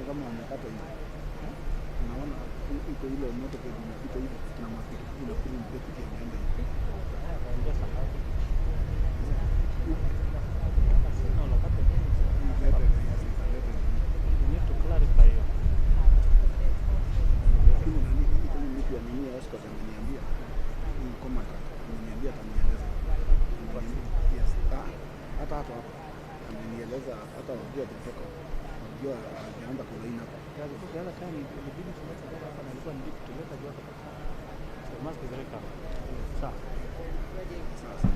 kama wamekata hivi. Unaona iko ile moto kwa inapita hivi na mapiki inakuwa mpeki inaenda hivi. Ndio sababu. You need to clarify hiyo. Oscar ameniambia commander ameniambia atanieleza. Yes. Hata hapa amenieleza hata wajua kutoka wajua anaanza kulaina hapa. Kazi kwa kila time ilibidi tulete hapa na ilikuwa ndio tuleta joto. So must be very careful. Sawa. Sasa.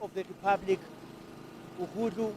of the Republic, Uhuru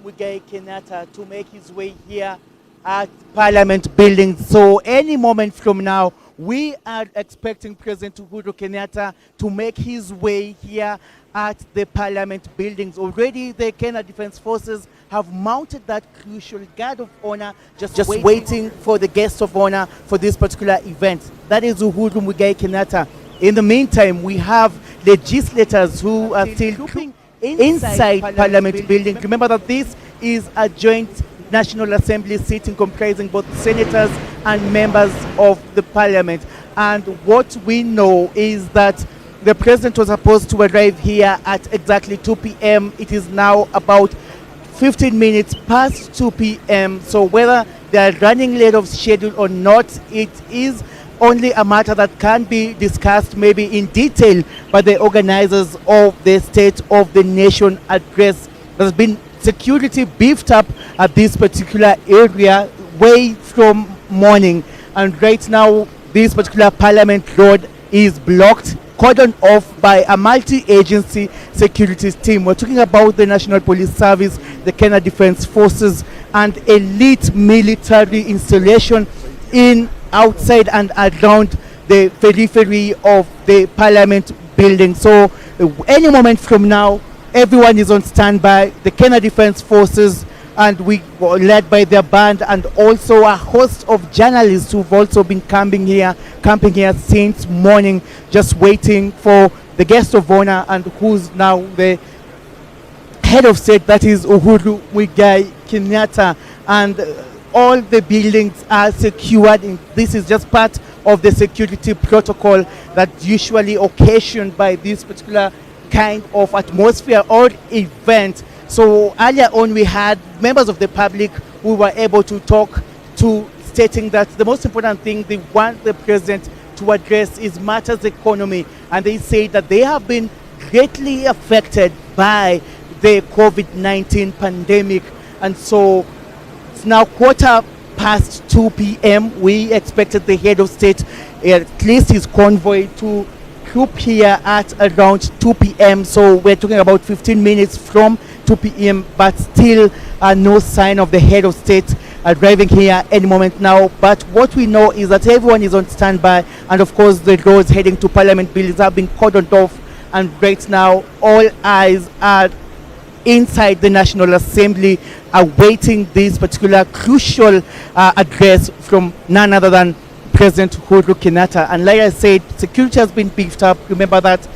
Kenyatta, to make his way here at Parliament building. So any moment from now, we are expecting President Uhuru Kenyatta to make his way here at the Parliament buildings. Already the Kenya Defence Forces have mounted that crucial guard of honor, just waiting for the guest of honor for this particular event. That is Uhuru Kenyatta. In the meantime, we have legislators who are still trooping inside Parliament building. Remember that this is a joint National Assembly sitting comprising both senators and members of the Parliament. And what we know is that the president was supposed to arrive here at exactly 2 p.m. It is now about 15 minutes past 2 p.m. So whether they are running late of schedule or not, it is only a matter that can be discussed maybe in detail by the organizers of the State of the Nation address. There's been security beefed up at this particular area way from morning, and right now this particular Parliament Road is blocked, cordoned off by a multi-agency security team. We're talking about the National Police Service, the Kenya Defence Forces, and elite military installation in, outside and around the periphery of the Parliament building. So any moment from now, everyone is on standby. The Kenya Defence Forces, and we were led by their band, and also a host of journalists who've also been camping here since morning, just waiting for the guest of honor, and who's now the head of state, that is Uhuru Kenyatta. And all the buildings are secured. This is just part of the security protocol that usually occasioned by this particular kind of atmosphere or event. So earlier on we had members of the public who were able to talk to, stating that the most important thing they want the president to address is matters economy, and they say that they have been greatly affected by the COVID-19 pandemic. And so it's now 2:15 p.m. We expected the head of state, at least his convoy, to group here at around 2 p.m. So we're talking about 15 minutes from 2 p.m. but still no sign of the head of state arriving here any moment now. But what we know is that everyone is on standby, and of course the roads heading to Parliament buildings have been cordoned off, and right now all eyes are inside the National Assembly awaiting this particular crucial address from none other than President Uhuru Kenyatta. And like I said, security has been beefed up. Remember that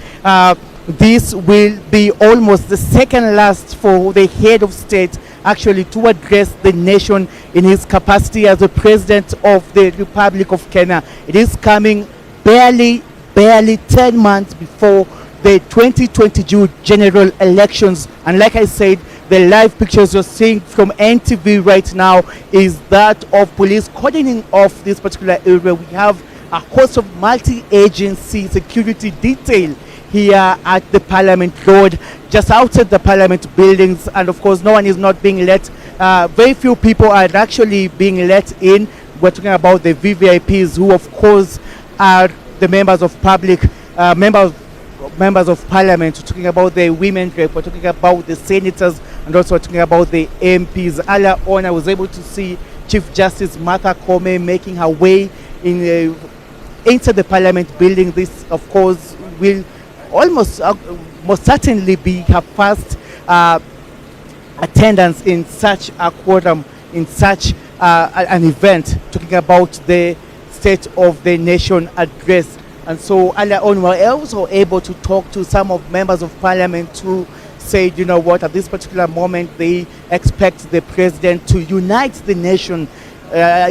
this will be almost the second last for the head of state actually to address the nation in his capacity as the president of the Republic of Kenya. It is coming barely 10 months before the 2022 general elections. And like I said, the live pictures you're seeing from NTV right now is that of police cordoning off this particular area. We have a host of multi-agency security detail here at the Parliament Road, just outside the Parliament buildings, and of course no one is not being let. Very few people are actually being let in. We're talking about the VVIPs, who of course are the members of public, members of Parliament. We're talking about the women rep, we're talking about the senators, and also we're talking about the MPs. Earlier on, I was able to see Chief Justice Martha Koome making her way into the Parliament building. This, of course, will almost most certainly be her first attendance in such a quorum, in such an event, talking about the State of the Nation address. And so earlier on, we were also able to talk to some of members of Parliament who said, you know what, at this particular moment they expect the president to unite the nation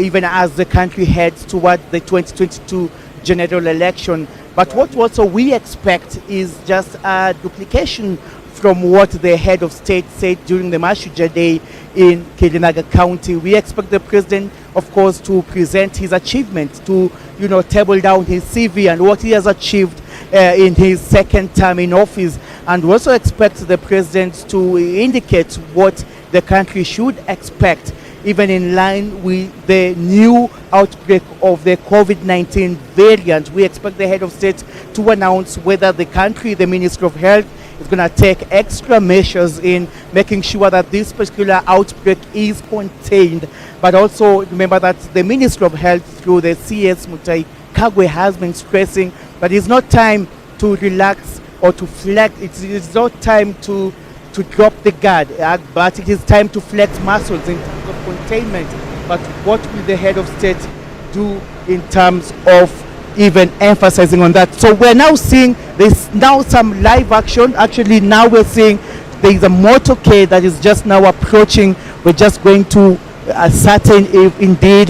even as the country heads toward the 2022 general election. But what also we expect is just a duplication from what the head of state said during the Mashuja Day in Kirinyaga County. We expect the president, of course, to present his achievements, to table down his CV and what he has achieved in his second term in office. And we also expect the president to indicate what the country should expect, even in line with the new outbreak of the COVID-19 variant. We expect the head of state to announce whether the country, the Ministry of Health, is going to take extra measures in making sure that this particular outbreak is contained. But also remember that the Ministry of Health, through the CS Mutai Kagwe has been stressing that it's not time to relax or to flex. It's not time to drop the guard, but it is time to flex muscles in terms of containment. But what will the head of state do in terms of even emphasizing on that? So we're now seeing there's now some live action. Actually, now we're seeing there is a motorcade that is just now approaching. We're just going to ascertain if indeed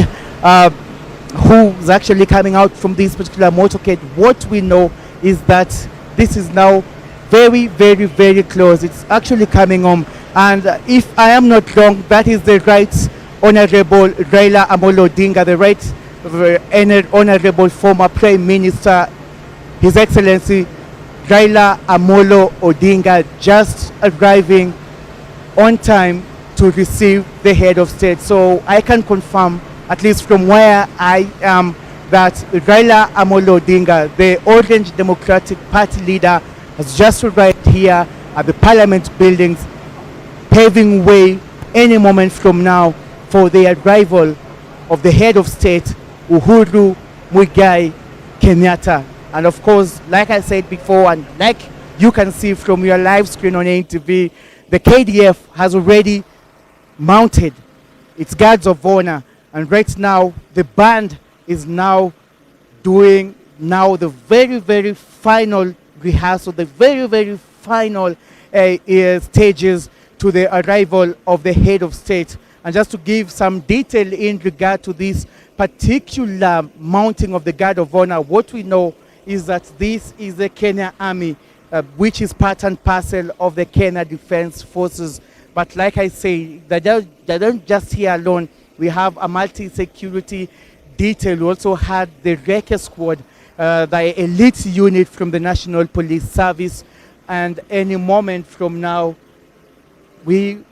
who's actually coming out from this particular motorcade. What we know is that this is now very, very, very close. It's actually coming home. And if I am not wrong, that is the Right Honorable Raila Amolo Odinga, the Right Honorable former Prime Minister, His Excellency Raila Amolo Odinga, just arriving on time to receive the head of state. So I can confirm, at least from where I am, that Raila Amolo Odinga, the Orange Democratic Party leader, has just arrived here at the Parliament buildings, paving way any moment from now for the arrival of the head of state, Uhuru Muigai Kenyatta. And of course, like I said before, and like you can see from your live screen on ANTV, the KDF has already mounted its guards of honor. And right now, the band is now doing the very, very final rehearsal, the very, very final stages to the arrival of the head of state. And just to give some detail in regard to this particular mounting of the guard of honor, what we know is that this is the Kenya Army, which is part and parcel of the Kenya Defense Forces. But like I say, they don't just here alone. We have a multi-security detail. We also had the Reke Squad, the elite unit from the National Police Service. And any moment from now, we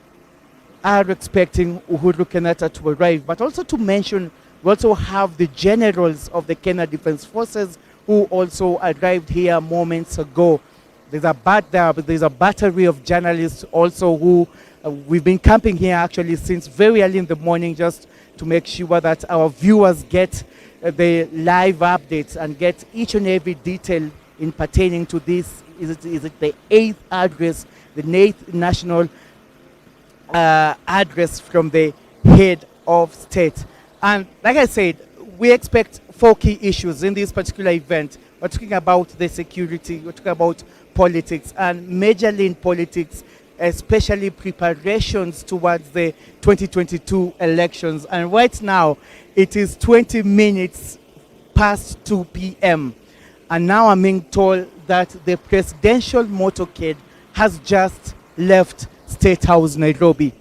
are expecting Uhuru Kenyatta to arrive. But also to mention, we also have the generals of the Kenya Defense Forces who also arrived here moments ago. There's a battery of journalists also who we've been camping here actually since very early in the morning, just to make sure that our viewers get the live updates and get each and every detail in pertaining to this. Is it the 8th address, the 8th national address from the head of state? And like I said, we expect 4 key issues in this particular event. We're talking about the security, we're talking about politics, and majorly in politics, especially preparations towards the 2022 elections. And right now, it is 20 minutes past 2 p.m. And now I'm being told that the presidential motorcade has just left Statehouse, Nairobi.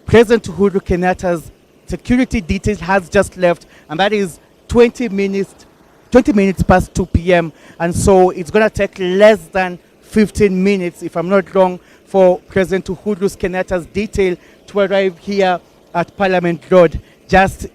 President Uhuru Kenyatta's security detail has just left, and that is 20 minutes past 2 p.m. And so it's going to take less than 15 minutes, if I'm not wrong, for President Uhuru Kenyatta's detail to arrive here at Parliament Road, just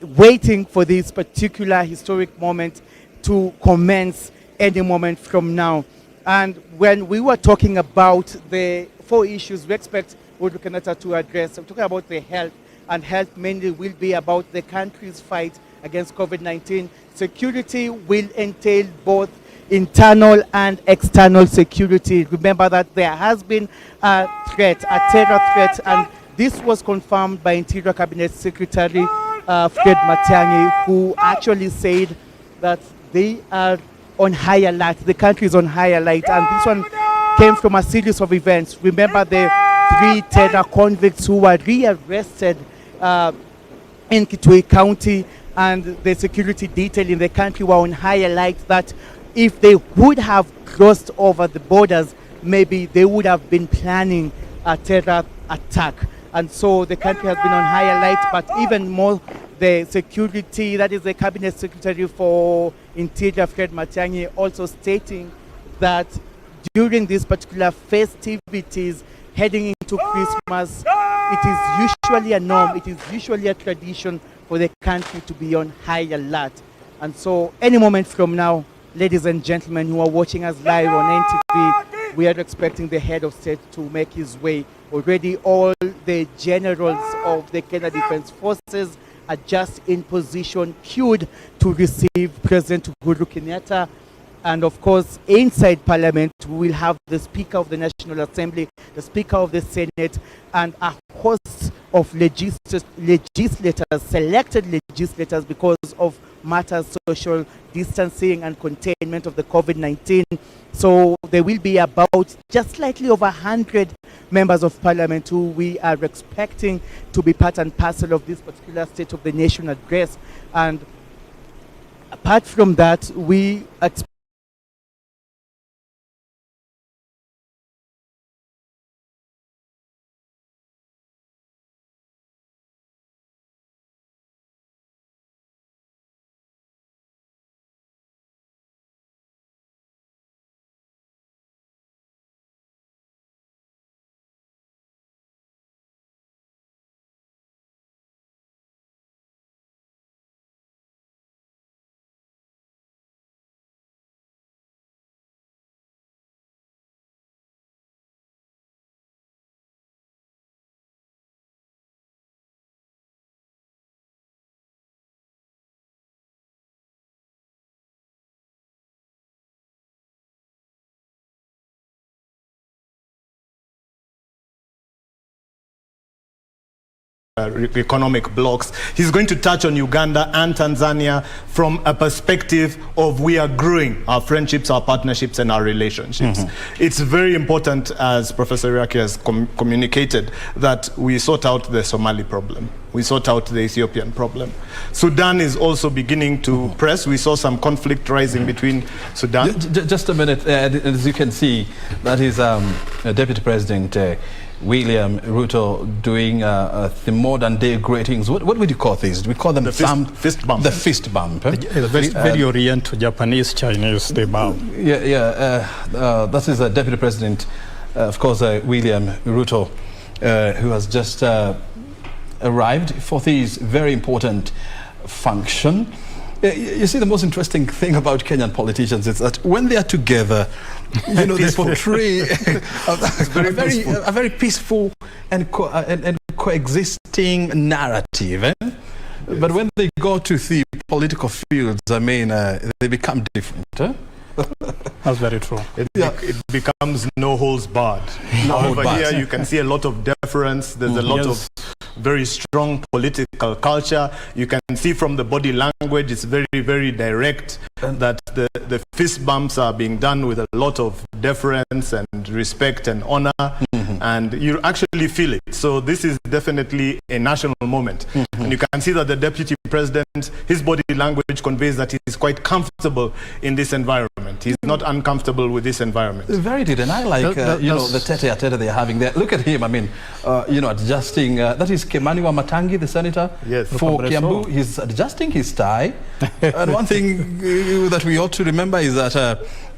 waiting for this particular historic moment to commence any moment from now. And when we were talking about the 4 issues we expect Uhuru Kenyatta to address, we're talking about the health, and health mainly will be about the country's fight against COVID-19. Security will entail both internal and external security. Remember that there has been a threat, a terror threat, and this was confirmed by Interior Cabinet Secretary Fred Matiang'i, who actually said that they are on high alert. The country is on high alert, and this one came from a series of events. Remember the 3 terror convicts who were rearrested in Kitui County, and the security detail in the country were on high alert that if they would have crossed over the borders, maybe they would have been planning a terror attack. And so the country has been on high alert, but even more, the security, that is the Cabinet Secretary for Interior, Fred Matiang'i, also stating that during these particular festivities heading into Christmas, it is usually a norm, it is usually a tradition for the country to be on high alert. And so any moment from now, ladies and gentlemen who are watching us live on NTV, we are expecting the head of state to make his way. Already all the generals of the Kenya Defense Forces are just in position, queued to receive President Uhuru Kenyatta. And of course, inside Parliament, we will have the Speaker of the National Assembly, the Speaker of the Senate, and a host of legislators, selected legislators, because of matters social distancing and containment of the COVID-19. So there will be about just slightly over 100 members of Parliament who we are expecting to be part and parcel of this particular State of the Nation address. And apart from that, we expect economic blocks. He's going to touch on Uganda and Tanzania from a perspective of we are growing our friendships, our partnerships, and our relationships. It's very important, as Professor Rigathi has communicated, that we sort out the Somali problem. We sort out the Ethiopian problem. Sudan is also beginning to press. We saw some conflict rising between Sudan. Just a minute. As you can see, that is Deputy President William Ruto doing the modern day greetings. What would you call these? We call them the fist bump. The fist bump. Very oriental Japanese, Chinese, they bow. That is Deputy President, of course, William Ruto, who has just arrived for this very important function. You see, the most interesting thing about Kenyan politicians is that when they are together, you know, they portray a very peaceful and coexisting narrative. But when they go to the political fields, I mean, they become different. That's very true. It becomes no holds barred. Over here, you can see a lot of deference. There's a lot of very strong political culture. You can see from the body language, it's very, very direct, that the fist bumps are being done with a lot of deference and respect and honor, and you actually feel it. So this is definitely a national moment. And you can see that the Deputy President, his body language conveys that he's quite comfortable in this environment. He's not uncomfortable with this environment. Very good, and I like, you know, the tete-a-tete they're having there. Look at him, I mean, you know, adjusting, that is Kimani Wamatangi, the senator for Kiambu. He's adjusting his tie. And one thing that we ought to remember is that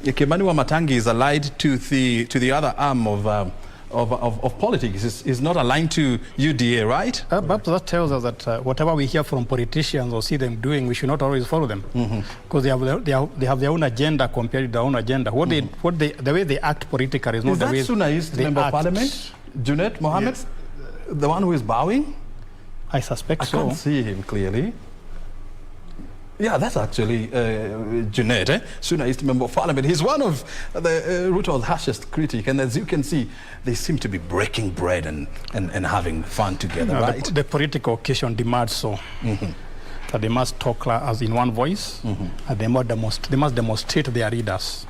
Kimani Wamatangi is allied to the other arm of politics. Is not aligned to UDA, right? But that tells us that whatever we hear from politicians or see them doing, we should not always follow them, because they have their own agenda compared to their own agenda. The way they act politically is not the way. Is that Suna East Member of Parliament, Junet Mohammed, the one who is bowing? I suspect so. I can't see him clearly. Yeah, that's actually Junaid, Suna East Member of Parliament. He's one of the Ruto's harshest critics, and as you can see, they seem to be breaking bread and having fun together, right? The political occasion demands so. That they must talk as in one voice, and they must demonstrate their leaders.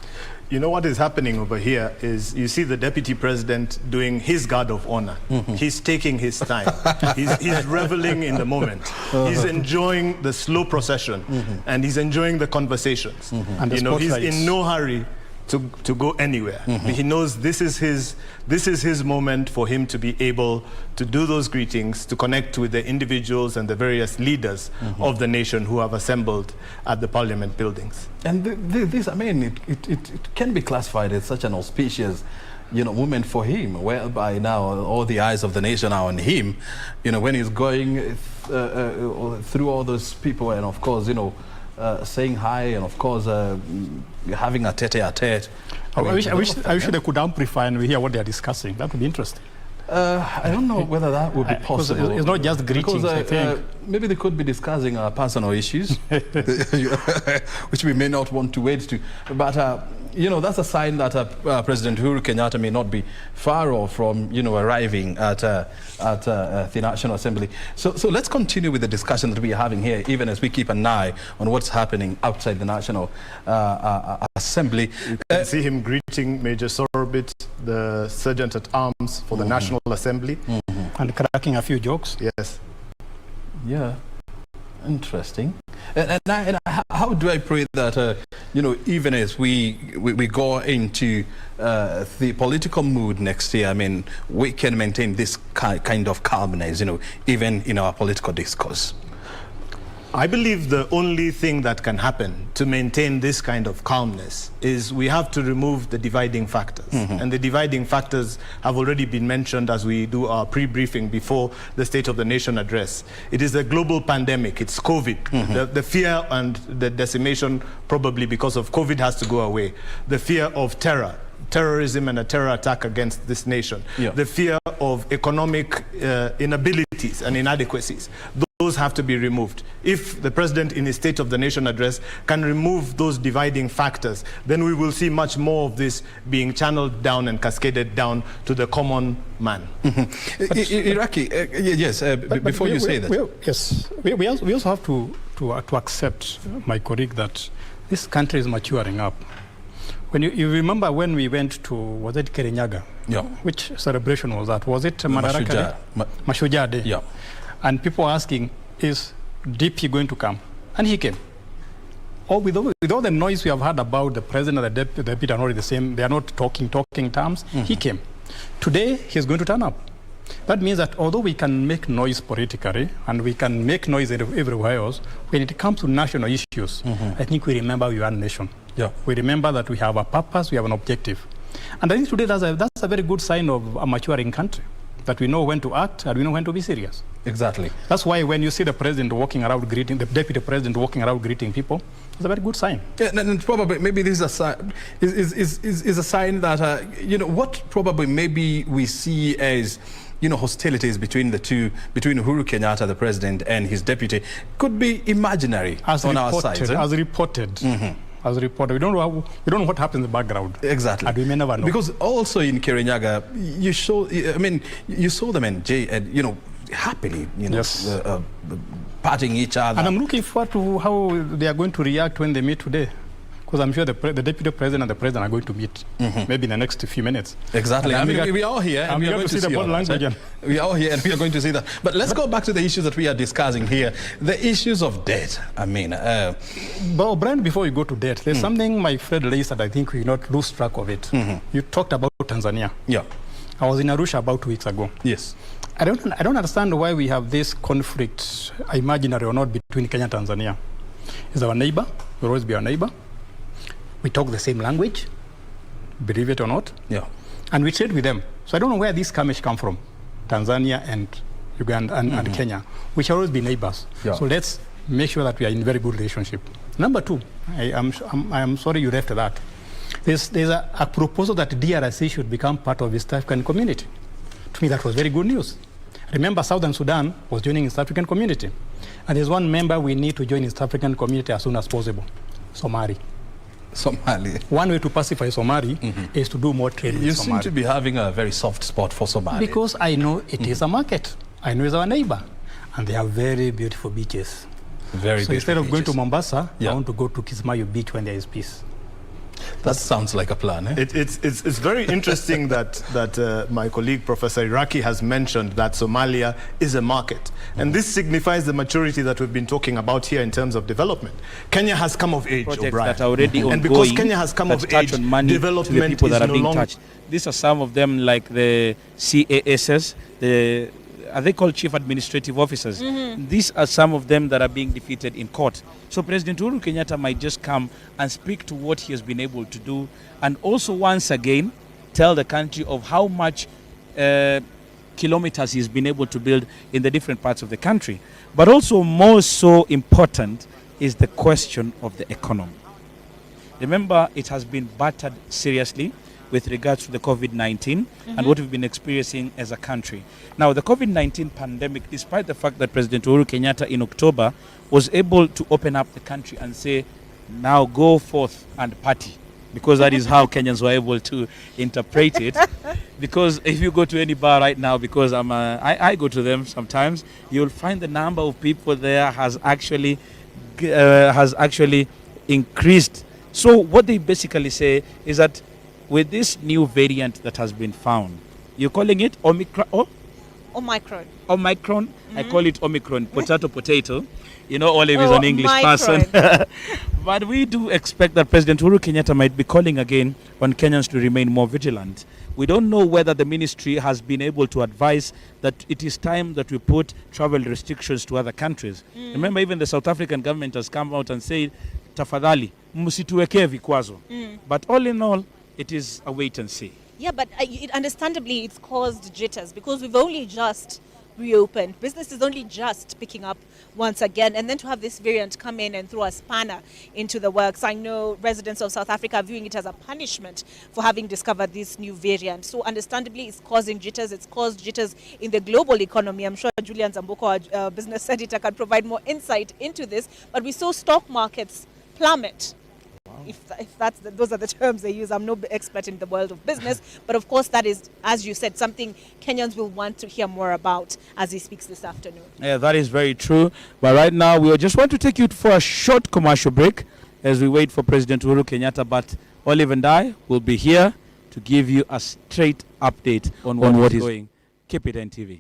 You know what is happening over here is you see the Deputy President doing his guard of honor. He's taking his time. He's reveling in the moment. He's enjoying the slow procession, and he's enjoying the conversations. And you know, he's in no hurry to go anywhere. He knows this is his moment for him to be able to do those greetings, to connect with the individuals and the various leaders of the nation who have assembled at the Parliament buildings. And this, I mean, it can be classified as such an auspicious, you know, moment for him, whereby now all the eyes of the nation are on him, you know, when he's going through all those people, and of course, you know, saying hi, and of course having a tete-a-tete. I wish they could amplify and we hear what they are discussing. That would be interesting. I don't know whether that would be possible. It's not just greetings, I think. Maybe they could be discussing personal issues, which we may not want to wade to. But, you know, that's a sign that President Uhuru Kenyatta may not be far off from, you know, arriving at the National Assembly. So let's continue with the discussion that we are having here, even as we keep an eye on what's happening outside the National Assembly. You can see him greeting Major Sorbit, the Sergeant at Arms for the National Assembly. And cracking a few jokes. Yes. Yeah, interesting. And how do I pray that, you know, even as we go into the political mood next year, I mean, we can maintain this kind of calmness, you know, even in our political discourse? I believe the only thing that can happen to maintain this kind of calmness is we have to remove the dividing factors. And the dividing factors have already been mentioned as we do our pre-briefing before the State of the Nation address. It is a global pandemic. It's COVID. The fear and the decimation, probably because of COVID, has to go away. The fear of terrorism and a terror attack against this nation. The fear of economic inabilities and inadequacies. Those have to be removed. If the president in his State of the Nation address can remove those dividing factors, then we will see much more of this being channeled down and cascaded down to the common man. Iraqi, yes, before you say that. Yes, we also have to accept, my colleague, that this country is maturing up. When you remember when we went to, was it Kirinyaga? Yeah. Which celebration was that? Was it Madaraka? Mashujaa Day. Yeah. And people are asking, is DP going to come? And he came. With all the noise we have heard about the president and the deputy are not the same, they are not talking terms, he came. Today, he's going to turn up. That means that although we can make noise politically, and we can make noise everywhere else, when it comes to national issues, I think we remember we are a nation. Yeah. We remember that we have a purpose, we have an objective. And I think today that's a very good sign of a maturing country, that we know when to act and we know when to be serious. Exactly. That's why when you see the president walking around greeting, the deputy president walking around greeting people, it's a very good sign. Yeah, and probably maybe this is a sign, is a sign that, you know, what probably maybe we see as, you know, hostilities between the two, between Uhuru Kenyatta, the president, and his deputy, could be imaginary on our side. As reported. As reported. We don't know what happens in the background. Exactly. And we may never know. Because also in Kirinyaga, you saw them and you know, happily, you know, yes. patting each other. And I'm looking forward to how they are going to react when they meet today. Because I'm sure the deputy president and the president are going to meet maybe in the next few minutes. Exactly. I mean, we are here and we are going to see the body language. We are here and we are going to see that. But let's go back to the issues that we are discussing here. The issues of debt. I mean, but Brian, before you go to debt, there's something my friend raised that I think we will not lose track of it. You talked about Tanzania. Yeah. I was in Arusha about 2 weeks ago. Yes. I don't understand why we have this conflict, imaginary or not, between Kenya and Tanzania. It's our neighbor. Will always be our neighbor. We talk the same language, believe it or not. Yeah. And we trade with them. So I don't know where these skirmish come from, Tanzania and Uganda and Kenya. We shall always be neighbors. Yeah. So let's make sure that we are in very good relationship. Number two, I am sorry you left that. There's a proposal that DRC should become part of the East African community. To me, that was very good news. Remember, Southern Sudan was joining East African community. And there's one member we need to join East African community as soon as possible, Somali. One way to pacify Somali is to do more trade with Somali. You seem to be having a very soft spot for Somali. Because I know it is a market. I know it's our neighbor. And they have very beautiful beaches. Very so instead of going to Mombasa, yeah. I want to go to Kismayo Beach when there is peace. That sounds like a plan. Eh? It's very interesting that my colleague Professor Iraqi has mentioned that Somalia is a market. And this signifies the maturity that we've been talking about here in terms of development. Kenya has come of age, O'Brien. That are already and because Kenya has come of age, development is no longer... touched. These are some of them, like the CASs, are they called chief administrative officers? These are some of them that are being defeated in court. So President Uhuru Kenyatta might just come and speak to what he has been able to do, and also once again tell the country of how much kilometers he's been able to build in the different parts of the country. But also more so important is the question of the economy. Remember, it has been battered seriously. with regards to the COVID-19 and what we've been experiencing as a country. Now, the COVID-19 pandemic, despite the fact that President Uhuru Kenyatta in October was able to open up the country and say, now go forth and party, because that is how Kenyans were able to interpret it. Because if you go to any bar right now, because I go to them sometimes, you'll find the number of people there has actually increased. So what they basically say is that with this new variant that has been found, you're calling it Omicron? Omicron. Omicron. I call it Omicron. Potato. You know, Olive is an English person. But we do expect that President Uhuru Kenyatta might be calling again on Kenyans to remain more vigilant. We don't know whether the ministry has been able to advise that it is time that we put travel restrictions to other countries. Remember, even the South African government has come out and said, tafadhali, msituwekee vikwazo. But all in all, it is a wait and see. Yeah, but understandably, it's caused jitters because we've only just reopened. Business is only just picking up once again, and then to have this variant come in and throw a spanner into the works. I know residents of South Africa are viewing it as a punishment for having discovered this new variant. So understandably, it's causing jitters. It's caused jitters in the global economy. I'm sure Julian Zamboko, our business editor, can provide more insight into this. But we saw stock markets plummet. If those are the terms they use. I'm no expert in the world of business, but of course that is, as you said, something Kenyans will want to hear more about as he speaks this afternoon. Yeah, that is very true. But right now, we just want to take you for a short commercial break as we wait for President Uhuru Kenyatta. But Olive and I will be here to give you a straight update on what is going. Keep it NTV.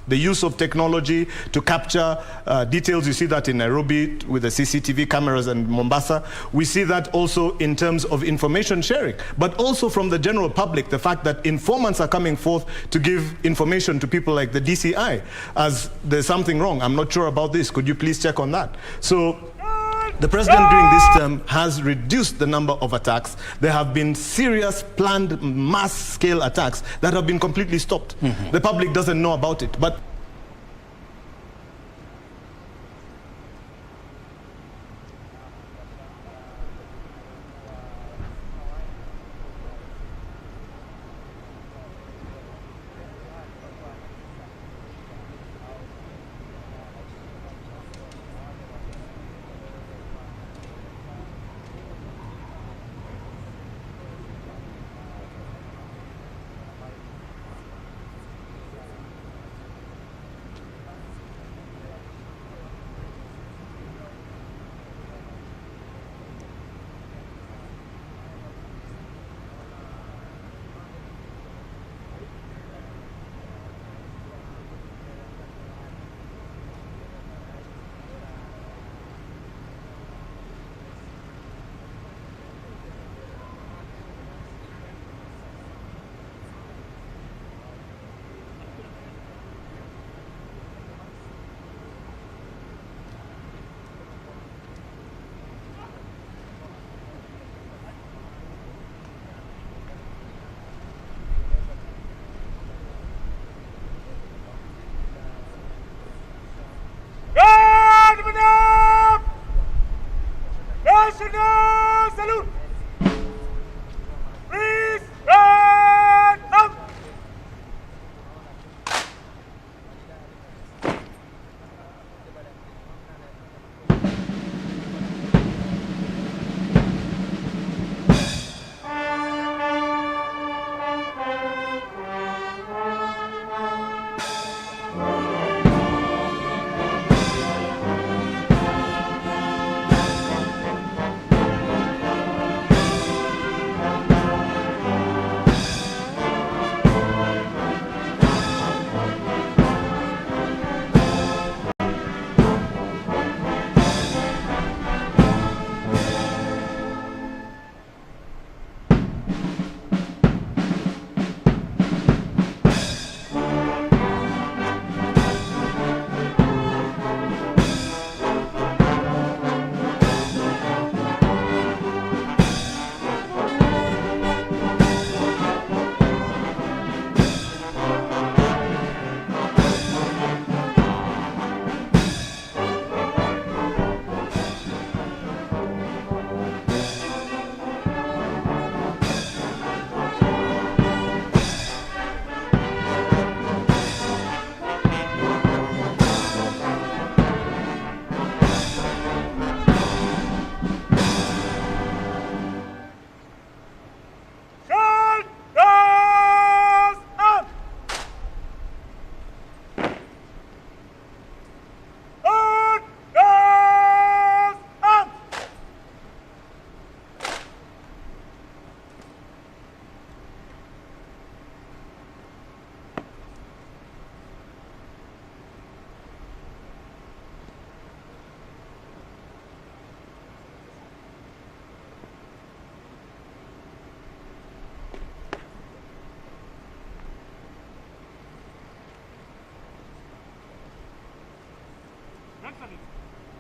The use of technology to capture details, you see that in Nairobi with the CCTV cameras and Mombasa. We see that also in terms of information sharing, but also from the general public, the fact that informants are coming forth to give information to people like the DCI as there's something wrong. I'm not sure about this. Could you please check on that? So the president during this term has reduced the number of attacks. There have been serious planned mass-scale attacks that have been completely stopped. The public doesn't know about it. But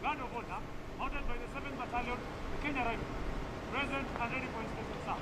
Guard of honor, mounted by the 7th Battalion, the Kenya Rifles, present and ready for inspection, sir.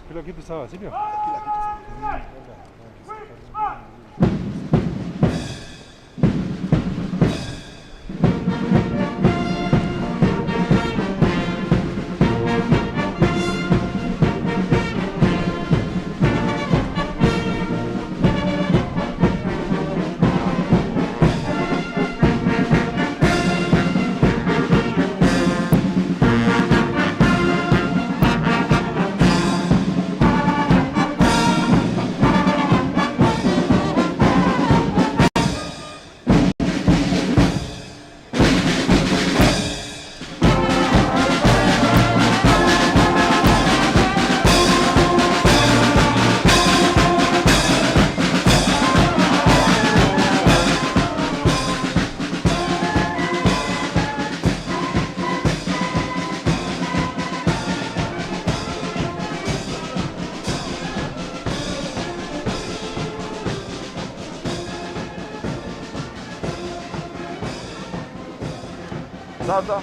Kila kitu sawa, si ndio? Kila kitu sawa. Sasa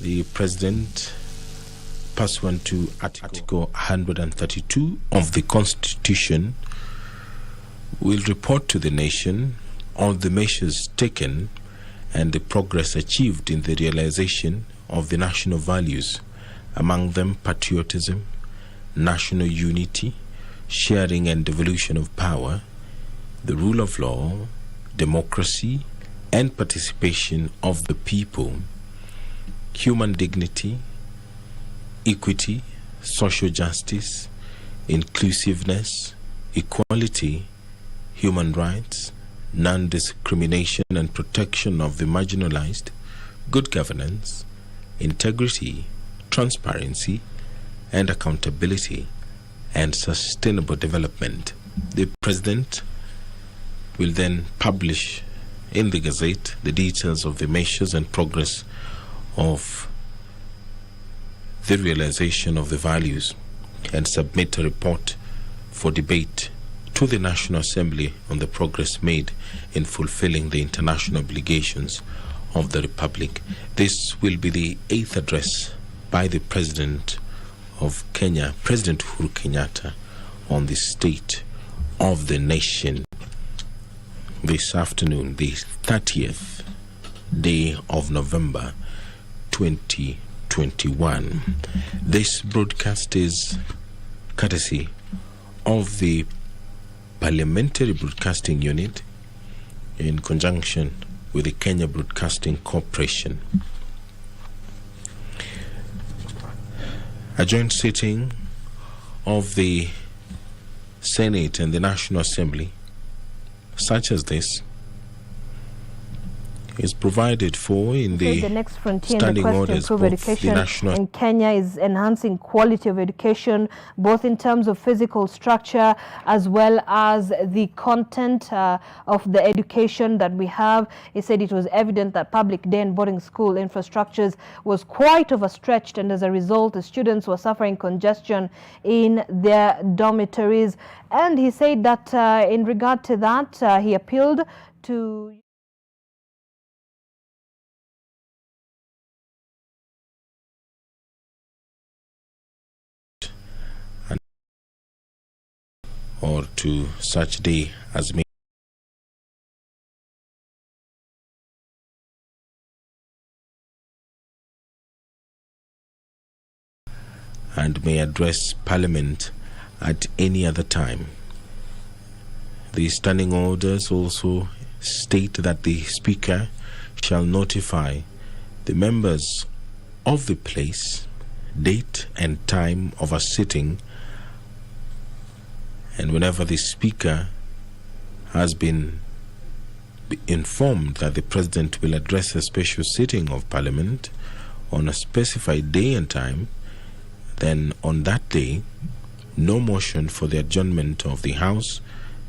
the President, pursuant to Article 132 of the Constitution, will report to the nation on the measures taken and the progress achieved in the realization of the national values, among them patriotism, national unity, sharing and devolution of power, the rule of law, democracy, and participation of the people, human dignity, equity, social justice, inclusiveness, equality, human rights, non-discrimination and protection of the marginalized, good governance, integrity, transparency, and accountability, and sustainable development. The President will then publish in the Gazette the details of the measures and progress of the realization of the values and submit a report for debate to the National Assembly on the progress made in fulfilling the international obligations of the Republic. This will be the 8th address by the President of Kenya, President Uhuru Kenyatta, on the state of the nation this afternoon, the 30th day of November 2021. This broadcast is courtesy of the Parliamentary Broadcasting Unit in conjunction with the Kenya Broadcasting Corporation. A joint sitting of the Senate and the National Assembly, such as this, is provided for in the next frontier standing in the quest orders to of improve the education national. in Kenya is enhancing quality of education, both in terms of physical structure as well as the content of the education that we have. He said it was evident that public day and boarding school infrastructures was quite overstretched, and as a result, the students were suffering congestion in their dormitories. And he said that in regard to that, he appealed to or to such day as may and may address Parliament at any other time. The standing orders also state that the Speaker shall notify the members of the place, date and time of a sitting, and whenever the Speaker has been informed that the President will address a special sitting of Parliament on a specified day and time, then on that day, no motion for the adjournment of the House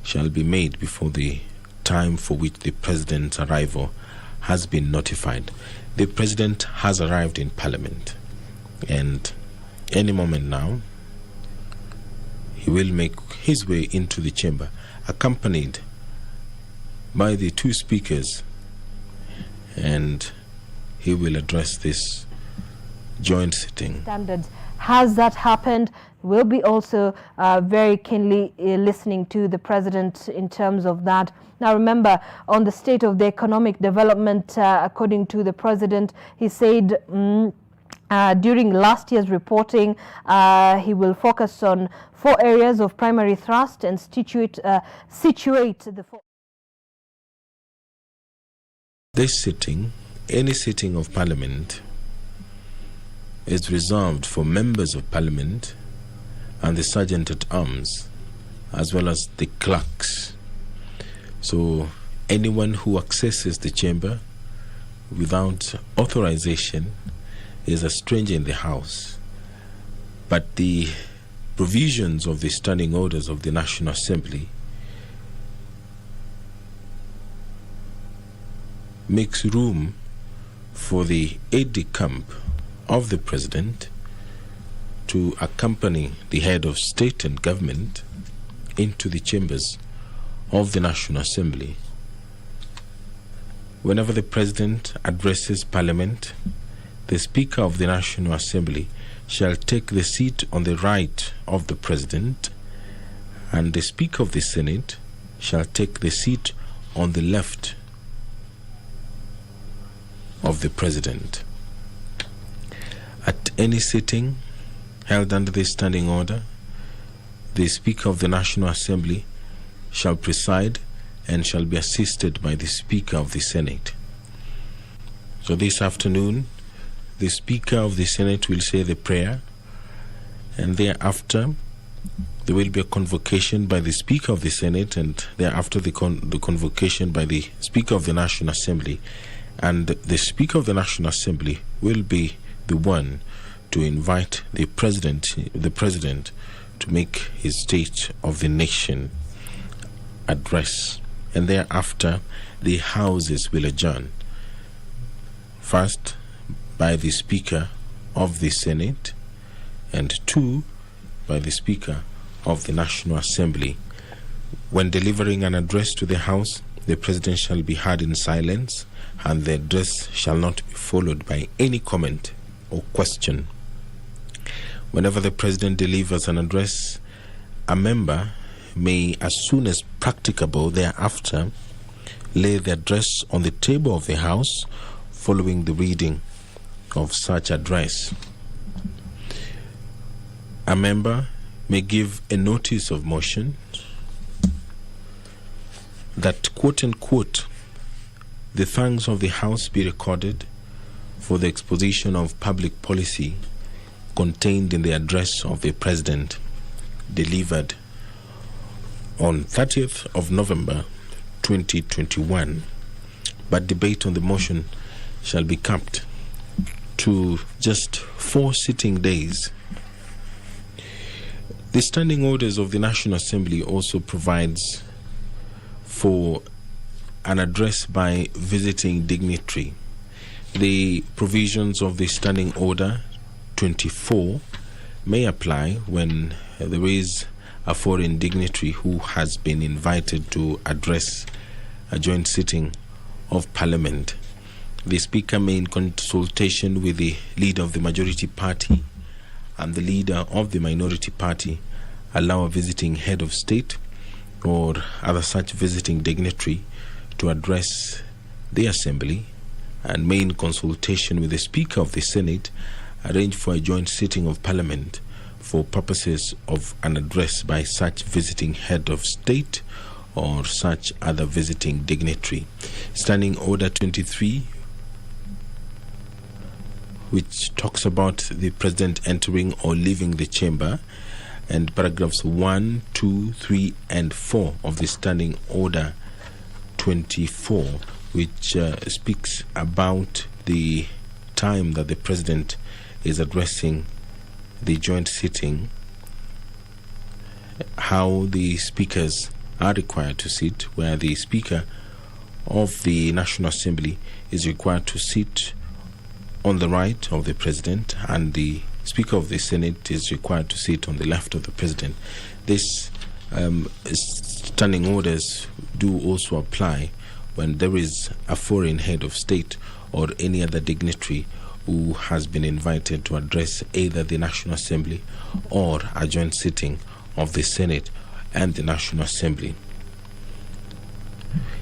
shall be made before the time for which the President's arrival has been notified. The President has arrived in Parliament, and any moment now, he will make his way into the chamber, accompanied by the two speakers, and he will address this joint sitting. Standards. Has that happened? We'll be also very keenly listening to the President in terms of that. Now remember, on the state of the economic development, according to the President, he said during last year's reporting, he will focus on 4 areas of primary thrust and situate the 4. This sitting, any sitting of Parliament, is reserved for members of Parliament and the Sergeant-at-Arms, as well as the clerks. So anyone who accesses the chamber without authorization is a stranger in the House. But the provisions of the standing orders of the National Assembly makes room for the aide-de-camp of the President to accompany the head of state and government into the chambers of the National Assembly. Whenever the President addresses Parliament, the Speaker of the National Assembly shall take the seat on the right of the President, and the Speaker of the Senate shall take the seat on the left of the President. At any sitting held under this standing order, the Speaker of the National Assembly shall preside and shall be assisted by the Speaker of the Senate. So this afternoon, the Speaker of the Senate will say the prayer, and thereafter there will be a convocation by the Speaker of the Senate, and thereafter the convocation by the Speaker of the National Assembly. And the Speaker of the National Assembly will be the one to invite the President to make his State of the Nation address. And thereafter, the Houses will adjourn. First, by the Speaker of the Senate, and two, by the Speaker of the National Assembly. When delivering an address to the House, the President shall be heard in silence, and the address shall not be followed by any comment or question. Whenever the President delivers an address, a member may, as soon as practicable thereafter, lay the address on the table of the House following the reading of such address. A member may give a notice of motion that, quote unquote, the thanks of the House be recorded for the exposition of public policy contained in the address of the President delivered on 30th of November 2021, but debate on the motion shall be capped to just 4 sitting days. The standing orders of the National Assembly also provides for an address by visiting dignitary. The provisions of the Standing Order 24 may apply when there is a foreign dignitary who has been invited to address a joint sitting of Parliament. The Speaker may, in consultation with the leader of the majority party and the leader of the minority party, allow a visiting head of state or other such visiting dignitary to address the Assembly, and may, in consultation with the Speaker of the Senate, arrange for a joint sitting of Parliament for purposes of an address by such visiting head of state or such other visiting dignitary. Standing Order 23, which talks about the President entering or leaving the chamber, and paragraphs 1, 2, 3, and 4 of the Standing Order 24, which speaks about the time that the President is addressing the joint sitting, how the speakers are required to sit, where the Speaker of the National Assembly is required to sit on the right of the President, and the Speaker of the Senate is required to sit on the left of the President. This standing orders do also apply when there is a foreign head of state or any other dignitary who has been invited to address either the National Assembly or a joint sitting of the Senate and the National Assembly.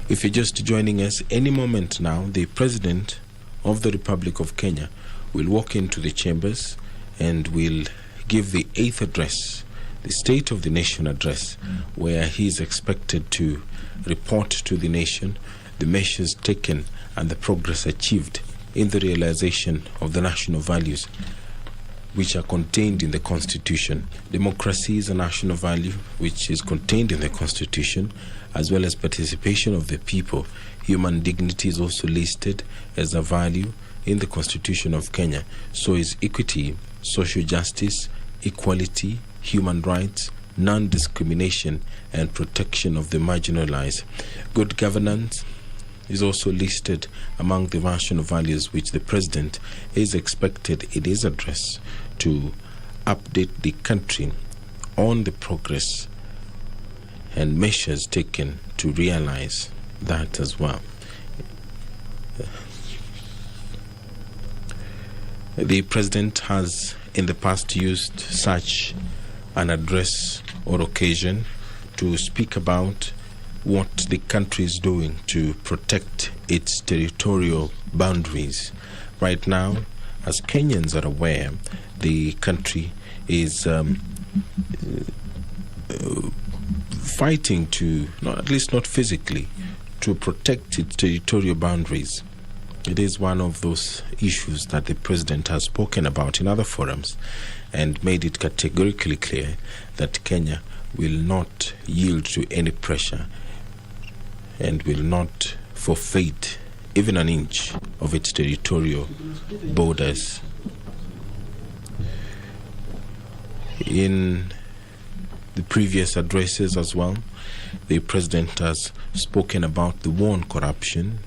If you're just joining us, any moment now, the President of the Republic of Kenya will walk into the chambers and will give the 8th address, the State of the Nation address, where he is expected to report to the nation the measures taken and the progress achieved in the realization of the national values which are contained in the Constitution. Democracy is a national value which is contained in the Constitution, as well as participation of the people. Human dignity is also listed as a value in the Constitution of Kenya. So is equity, social justice, equality, human rights, non-discrimination, and protection of the marginalized. Good governance is also listed among the national values which the President is expected in his address to update the country on the progress and measures taken to realize that as well. The president has in the past used such an address or occasion to speak about what the country is doing to protect its territorial boundaries. Right now, as Kenyans are aware, the country is fighting to, at least not physically, to protect its territorial boundaries. It is one of those issues that the president has spoken about in other forums and made it categorically clear that Kenya will not yield to any pressure and will not forfeit even an inch of its territorial borders. In the previous addresses as well, the president has spoken about the war on corruption.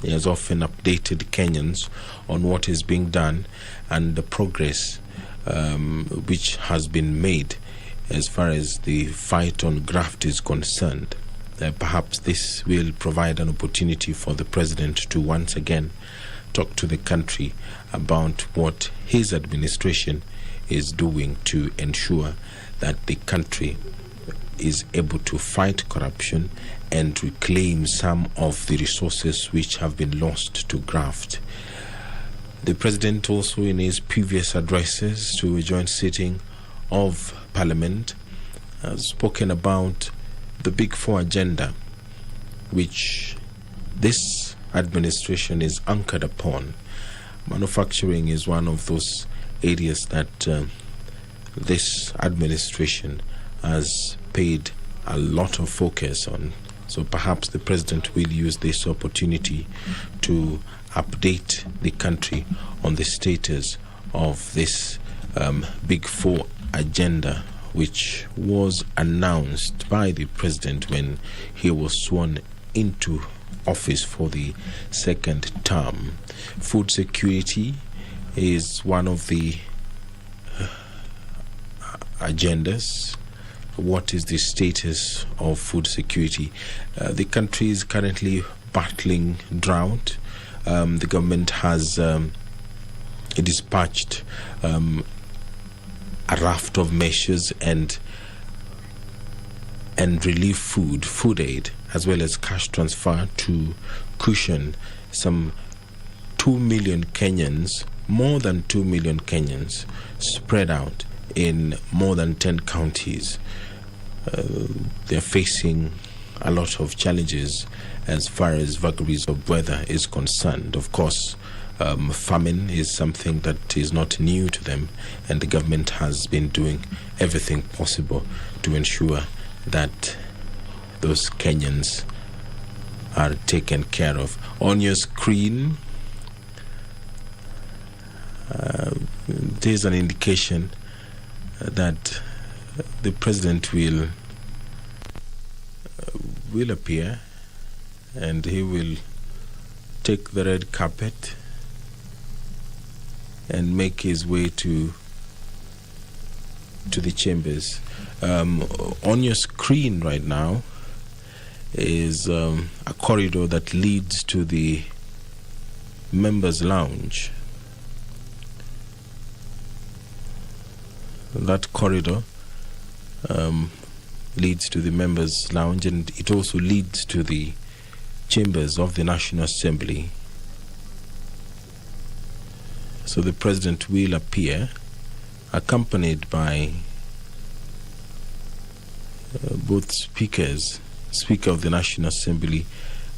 He has often updated Kenyans on what is being done and the progress which has been made as far as the fight on graft is concerned. Perhaps this will provide an opportunity for the president to once again talk to the country about what his administration is doing to ensure that the country is able to fight corruption and reclaim some of the resources which have been lost to graft. The president also, in his previous addresses to a joint sitting of Parliament, has spoken about the Big Four agenda, which this administration is anchored upon. Manufacturing is one of those areas that this administration has paid a lot of focus on. So perhaps the president will use this opportunity to update the country on the status of this Big Four agenda, which was announced by the president when he was sworn into office for the second term. Food security is one of the agendas. What is the status of food security? The country is currently battling drought. The government has dispatched a raft of measures and relief food aid, as well as cash transfer to cushion some 2 million Kenyans, more than 2 million Kenyans, spread out in more than 10 counties. They're facing a lot of challenges as far as vagaries of weather is concerned. Of course, famine is something that is not new to them, and the government has been doing everything possible to ensure that those Kenyans are taken care of. On your screen, there's an indication that the president will appear, and he will take the red carpet and make his way to the chambers. On your screen right now is a corridor that leads to the members' lounge. That corridor leads to the members' lounge, and it also leads to the chambers of the National Assembly. So the president will appear accompanied by both speakers, Speaker of the National Assembly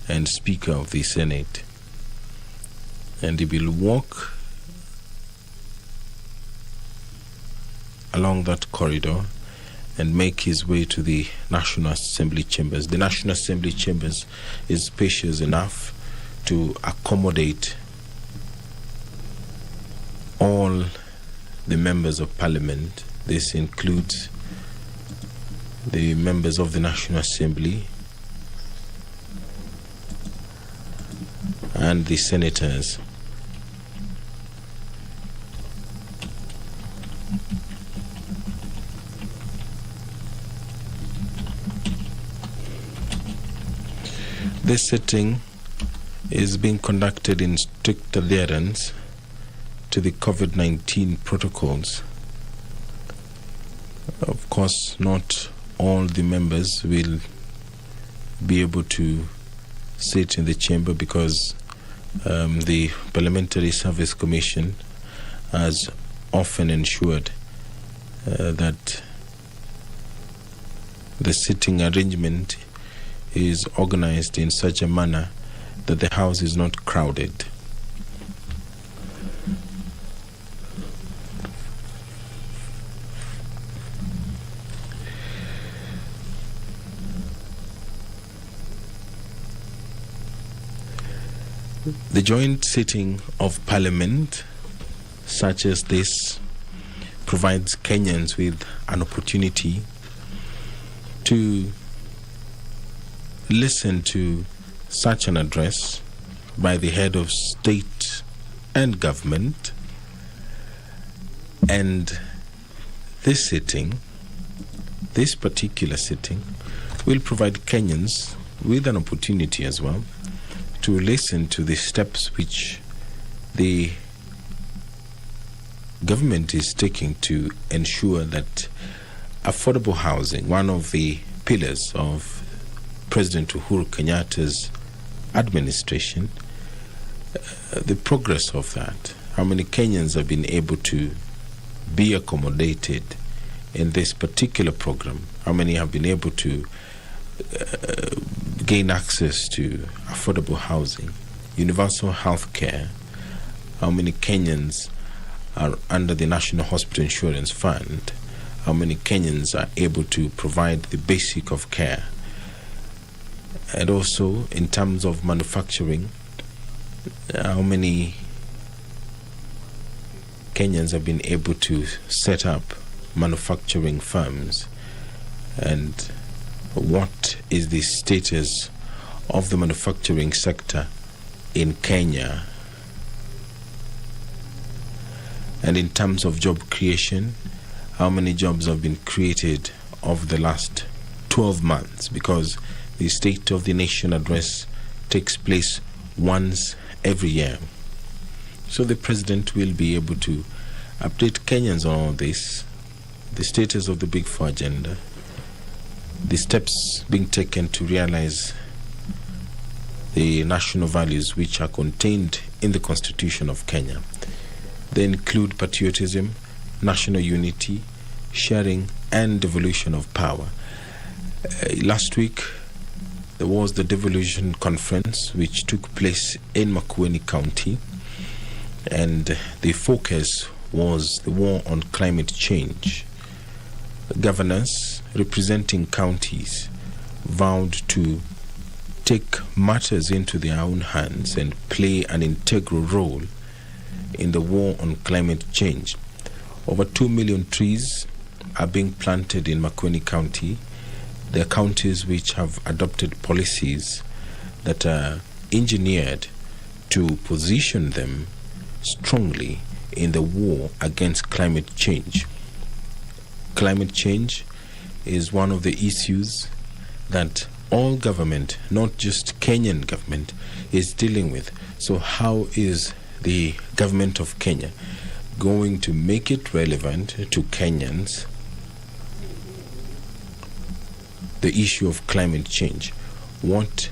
and Speaker of the Senate. And he will walk along that corridor and make his way to the National Assembly chambers. The National Assembly chambers is spacious enough to accommodate all the members of Parliament. This includes the members of the National Assembly and the senators. This sitting is being conducted in strict adherence to the COVID-19 protocols. Of course, not all the members will be able to sit in the chamber because the Parliamentary Service Commission has often ensured that the sitting arrangement is organized in such a manner that the House is not crowded. The joint sitting of Parliament, such as this, provides Kenyans with an opportunity to listen to such an address by the head of state and government. And this sitting, this particular sitting, will provide Kenyans with an opportunity as well to listen to the steps which the government is taking to ensure that affordable housing, one of the pillars of President Uhuru Kenyatta's administration, the progress of that, how many Kenyans have been able to be accommodated in this particular program, how many have been able to gain access to affordable housing, universal health care, how many Kenyans are under the National Hospital Insurance Fund, how many Kenyans are able to provide the basic of care, and also in terms of manufacturing, how many Kenyans have been able to set up manufacturing firms, and what is the status of the manufacturing sector in Kenya. And in terms of job creation, how many jobs have been created over the last 12 months, because the State of the Nation address takes place once every year. So the President will be able to update Kenyans on all this, the status of the Big Four agenda, the steps being taken to realize the national values which are contained in the Constitution of Kenya. They include patriotism, national unity, sharing, and devolution of power. Last week, there was the devolution conference which took place in Makueni County, and the focus was the war on climate change. Governors representing counties vowed to take matters into their own hands and play an integral role in the war on climate change. Over 2 million trees are being planted in Makueni County. There are counties which have adopted policies that are engineered to position them strongly in the war against climate change. Climate change is one of the issues that all government, not just Kenyan government, is dealing with. So how is the government of Kenya going to make it relevant to Kenyans, the issue of climate change? What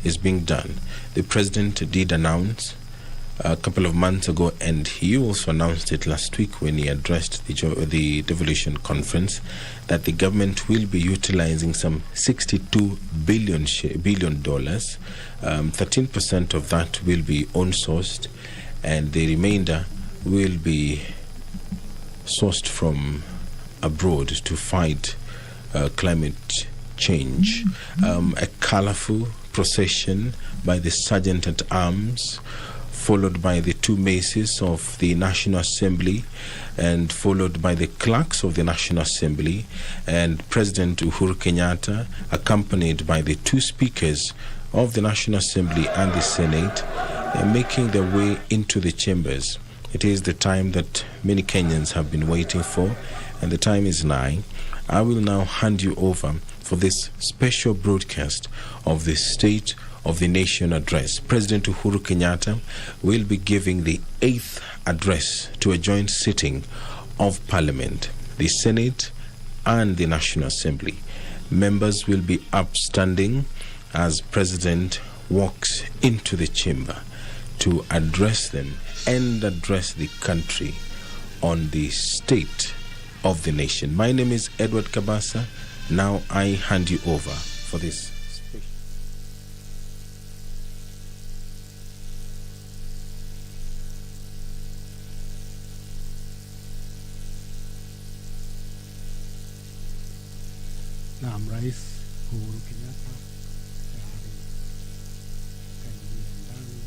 is being done? The President did announce a couple of months ago, and he also announced it last week when he addressed the devolution conference, that the government will be utilizing some $62 billion. 13% of that will be own-sourced, and the remainder will be sourced from abroad to fight climate change. A colorful procession by the Sergeant at Arms, followed by the two maces of the National Assembly, and followed by the clerks of the National Assembly, and President Uhuru Kenyatta, accompanied by the two speakers of the National Assembly and the Senate, making their way into the chambers. It is the time that many Kenyans have been waiting for, and the time is nigh. I will now hand you over for this special broadcast of the State of the Nation address. President Uhuru Kenyatta will be giving the 8th address to a joint sitting of Parliament, the Senate and the National Assembly. Members will be upstanding as President walks into the chamber to address them and address the country on the state of the nation. My name is Edward Kabasa. Now I hand you over for this special. Naam, Rais Uhuru Kenyatta tayari kaingia ndani.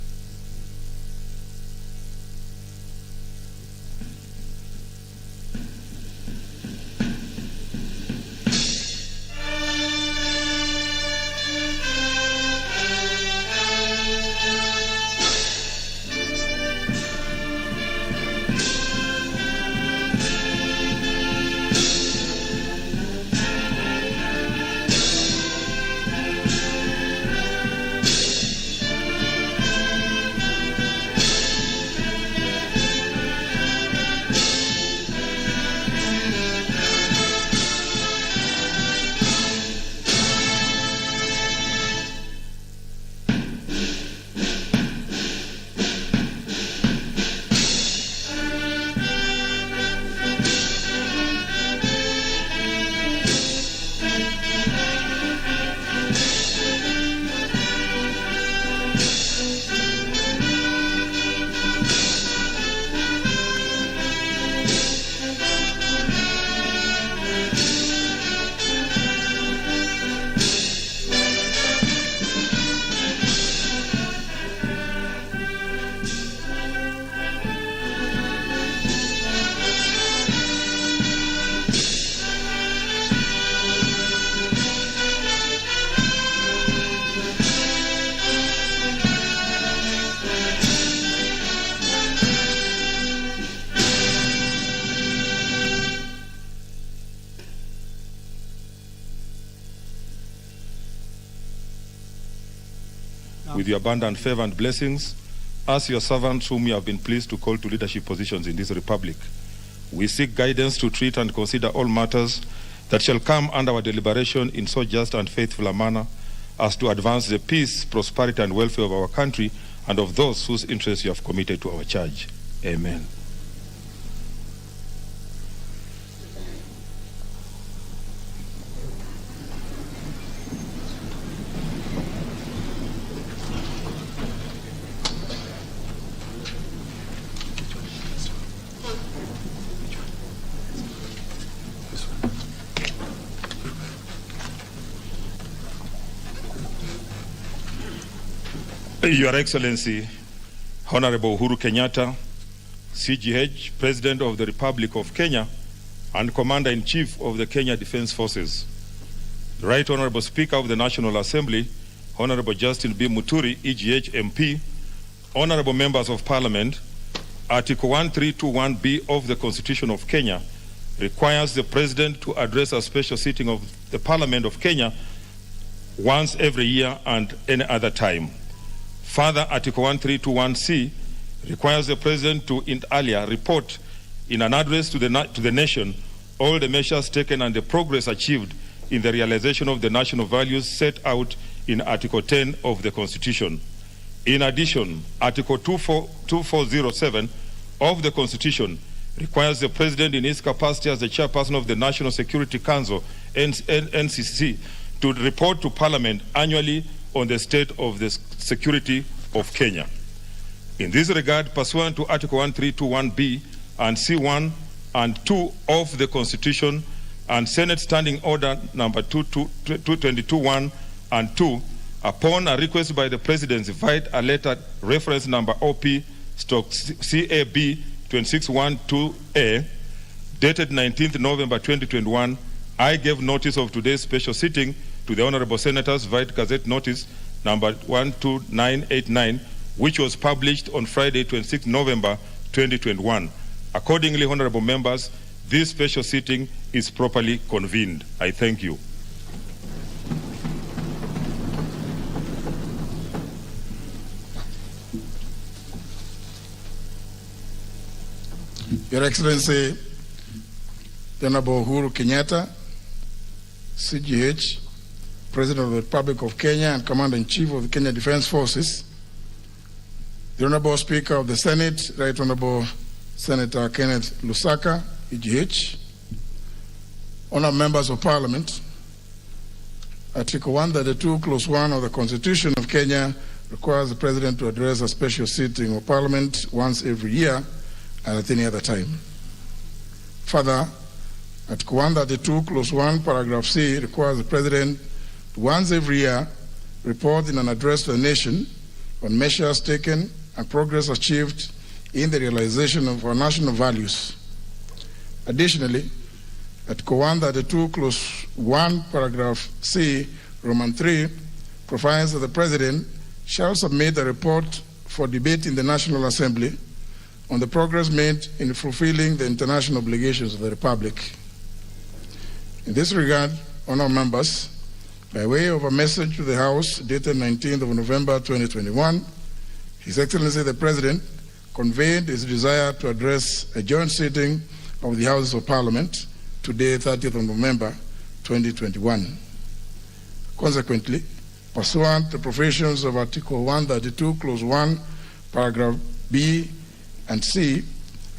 With your abundant favor and blessings, as your servants whom you have been pleased to call to leadership positions in this republic, we seek guidance to treat and consider all matters that shall come under our deliberation in so just and faithful a manner as to advance the peace, prosperity, and welfare of our country and of those whose interests you have committed to our charge. Amen. Your Excellency, Honorable Uhuru Kenyatta, CGH, President of the Republic of Kenya, and Commander-in-Chief of the Kenya Defense Forces. The Right Honorable Speaker of the National Assembly, Honorable Justin B. Muturi, EGH MP, Honorable Members of Parliament, Article 1321B of the Constitution of Kenya requires the President to address a special sitting of the Parliament of Kenya once every year and any other time. Further, Article 1321C requires the President to inter alia report in an address to the nation all the measures taken and the progress achieved in the realization of the national values set out in Article 10 of the Constitution. In addition, Article 2407 of the Constitution requires the President in his capacity as the Chairperson of the National Security Council, NCC, to report to Parliament annually on the state of the security of Kenya. In this regard, pursuant to Article 1321B and C1 and 2 of the Constitution and Senate Standing Order number 2221 and 2, upon a request by the President, via a letter reference number OP/CAB 2612A, dated 19th November 2021, I gave notice of today's special sitting to the Honorable Senators via Gazette Notice number 12989, which was published on Friday, 26 November 2021. Accordingly, Honorable Members, this special sitting is properly convened. I thank you. Your Excellency, the Honorable Uhuru Kenyatta, CGH, President of the Republic of Kenya and Commander-in-Chief of the Kenya Defense Forces, the Honorable Speaker of the Senate, Right Honorable Senator Kenneth Lusaka, EGH, Honourable Members of Parliament, Article 132, Clause 1 of the Constitution of Kenya requires the President to address a special sitting of Parliament once every year and at any other time. Further, Article 132, Clause 1, Paragraph C requires the President to once every year report in an address to the nation on measures taken and progress achieved in the realization of our national values. Additionally, Article 132, Clause 1, Paragraph C, Roman 3, provides that the President shall submit a report for debate in the National Assembly on the progress made in fulfilling the international obligations of the Republic. In this regard, honourable members, by way of a message to the House dated 19th of November 2021, His Excellency the President conveyed his desire to address a joint sitting of the Houses of Parliament today, 30th of November 2021. Consequently, pursuant to provisions of Article 132, Clause 1, Paragraph B and C,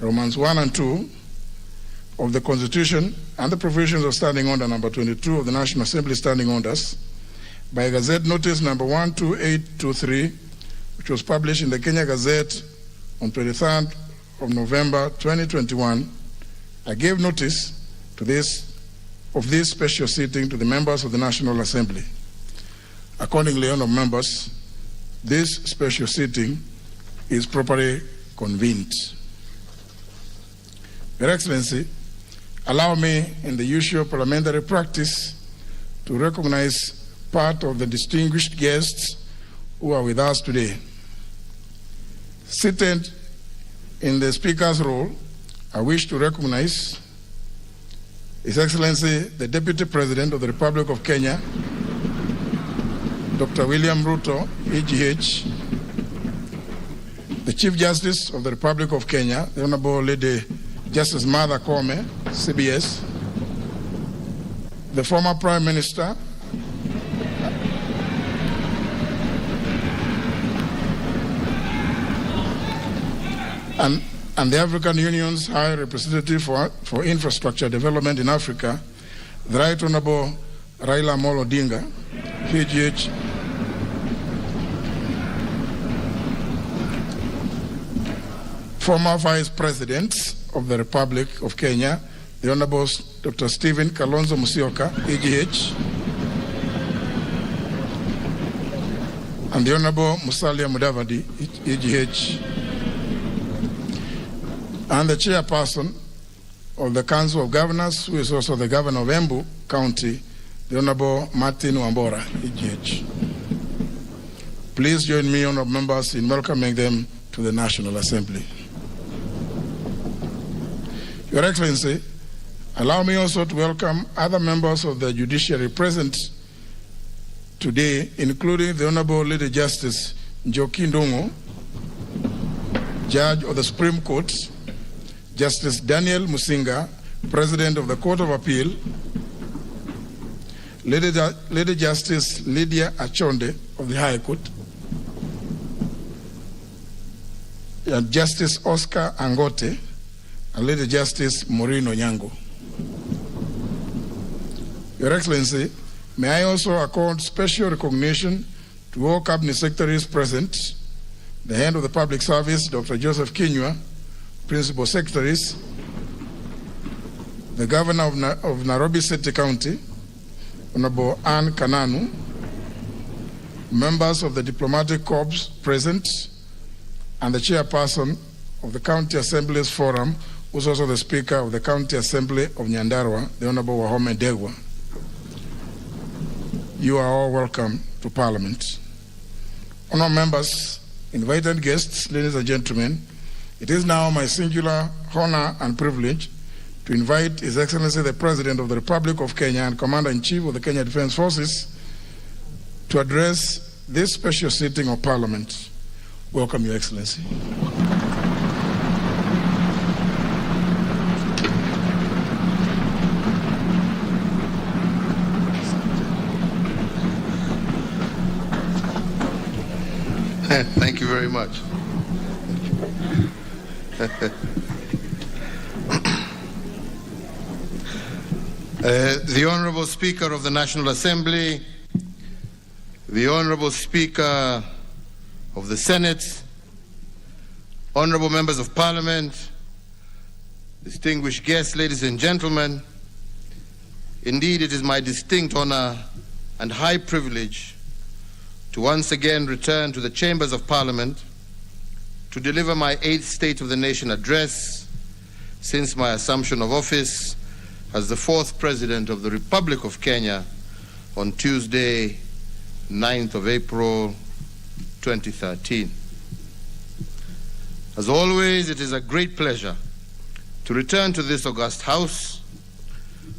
Romans 1 and 2 of the Constitution and the provisions of Standing Order number 22 of the National Assembly Standing Orders, by Gazette Notice number 12823, which was published in the Kenya Gazette on 23rd of November 2021, I gave notice to this special sitting to the members of the National Assembly. Accordingly, honourable members, this special sitting is properly convened. Your Excellency, allow me, in the usual parliamentary practice, to recognize part of the distinguished guests who are with us today. Seated in the Speaker's role, I wish to recognize His Excellency, the Deputy President of the Republic of Kenya, Dr. William Ruto, EGH, the Chief Justice of the Republic of Kenya, the Honorable Lady Justice Martha Koome, CBS, the former Prime Minister, and the African Union's High Representative for Infrastructure Development in Africa, the Right Honorable Raila Amolo Odinga, PGH, former Vice President of the Republic of Kenya, the Honorable Dr. Stephen Kalonzo Musyoka, EGH, and the Honorable Musalia Mudavadi, EGH, and the Chairperson of the Council of Governors, who is also the Governor of Embu County, the Honorable Martin Wambora, EGH. Please join me, honourable members, in welcoming them to the National Assembly. Your Excellency, allow me also to welcome other members of the judiciary present today, including the Honorable Lady Justice Njoki Ndung'u, Judge of the Supreme Court, Justice Daniel Musinga, President of the Court of Appeal, Lady Justice Lydia Achonde of the High Court, and Justice Oscar Angote, and Lady Justice Maureen Onyango. Your Excellency, may I also accord special recognition to all Cabinet Secretaries present, the Head of the Public Service, Dr. Joseph Kinyua, Principal Secretaries, the Governor of Nairobi City County, Honorable Anne Kananu, members of the Diplomatic Corps present, and the Chairperson of the County Assembly's Forum, who is also the Speaker of the County Assembly of Nyandarua, the Honorable Wahome Degwa. You are all welcome to Parliament. Honourable members, invited guests, ladies and gentlemen, it is now my singular honor and privilege to invite His Excellency the President of the Republic of Kenya and Commander-in-Chief of the Kenya Defense Forces to address this special sitting of Parliament. Welcome, Your Excellency. very much. The Honorable Speaker of the National Assembly, the Honorable Speaker of the Senate, Honorable Members of Parliament, distinguished guests, ladies and gentlemen, indeed it is my distinct honor and high privilege to once again return to the chambers of Parliament to deliver my 8th State of the Nation address since my assumption of office as the 4th President of the Republic of Kenya on Tuesday, 9th of April, 2013. As always, it is a great pleasure to return to this august house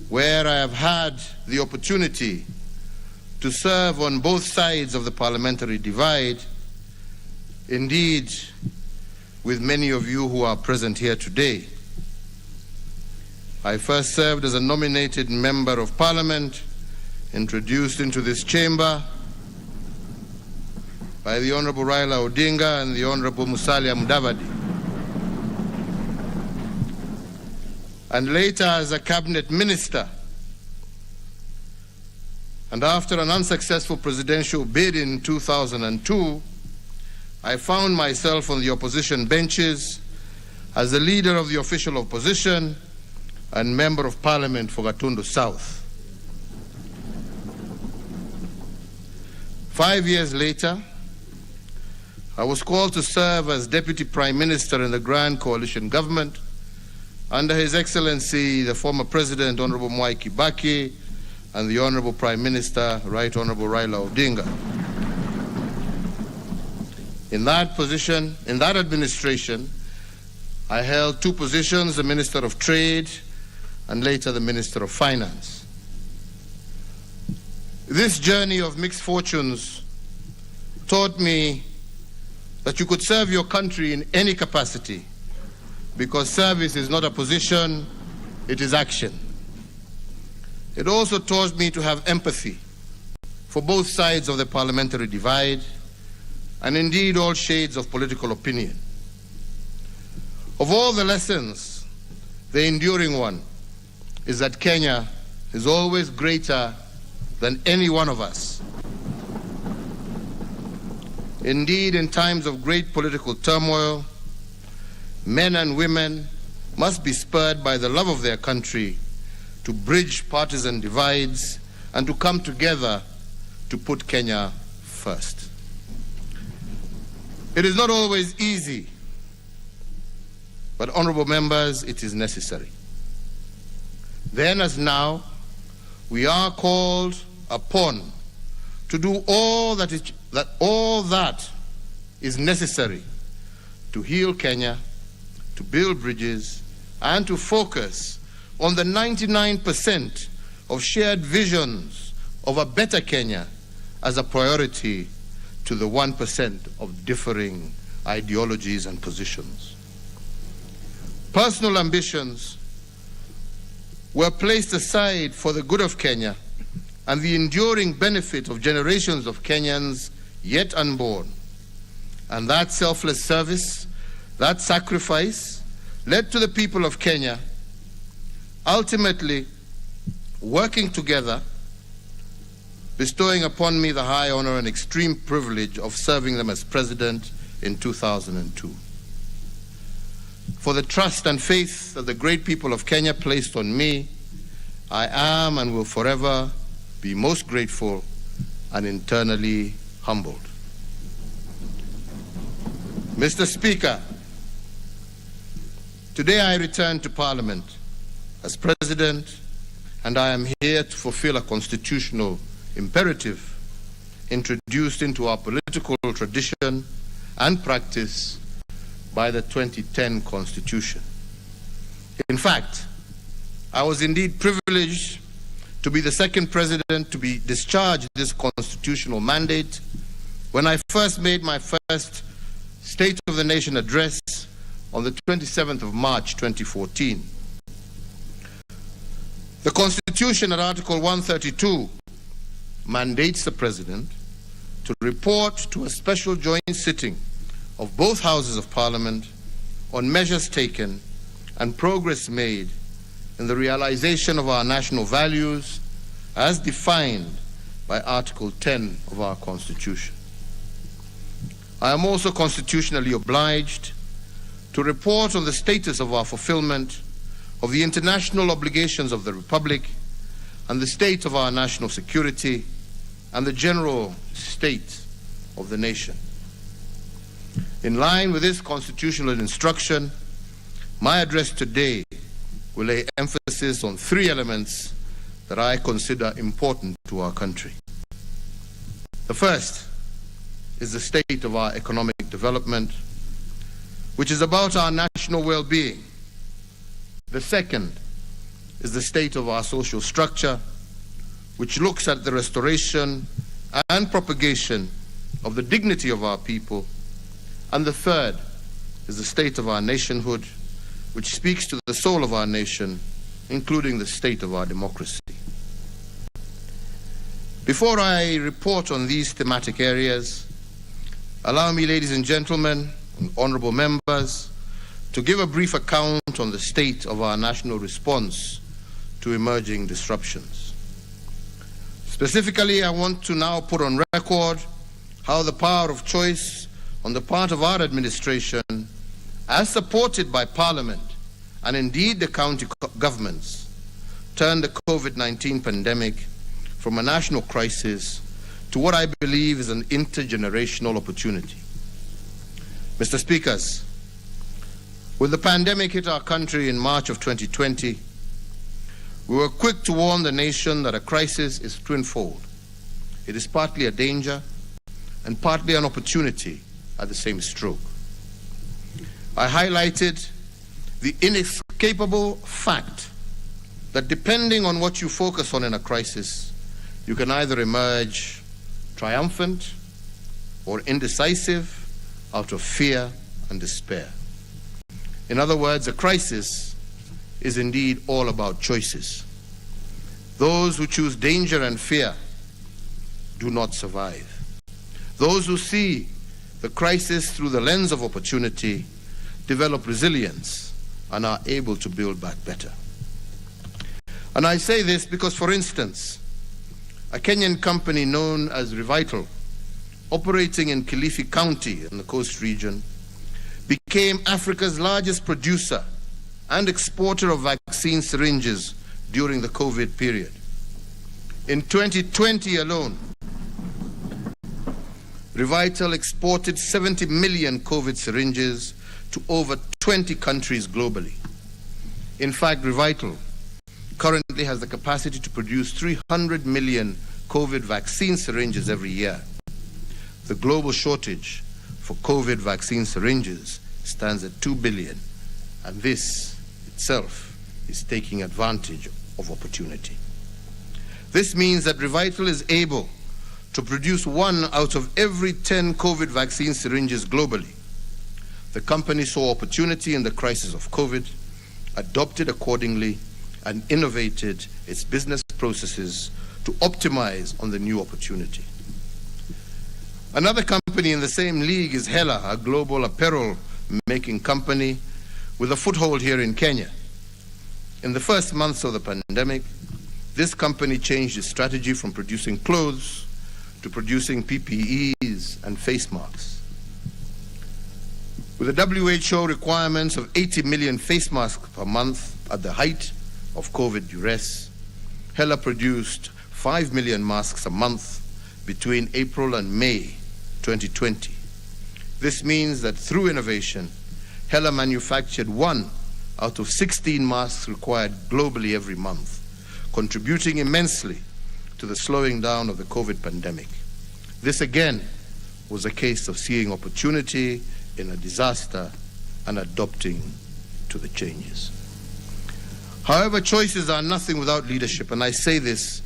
where I have had the opportunity to serve on both sides of the parliamentary divide, indeed with many of you who are present here today. I first served as a nominated member of Parliament, introduced into this chamber by the Honorable Raila Odinga and the Honorable Musalia Mudavadi, and later as a cabinet minister. And after an unsuccessful presidential bid in 2002, I found myself on the opposition benches as the leader of the official opposition and member of Parliament for Gatundu South. 5 years later, I was called to serve as Deputy Prime Minister in the Grand Coalition Government under His Excellency, the former President, Honorable Mwai Kibaki, and the Honorable Prime Minister, Right Honorable Raila Odinga. In that position, in that administration, I held 2 positions, the Minister of Trade and later the Minister of Finance. This journey of mixed fortunes taught me that you could serve your country in any capacity, because service is not a position, it is action. It also taught me to have empathy for both sides of the parliamentary divide, and indeed all shades of political opinion. Of all the lessons, the enduring one is that Kenya is always greater than any one of us. Indeed, in times of great political turmoil, men and women must be spurred by the love of their country to bridge partisan divides and to come together to put Kenya first. It is not always easy, but honorable members, it is necessary. Then as now, we are called upon to do all that is necessary to heal Kenya, to build bridges, and to focus on the 99% of shared visions of a better Kenya as a priority to the 1% of differing ideologies and positions. Personal ambitions were placed aside for the good of Kenya and the enduring benefit of generations of Kenyans yet unborn. And that selfless service, that sacrifice, led to the people of Kenya ultimately working together, bestowing upon me the high honor and extreme privilege of serving them as president in 2002. For the trust and faith that the great people of Kenya placed on me, I am and will forever be most grateful and internally humbled. Mr. Speaker, today I return to Parliament as President, and I am here to fulfill a constitutional imperative introduced into our political tradition and practice by the 2010 Constitution. In fact, I was indeed privileged to be the second president to be discharged this constitutional mandate when I first made my first State of the Nation address on the 27th of March 2014. The Constitution at Article 132 mandates the President to report to a special joint sitting of both houses of Parliament on measures taken and progress made in the realization of our national values as defined by Article 10 of our Constitution. I am also constitutionally obliged to report on the status of our fulfillment of the international obligations of the Republic and the state of our national security and the general state of the nation. In line with this constitutional instruction, my address today will lay emphasis on three elements that I consider important to our country. The first is the state of our economic development, which is about our national well-being. The second is the state of our social structure, which looks at the restoration and propagation of the dignity of our people. And the third is the state of our nationhood, which speaks to the soul of our nation, including the state of our democracy. Before I report on these thematic areas, allow me, ladies and gentlemen, and honorable members, to give a brief account on the state of our national response to emerging disruptions. Specifically, I want to now put on record how the power of choice on the part of our administration, as supported by Parliament and indeed the county governments, turned the COVID-19 pandemic from a national crisis to what I believe is an intergenerational opportunity. Mr. Speakers, when the pandemic hit our country in March of 2020, we were quick to warn the nation that a crisis is twinfold. It is partly a danger and partly an opportunity at the same stroke. I highlighted the inescapable fact that depending on what you focus on in a crisis, you can either emerge triumphant or indecisive out of fear and despair. In other words, a crisis is indeed all about choices. Those who choose danger and fear do not survive. Those who see the crisis through the lens of opportunity develop resilience and are able to build back better. And I say this because, for instance, a Kenyan company known as Revital, operating in Kilifi County in the coast region, became Africa's largest producer and exporter of vaccine syringes during the COVID period. In 2020 alone, Revital exported 70 million COVID syringes to over 20 countries globally. In fact, Revital currently has the capacity to produce 300 million COVID vaccine syringes every year. The global shortage for COVID vaccine syringes stands at 2 billion, and this itself is taking advantage of opportunity. This means that Revital is able to produce 1 out of every 10 COVID vaccine syringes globally. The company saw opportunity in the crisis of COVID, adopted accordingly, and innovated its business processes to optimize on the new opportunity. Another company in the same league is Hela, a global apparel making company with a foothold here in Kenya. In the first months of the pandemic, this company changed its strategy from producing clothes to producing PPEs and face masks. With the WHO requirements of 80 million face masks per month at the height of COVID duress, Hela produced 5 million masks a month between April and May 2020. This means that through innovation, Hela manufactured 1 out of 16 masks required globally every month, contributing immensely to the slowing down of the COVID pandemic. This again was a case of seeing opportunity in a disaster and adopting to the changes. However, choices are nothing without leadership, and I say this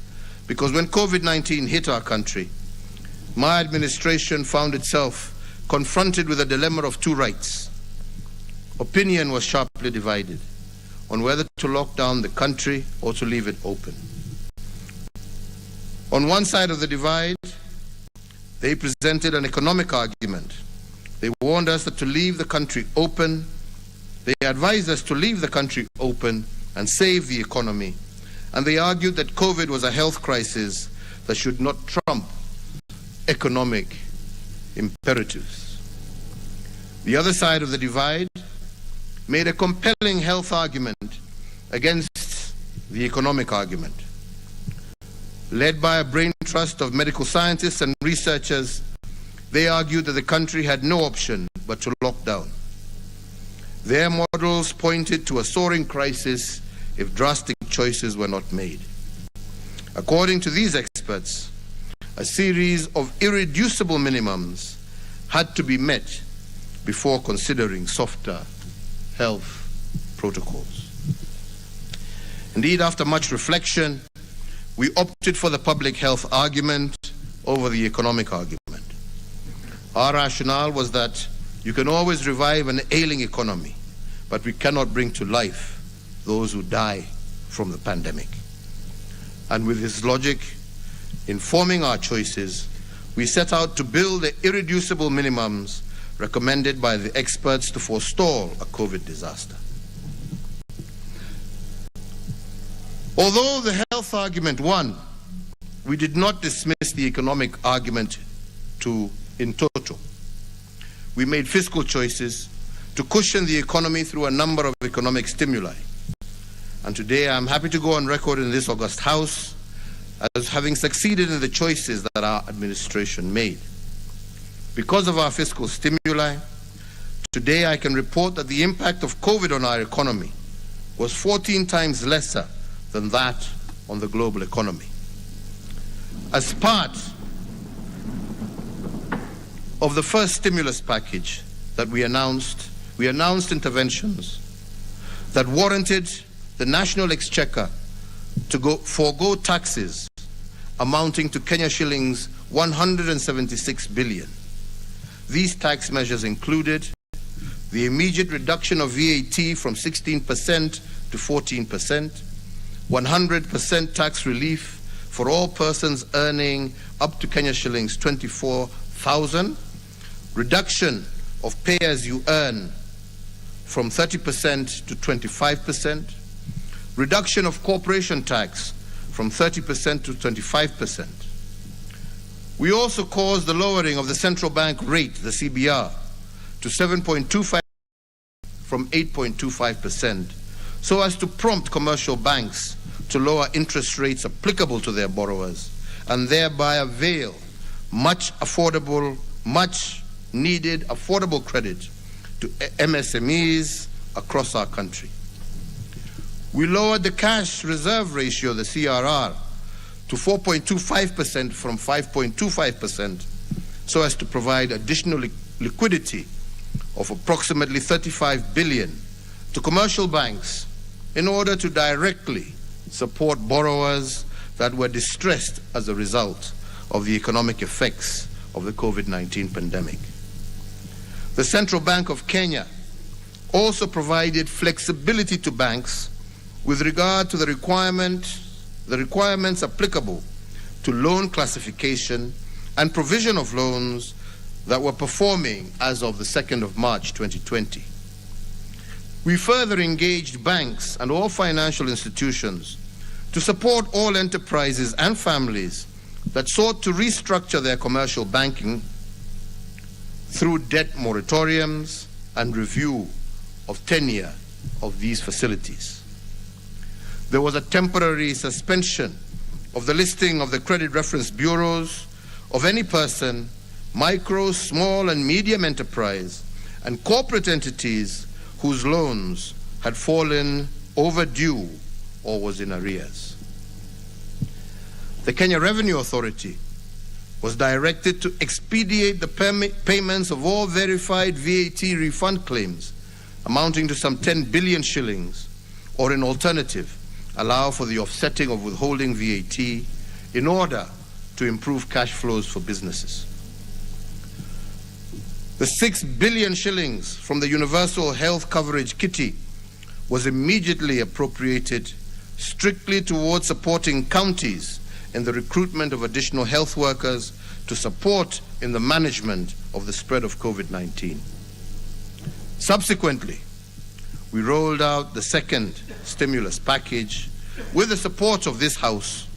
because when COVID-19 hit our country, my administration found itself confronted with a dilemma of two rights. Opinion was sharply divided on whether to lock down the country or to leave it open. On one side of the divide, they presented an economic argument They warned us that to leave the country open, they advised us to leave the country open and save the economy. And they argued that COVID was a health crisis that should not trump economic imperatives. The other side of the divide made a compelling health argument against the economic argument. Led by a brain trust of medical scientists and researchers, they argued that the country had no option but to lock down. Their models pointed to a soaring crisis if drastic choices were not made. According to these experts, a series of irreducible minimums had to be met before considering softer health protocols. Indeed, after much reflection, we opted for the public health argument over the economic argument. Our rationale was that you can always revive an ailing economy, but we cannot bring to life those who die from the pandemic. And with this logic informing our choices, we set out to build the irreducible minimums recommended by the experts to forestall a COVID disaster. Although the health argument won, we did not dismiss the economic argument in toto. We made fiscal choices to cushion the economy through a number of economic stimuli. And today I'm happy to go on record in this august House as having succeeded in the choices that our administration made. Because of our fiscal stimuli, today I can report that the impact of COVID on our economy was 14 times lesser than that on the global economy. As part of the first stimulus package that we announced interventions that warranted the national exchequer to forego taxes amounting to Kenya shillings 176 billion. These tax measures included the immediate reduction of VAT from 16% to 14%, 100% tax relief for all persons earning up to Kenya shillings 24,000, reduction of pay as you earn from 30% to 25%, reduction of corporation tax from 30% to 25%. We also caused the lowering of the central bank rate, the CBR, to 7.25% from 8.25%, so as to prompt commercial banks to lower interest rates applicable to their borrowers and thereby avail much needed affordable credit to MSMEs across our country. We lowered the cash reserve ratio, the CRR, to 4.25% from 5.25%, so as to provide additional liquidity of approximately 35 billion to commercial banks in order to directly support borrowers that were distressed as a result of the economic effects of the COVID-19 pandemic. The Central Bank of Kenya also provided flexibility to banks with regard to the requirements applicable to loan classification and provision of loans that were performing as of the 2nd of March 2020. We further engaged banks and all financial institutions to support all enterprises and families that sought to restructure their commercial banking through debt moratoriums and review of tenure of these facilities. There was a temporary suspension of the listing of the credit reference bureaus of any person, micro, small and medium enterprise and corporate entities whose loans had fallen overdue or was in arrears. The Kenya Revenue Authority was directed to expedite the payments of all verified VAT refund claims amounting to some 10 billion shillings, or in alternative, allow for the offsetting of withholding VAT in order to improve cash flows for businesses. The 6 billion shillings from the Universal Health Coverage Kitty was immediately appropriated strictly towards supporting counties in the recruitment of additional health workers to support in the management of the spread of COVID-19. Subsequently, we rolled out the second stimulus package with the support of this House,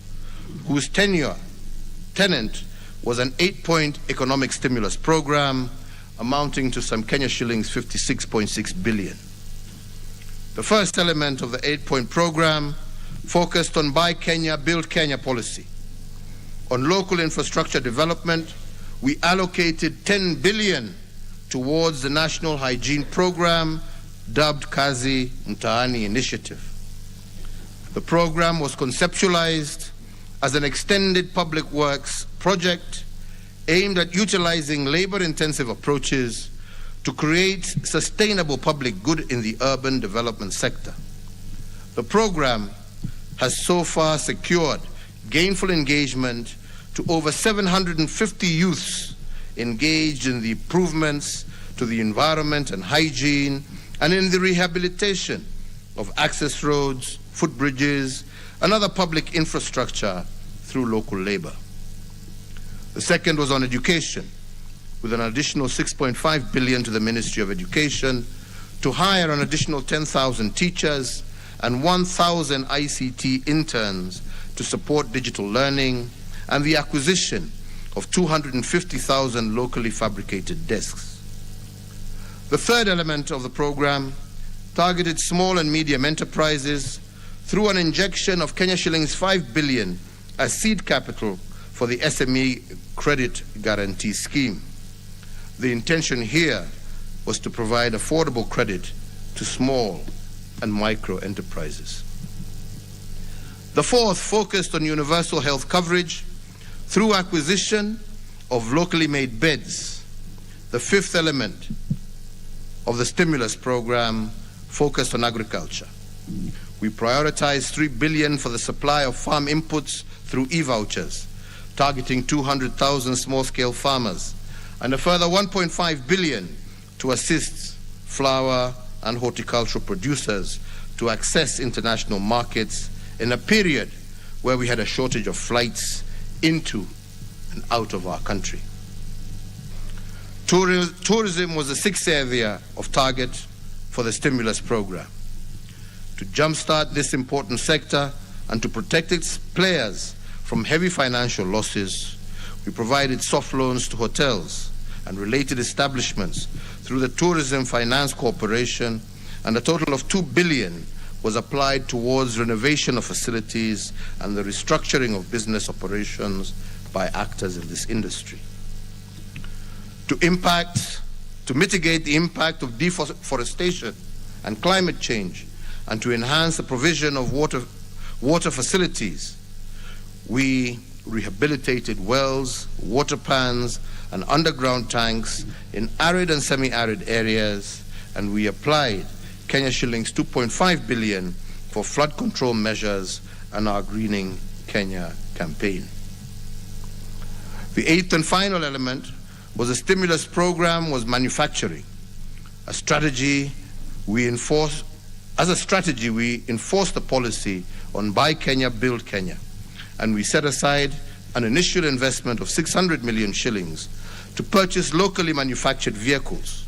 whose tenant was an 8-point economic stimulus program amounting to some Kenya shillings 56.6 billion. The first element of the 8-point program focused on Buy Kenya, Build Kenya policy. On local infrastructure development, we allocated 10 billion towards the National Hygiene Program dubbed Kazi Mtaani Initiative. The program was conceptualized as an extended public works project aimed at utilizing labor-intensive approaches to create sustainable public good in the urban development sector. The program has so far secured gainful engagement to over 750 youths engaged in the improvements to the environment and hygiene and in the rehabilitation of access roads, footbridges, and other public infrastructure through local labor. The second was on education, with an additional 6.5 billion to the Ministry of Education to hire an additional 10,000 teachers and 1,000 ICT interns to support digital learning and the acquisition of 250,000 locally fabricated desks. The third element of the program targeted small and medium enterprises through an injection of Kenya shillings 5 billion as seed capital for the SME Credit Guarantee Scheme. The intention here was to provide affordable credit to small and micro enterprises. The fourth focused on universal health coverage through acquisition of locally made beds. The fifth element of the stimulus program focused on agriculture. We prioritized 3 billion for the supply of farm inputs through e-vouchers, targeting 200,000 small-scale farmers, and a further 1.5 billion to assist flower and horticultural producers to access international markets in a period where we had a shortage of flights into and out of our country. Tourism was the sixth area of target for the stimulus program. To jumpstart this important sector and to protect its players from heavy financial losses, we provided soft loans to hotels and related establishments through the Tourism Finance Corporation, and a total of 2 billion was applied towards renovation of facilities and the restructuring of business operations by actors in this industry. To mitigate the impact of deforestation and climate change, and to enhance the provision of water facilities, we rehabilitated wells, water pans, and underground tanks in arid and semi-arid areas, and we applied Kenya shillings 2.5 billion for flood control measures and our Greening Kenya campaign. The eighth and final element was a stimulus program was manufacturing. As a strategy, we enforced the policy on Buy Kenya, Build Kenya, and we set aside an initial investment of 600 million shillings to purchase locally manufactured vehicles.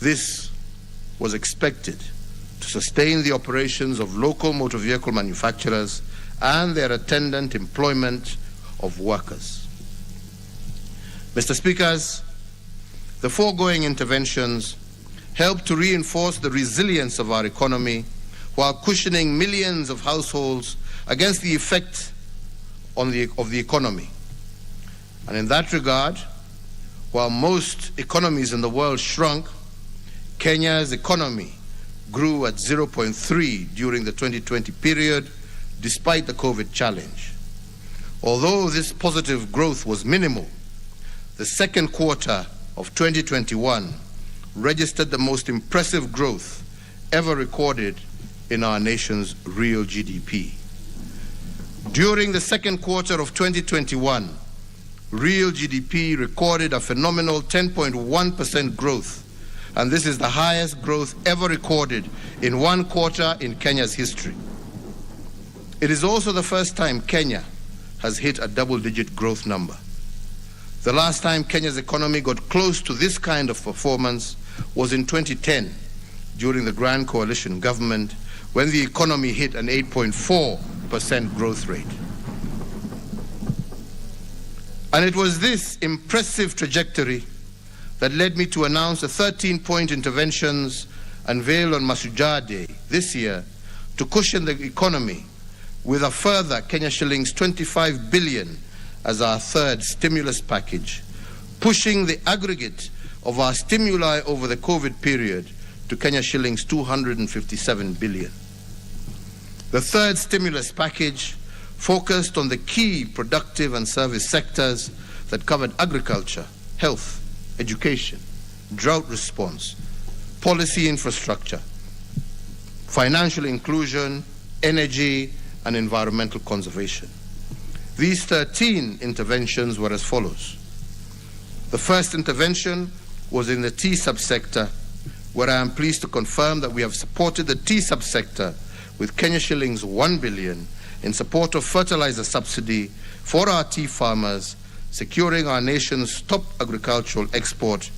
This was expected to sustain the operations of local motor vehicle manufacturers and their attendant employment of workers. Mr. Speakers, the foregoing interventions help to reinforce the resilience of our economy while cushioning millions of households against the effect of the economy. And in that regard, while most economies in the world shrunk, Kenya's economy grew at 0.3 during the 2020 period, despite the COVID challenge. Although this positive growth was minimal, the second quarter of 2021 registered the most impressive growth ever recorded in our nation's real GDP. During the second quarter of 2021, real GDP recorded a phenomenal 10.1% growth, and this is the highest growth ever recorded in one quarter in Kenya's history. It is also the first time Kenya has hit a double-digit growth number. The last time Kenya's economy got close to this kind of performance was in 2010, during the Grand Coalition government, when the economy hit an 8.4% growth rate. And it was this impressive trajectory that led me to announce the 13-point interventions unveiled on Mashujaa Day this year to cushion the economy with a further Kenya shillings 25 billion as our third stimulus package, pushing the aggregate of our stimuli over the COVID period to Kenya shillings 257 billion. The third stimulus package focused on the key productive and service sectors that covered agriculture, health, education, drought response, policy infrastructure, financial inclusion, energy, and environmental conservation. These 13 interventions were as follows. The first intervention was in the tea subsector, where I am pleased to confirm that we have supported the tea subsector with Kenya shillings 1 billion in support of fertilizer subsidy for our tea farmers, securing our nation's top agricultural export,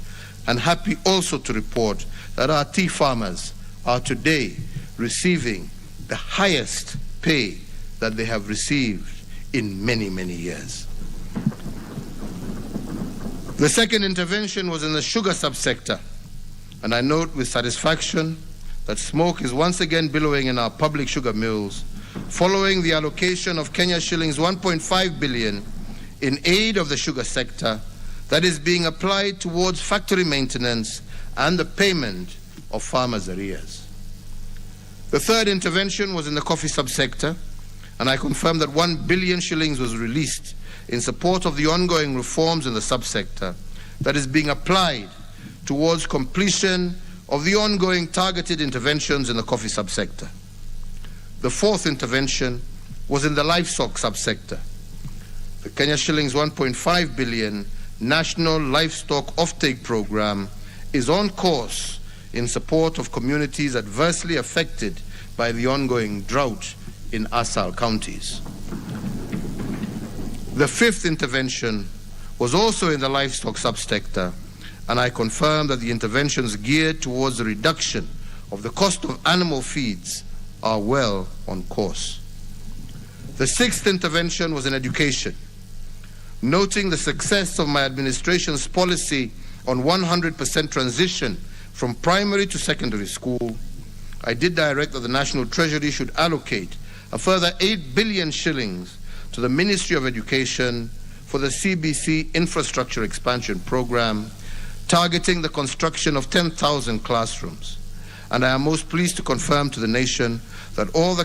and happy also to report that our tea farmers are today receiving the highest pay that they have received in many, many years. The second intervention was in the sugar subsector, and I note with satisfaction that smoke is once again billowing in our public sugar mills, following the allocation of Kenya shillings 1.5 billion in aid of the sugar sector that is being applied towards factory maintenance and the payment of farmers' arrears. The third intervention was in the coffee subsector, and I confirm that 1 billion shillings was released in support of the ongoing reforms in the subsector that is being applied towards completion of the ongoing targeted interventions in the coffee subsector. The fourth intervention was in the livestock subsector. The Kenya shillings 1.5 billion National Livestock Offtake Program is on course in support of communities adversely affected by the ongoing drought in ASAL counties. The fifth intervention was also in the livestock subsector, and I confirm that the interventions geared towards the reduction of the cost of animal feeds are well on course. The sixth intervention was in education. Noting the success of my administration's policy on 100% transition from primary to secondary school, I did direct that the National Treasury should allocate a further 8 billion shillings to the Ministry of Education for the CBC Infrastructure Expansion Program, targeting the construction of 10,000 classrooms. And I am most pleased to confirm to the nation that all the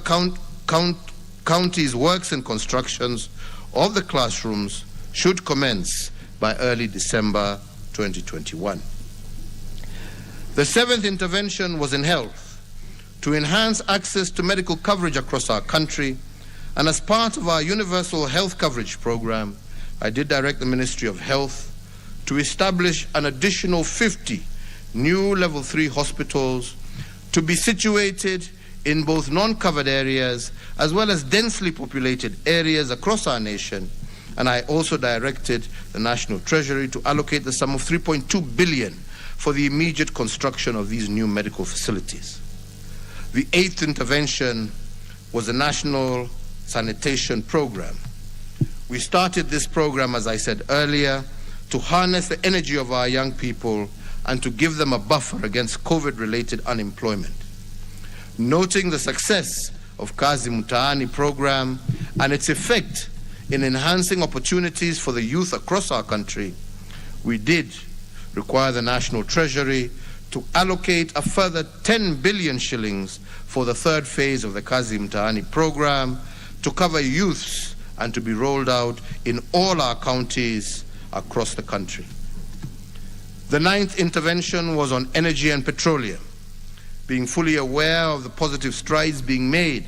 county's works and constructions of the classrooms should commence by early December 2021. The seventh intervention was in health, to enhance access to medical coverage across our country, and as part of our universal health coverage program, I did direct the Ministry of Health to establish an additional 50 new level 3 hospitals to be situated in both non-covered areas as well as densely populated areas across our nation. And I also directed the National Treasury to allocate the sum of 3.2 billion for the immediate construction of these new medical facilities. The eighth intervention was the National Sanitation Program. We started this program, as I said earlier, to harness the energy of our young people and to give them a buffer against COVID-related unemployment. Noting the success of Kazi Mtaani program and its effect in enhancing opportunities for the youth across our country, we did require the National Treasury to allocate a further 10 billion shillings for the third phase of the Kazi Mtaani program to cover youths and to be rolled out in all our counties across the country. The ninth intervention was on energy and petroleum. Being fully aware of the positive strides being made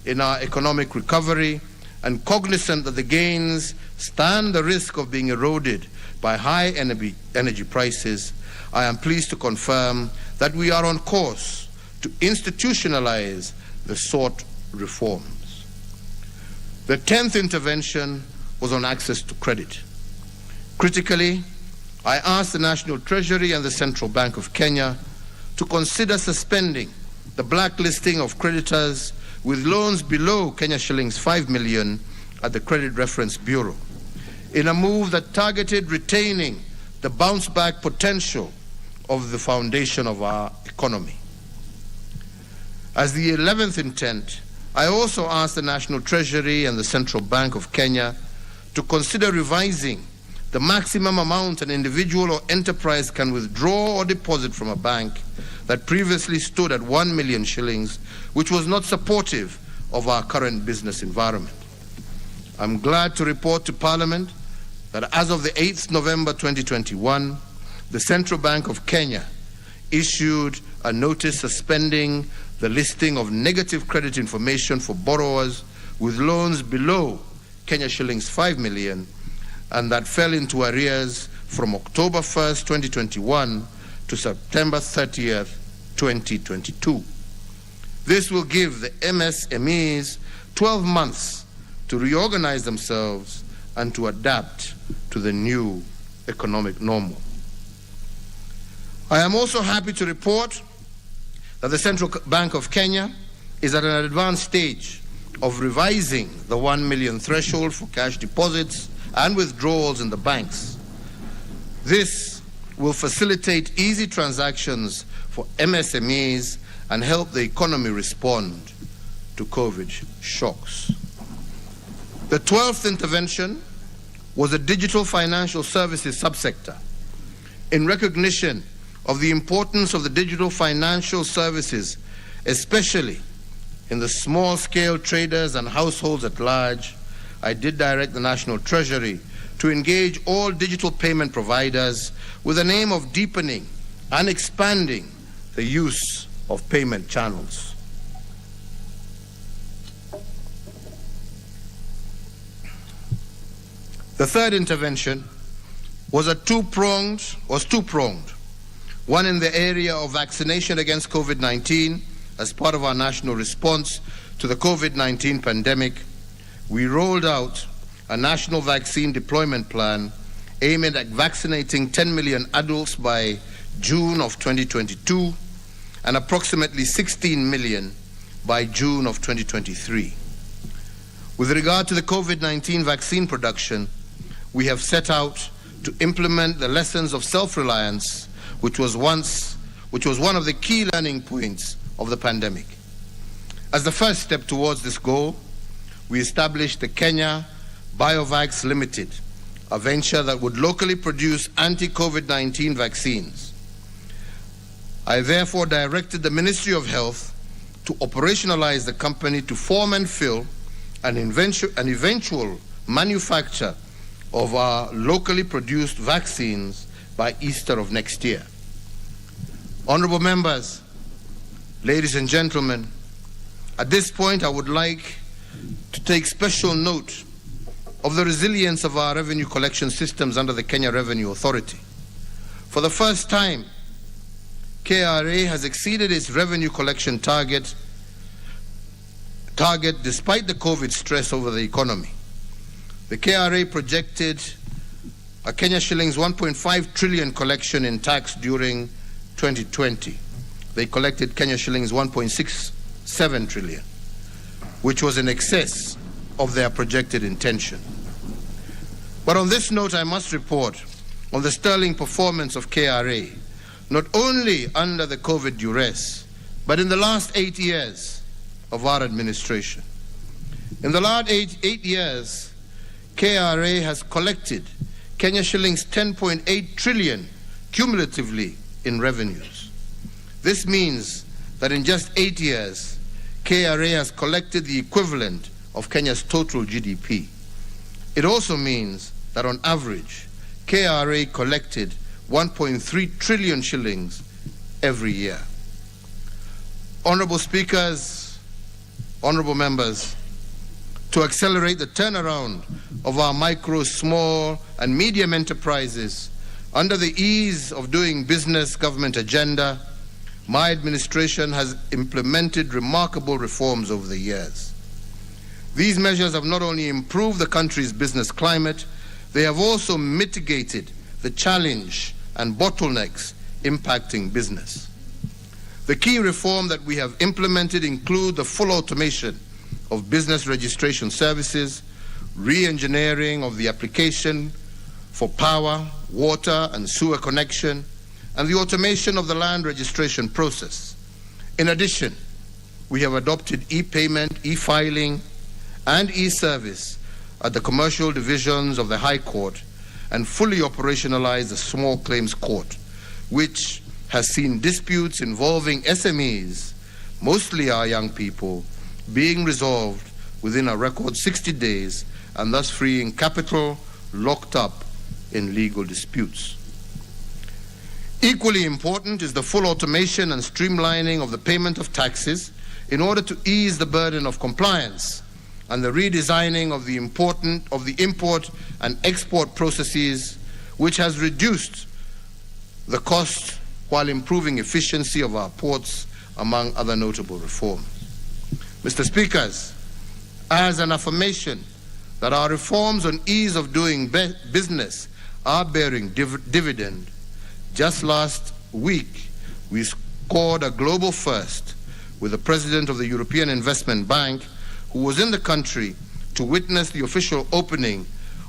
in our economic recovery and cognizant that the gains stand the risk of being eroded by high energy prices, I am pleased to confirm that we are on course to institutionalize the sought reforms. The 10th intervention was on access to credit. Critically, I asked the National Treasury and the Central Bank of Kenya to consider suspending the blacklisting of creditors with loans below Kenya shillings 5 million at the Credit Reference Bureau, in a move that targeted retaining the bounce-back potential of the foundation of our economy. As the 11th intent, I also asked the National Treasury and the Central Bank of Kenya to consider revising the maximum amount an individual or enterprise can withdraw or deposit from a bank that previously stood at 1 million shillings, which was not supportive of our current business environment. I'm glad to report to Parliament that as of the 8th November 2021, the Central Bank of Kenya issued a notice suspending the listing of negative credit information for borrowers with loans below Kenya shillings 5 million and that fell into arrears from October 1st, 2021 to September 30th, 2022. This will give the MSMEs 12 months to reorganize themselves and to adapt to the new economic normal. I am also happy to report that the Central Bank of Kenya is at an advanced stage of revising the 1 million threshold for cash deposits and withdrawals in the banks. This will facilitate easy transactions for MSMEs and help the economy respond to COVID shocks. The 12th intervention was a digital financial services subsector. In recognition of the importance of the digital financial services, especially in the small-scale traders and households at large, I did direct the National Treasury to engage all digital payment providers with the aim of deepening and expanding the use of payment channels. The third intervention was two-pronged. One in the area of vaccination against COVID-19 as part of our national response to the COVID-19 pandemic. We rolled out a national vaccine deployment plan aiming at vaccinating 10 million adults by June of 2022 and approximately 16 million by June of 2023. With regard to the COVID-19 vaccine production, we have set out to implement the lessons of self-reliance, which was one of the key learning points of the pandemic. As the first step towards this goal, we established the Kenya Biovacs Limited, a venture that would locally produce anti-COVID-19 vaccines. I therefore directed the Ministry of Health to operationalize the company to form and fill an eventual manufacture of our locally produced vaccines by Easter of next year. Honorable members, ladies and gentlemen, at this point I would like to take special note of the resilience of our revenue collection systems under the Kenya Revenue Authority. For the first time, KRA has exceeded its revenue collection target despite the COVID stress over the economy. The KRA projected a Kenya shillings 1.5 trillion collection in tax during 2020. They collected Kenya shillings 1.67 trillion, which was in excess of their projected intention. But on this note, I must report on the sterling performance of KRA, not only under the COVID duress, but in the last 8 years of our administration. In the last eight years, KRA has collected Kenya shillings 10.8 trillion cumulatively in revenues. This means that in just 8 years, KRA has collected the equivalent of Kenya's total GDP. It also means that on average, KRA collected 1.3 trillion shillings every year. Honorable speakers, honorable members, to accelerate the turnaround of our micro, small, and medium enterprises under the ease of doing business government agenda, my administration has implemented remarkable reforms over the years. These measures have not only improved the country's business climate, they have also mitigated the challenge and bottlenecks impacting business. The key reform that we have implemented include the full automation of business registration services, re-engineering of the application for power, water, and sewer connection, and the automation of the land registration process. In addition, we have adopted e-payment, e-filing, and e-service at the commercial divisions of the High Court and fully operationalized the Small Claims Court, which has seen disputes involving SMEs, mostly our young people, being resolved within a record 60 days and thus freeing capital locked up in legal disputes. Equally important is the full automation and streamlining of the payment of taxes in order to ease the burden of compliance and the redesigning of the import and export processes, which has reduced the cost while improving efficiency of our ports, among other notable reforms. Mr. Speakers, as an affirmation that our reforms on ease of doing business are bearing dividend, just last week we scored a global first with the President of the European Investment Bank, who was in the country to witness the official opening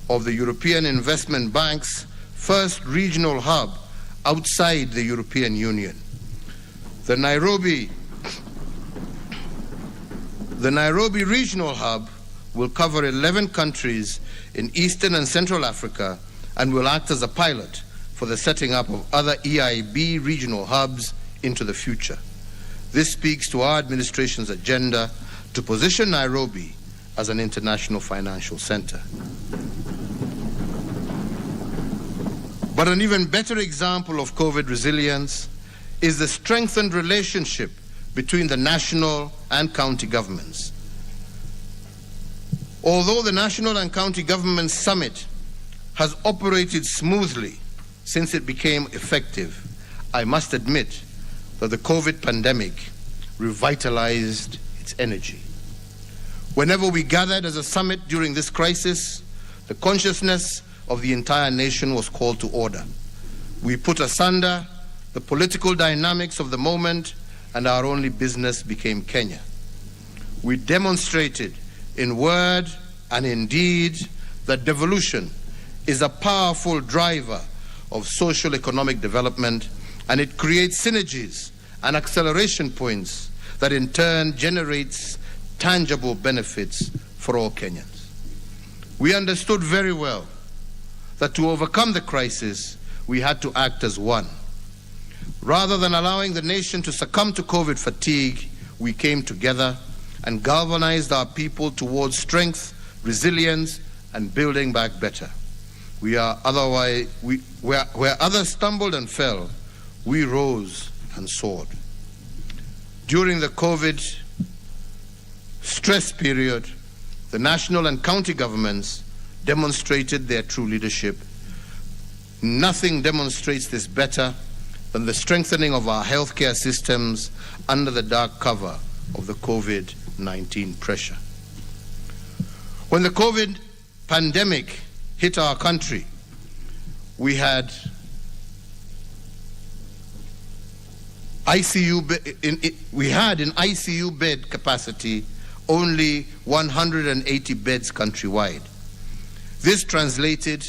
of the European Investment Bank's first regional hub outside the European Union. The Nairobi Regional Hub will cover 11 countries in Eastern and Central Africa and will act as a pilot for the setting up of other EIB regional hubs into the future. This speaks to our administration's agenda to position Nairobi as an international financial center. But an even better example of COVID resilience is the strengthened relationship between the national and county governments. Although the National and County Government Summit has operated smoothly since it became effective, I must admit that the COVID pandemic revitalized its energy. Whenever we gathered as a summit during this crisis, the consciousness of the entire nation was called to order. We put asunder the political dynamics of the moment, and our only business became Kenya. We demonstrated in word and in deed that devolution is a powerful driver of social economic development, and it creates synergies and acceleration points that in turn generates tangible benefits for all Kenyans. We understood very well that to overcome the crisis, we had to act as one. Rather than allowing the nation to succumb to COVID fatigue, we came together and galvanized our people towards strength, resilience, and building back better. Where others stumbled and fell, we rose and soared. During the COVID stress period, the national and county governments demonstrated their true leadership. Nothing demonstrates this better than the strengthening of our healthcare systems under the dark cover of the COVID-19 pressure. When the COVID pandemic hit our country, we had in ICU bed capacity only 180 beds countrywide. This translated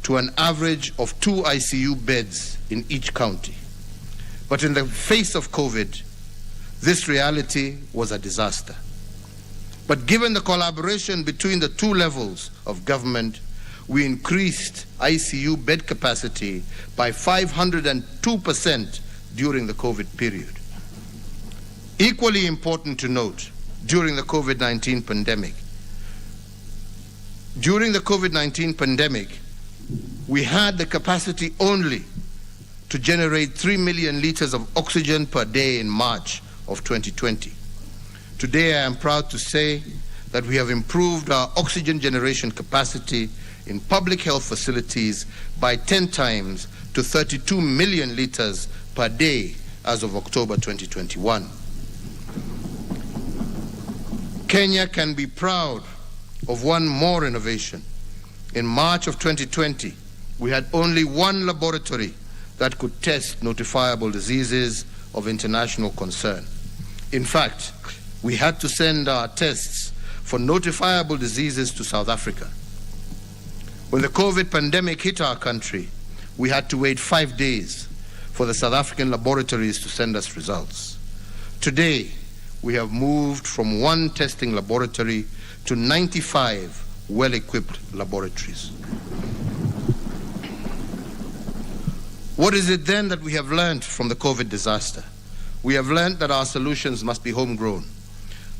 to an average of 2 ICU beds in each county. But in the face of COVID, this reality was a disaster. But given the collaboration between the 2 levels of government, we increased ICU bed capacity by 502% during the COVID period. Equally important to note, during the COVID-19 pandemic, we had the capacity only to generate 3 million liters of oxygen per day in March of 2020. Today, I am proud to say that we have improved our oxygen generation capacity in public health facilities by 10 times to 32 million liters per day as of October 2021. Kenya can be proud of one more innovation. in March of 2020, we had only one laboratory that could test notifiable diseases of international concern. In fact, we had to send our tests for notifiable diseases to South Africa. When the COVID pandemic hit our country, we had to wait 5 days for the South African laboratories to send us results. Today, we have moved from one testing laboratory to 95 well-equipped laboratories. What is it then that we have learned from the COVID disaster? We have learned that our solutions must be homegrown.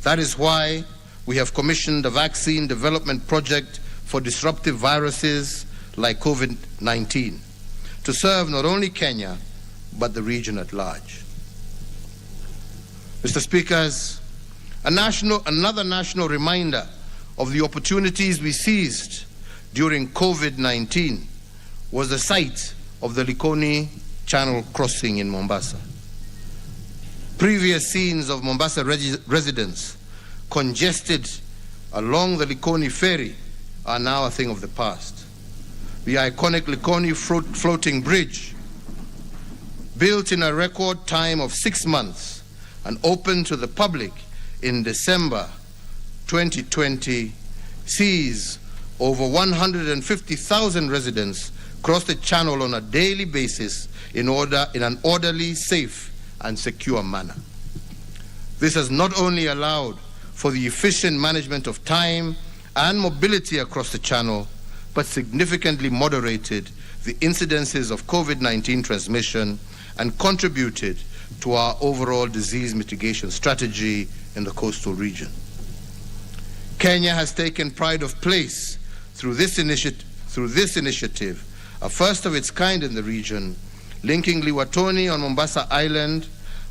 That is why we have commissioned a vaccine development project for disruptive viruses like COVID-19 to serve not only Kenya, but the region at large. Mr. Speakers, another national reminder of the opportunities we seized during COVID-19 was the site of the Likoni Channel crossing in Mombasa. Previous scenes of Mombasa residents congested along the Likoni ferry are now a thing of the past. The iconic Likoni floating bridge, built in a record time of 6 months and opened to the public in December 2020, sees over 150,000 residents cross the channel on a daily basis in an orderly, safe, and secure manner. This has not only allowed for the efficient management of time and mobility across the channel, but significantly moderated the incidences of COVID-19 transmission and contributed to our overall disease mitigation strategy in the coastal region. Kenya has taken pride of place through this initiative, a first of its kind in the region, linking Liwatoni on Mombasa Island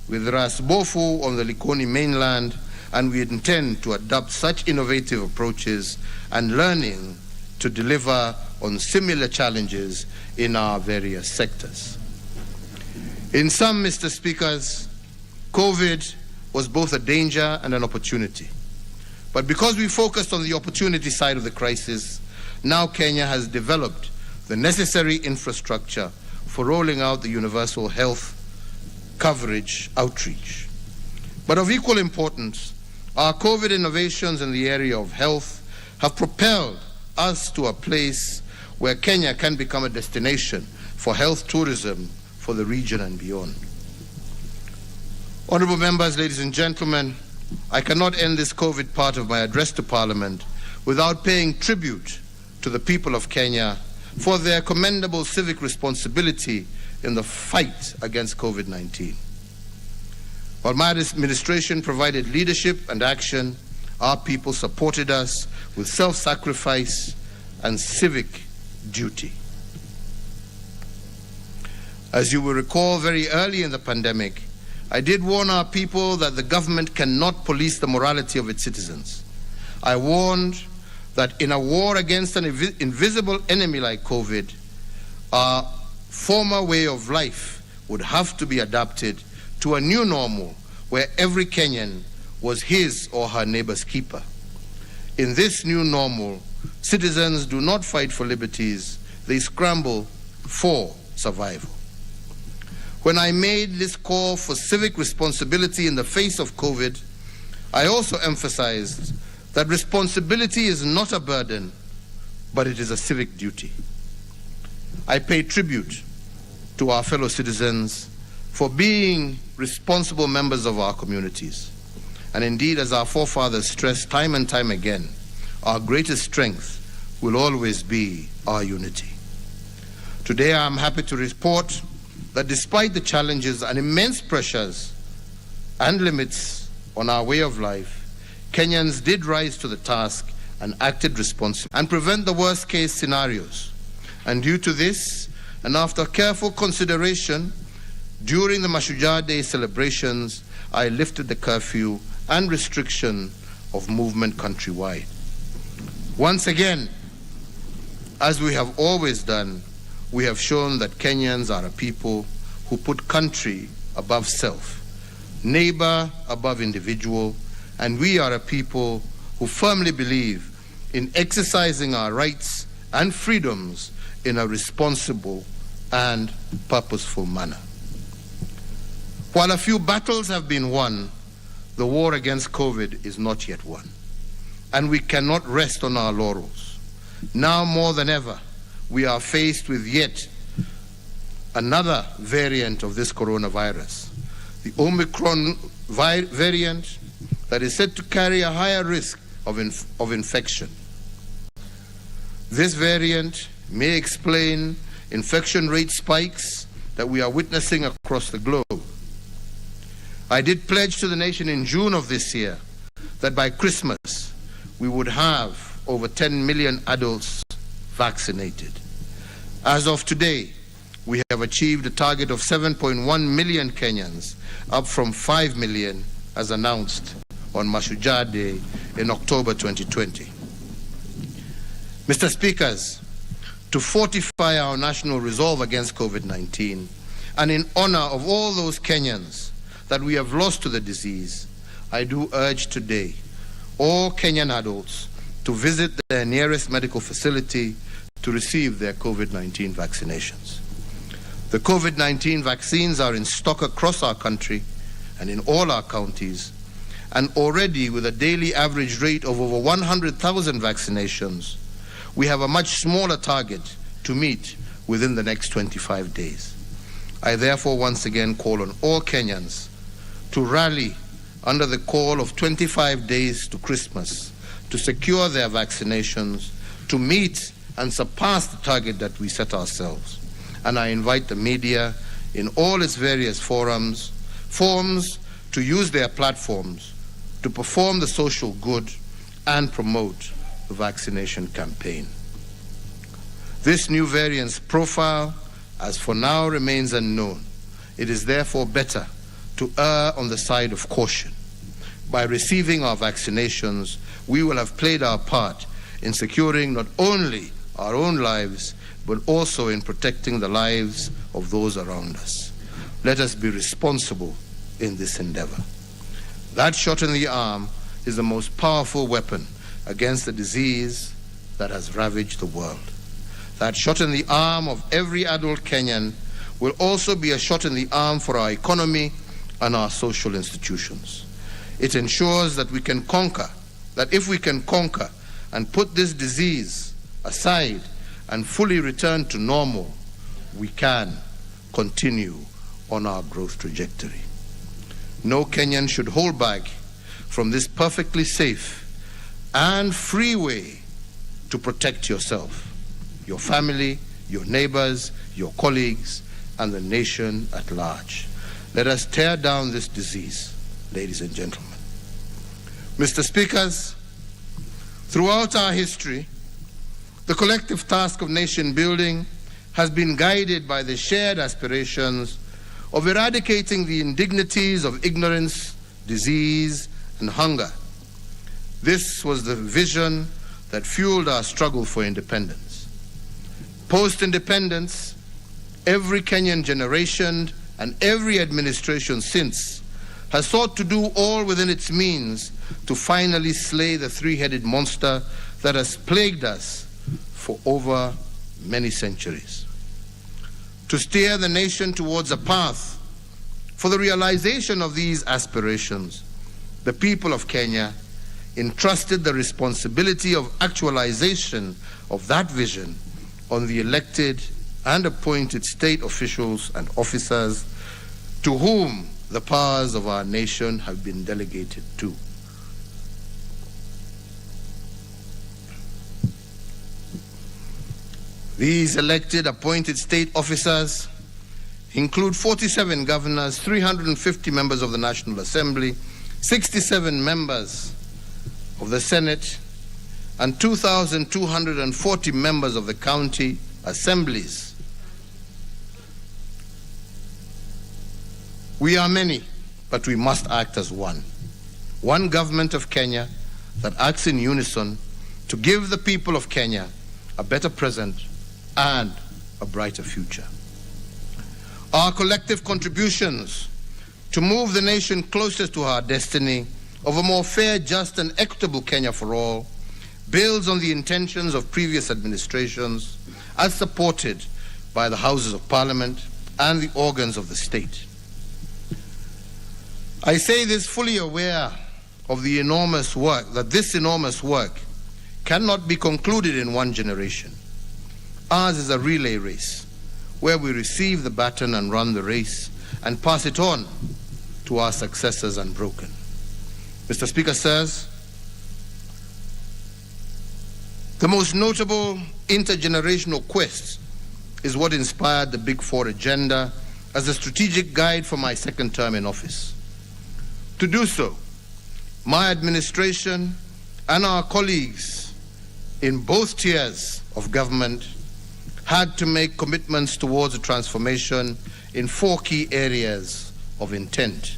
with Ras Bofu on the Likoni mainland, and we intend to adopt such innovative approaches and learning to deliver on similar challenges in our various sectors. In sum, Mr. Speakers, COVID was both a danger and an opportunity. But because we focused on the opportunity side of the crisis, now Kenya has developed the necessary infrastructure for rolling out the universal health coverage outreach. But of equal importance, our COVID innovations in the area of health have propelled us to a place where Kenya can become a destination for health tourism for the region and beyond. Honorable members, ladies and gentlemen, I cannot end this COVID part of my address to Parliament without paying tribute to the people of Kenya for their commendable civic responsibility in the fight against COVID-19. While my administration provided leadership and action, our people supported us with self-sacrifice and civic duty. As you will recall, very early in the pandemic, I did warn our people that the government cannot police the morality of its citizens. I warned that in a war against an invisible enemy like COVID, our former way of life would have to be adapted to a new normal where every Kenyan was his or her neighbor's keeper. In this new normal, citizens do not fight for liberties, they scramble for survival. When I made this call for civic responsibility in the face of COVID, I also emphasized that responsibility is not a burden, but it is a civic duty. I pay tribute to our fellow citizens for being responsible members of our communities. And indeed, as our forefathers stressed time and time again, our greatest strength will always be our unity. Today, I am happy to report that despite the challenges and immense pressures and limits on our way of life, Kenyans did rise to the task and acted responsibly and prevent the worst case scenarios. And due to this, and after careful consideration, during the Mashujaa Day celebrations, I lifted the curfew and restriction of movement countrywide. Once again, as we have always done, we have shown that Kenyans are a people who put country above self, neighbor above individual, and we are a people who firmly believe in exercising our rights and freedoms in a responsible and purposeful manner. While a few battles have been won, the war against COVID is not yet won, and we cannot rest on our laurels. Now more than ever, we are faced with yet another variant of this coronavirus, the Omicron variant that is said to carry a higher risk of infection. This variant may explain infection rate spikes that we are witnessing across the globe. I did pledge to the nation in June of this year that by Christmas we would have over 10 million adults vaccinated. As of today, we have achieved a target of 7.1 million Kenyans, up from 5 million as announced on Mashujaa Day in October 2020. Mr. Speakers, to fortify our national resolve against COVID-19 and in honor of all those Kenyans that we have lost to the disease, I do urge today all Kenyan adults to visit their nearest medical facility to receive their COVID-19 vaccinations. The COVID-19 vaccines are in stock across our country and in all our counties, and already with a daily average rate of over 100,000 vaccinations, we have a much smaller target to meet within the next 25 days. I therefore once again call on all Kenyans to rally under the call of 25 days to Christmas to secure their vaccinations, to meet and surpass the target that we set ourselves. And I invite the media in all its various forms to use their platforms to perform the social good and promote the vaccination campaign. This new variant's profile, as for now, remains unknown. It is therefore better to err on the side of caution. By receiving our vaccinations, we will have played our part in securing not only our own lives, but also in protecting the lives of those around us. Let us be responsible in this endeavor. That shot in the arm is the most powerful weapon against the disease that has ravaged the world. That shot in the arm of every adult Kenyan will also be a shot in the arm for our economy and our social institutions. It ensures that we can conquer, that if we can conquer and put this disease aside and fully return to normal, we can continue on our growth trajectory. No Kenyan should hold back from this perfectly safe and free way to protect yourself, your family, your neighbors, your colleagues, and the nation at large. Let us tear down this disease, ladies and gentlemen. Mr. Speakers, throughout our history, the collective task of nation building has been guided by the shared aspirations of eradicating the indignities of ignorance, disease, and hunger. This was the vision that fueled our struggle for independence. Post-independence, every Kenyan generation and every administration since has sought to do all within its means to finally slay the three-headed monster that has plagued us for over many centuries. To steer the nation towards a path for the realization of these aspirations, the people of Kenya entrusted the responsibility of actualization of that vision on the elected and appointed state officials and officers to whom the powers of our nation have been delegated to. These elected appointed state officers include 47 governors, 350 members of the National Assembly, 67 members of the Senate, and 2,240 members of the county assemblies. We are many, but we must act as one. One government of Kenya that acts in unison to give the people of Kenya a better present and a brighter future. Our collective contributions to move the nation closer to our destiny of a more fair, just, and equitable Kenya for all builds on the intentions of previous administrations as supported by the Houses of Parliament and the organs of the state. I say this fully aware of the enormous work, that this enormous work cannot be concluded in one generation. Ours is a relay race, where we receive the baton and run the race and pass it on to our successors unbroken. Mr. Speaker, sirs, the most notable intergenerational quest is what inspired the Big Four agenda as a strategic guide for my second term in office. To do so, my administration and our colleagues in both tiers of government had to make commitments towards a transformation in 4 key areas of intent.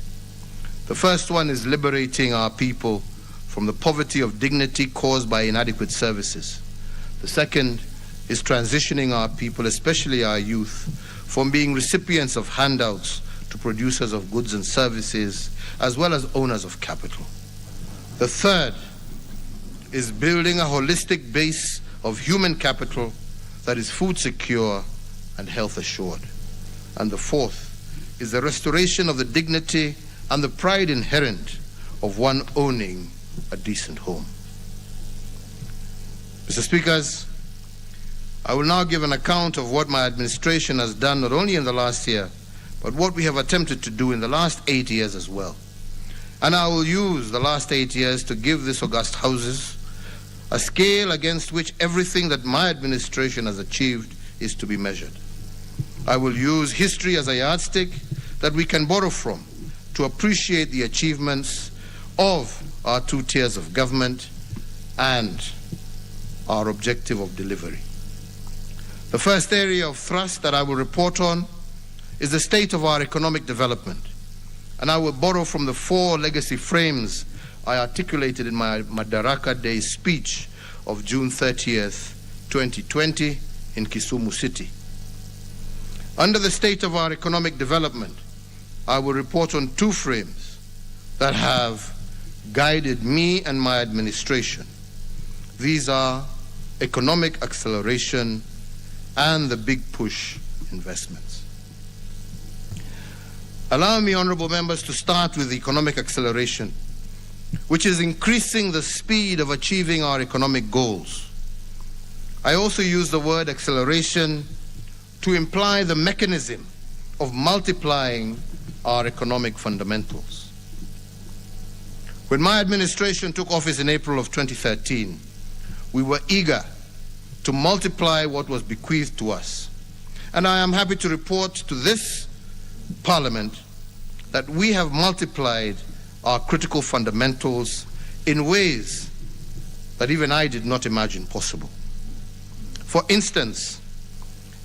The first one is liberating our people from the poverty of dignity caused by inadequate services. The second is transitioning our people, especially our youth, from being recipients of handouts to producers of goods and services, as well as owners of capital. The third is building a holistic base of human capital that is food secure and health assured. And the fourth is the restoration of the dignity and the pride inherent of one owning a decent home. Mr. Speakers, I will now give an account of what my administration has done not only in the last year, but what we have attempted to do in the last 8 years as well. And I will use the last 8 years to give this august Houses a scale against which everything that my administration has achieved is to be measured. I will use history as a yardstick that we can borrow from to appreciate the achievements of our 2 tiers of government and our objective of delivery. The first area of thrust that I will report on is the state of our economic development, and I will borrow from the 4 legacy frames I articulated in my Madaraka Day speech of June 30th, 2020 in Kisumu City. Under the state of our economic development, I will report on 2 frames that have guided me and my administration. These are economic acceleration and the big push investments. Allow me, honorable members, to start with economic acceleration, which is increasing the speed of achieving our economic goals. I also use the word acceleration to imply the mechanism of multiplying our economic fundamentals. When my administration took office in April of 2013, we were eager to multiply what was bequeathed to us. And I am happy to report to this Parliament that we have multiplied our critical fundamentals in ways that even I did not imagine possible. For instance,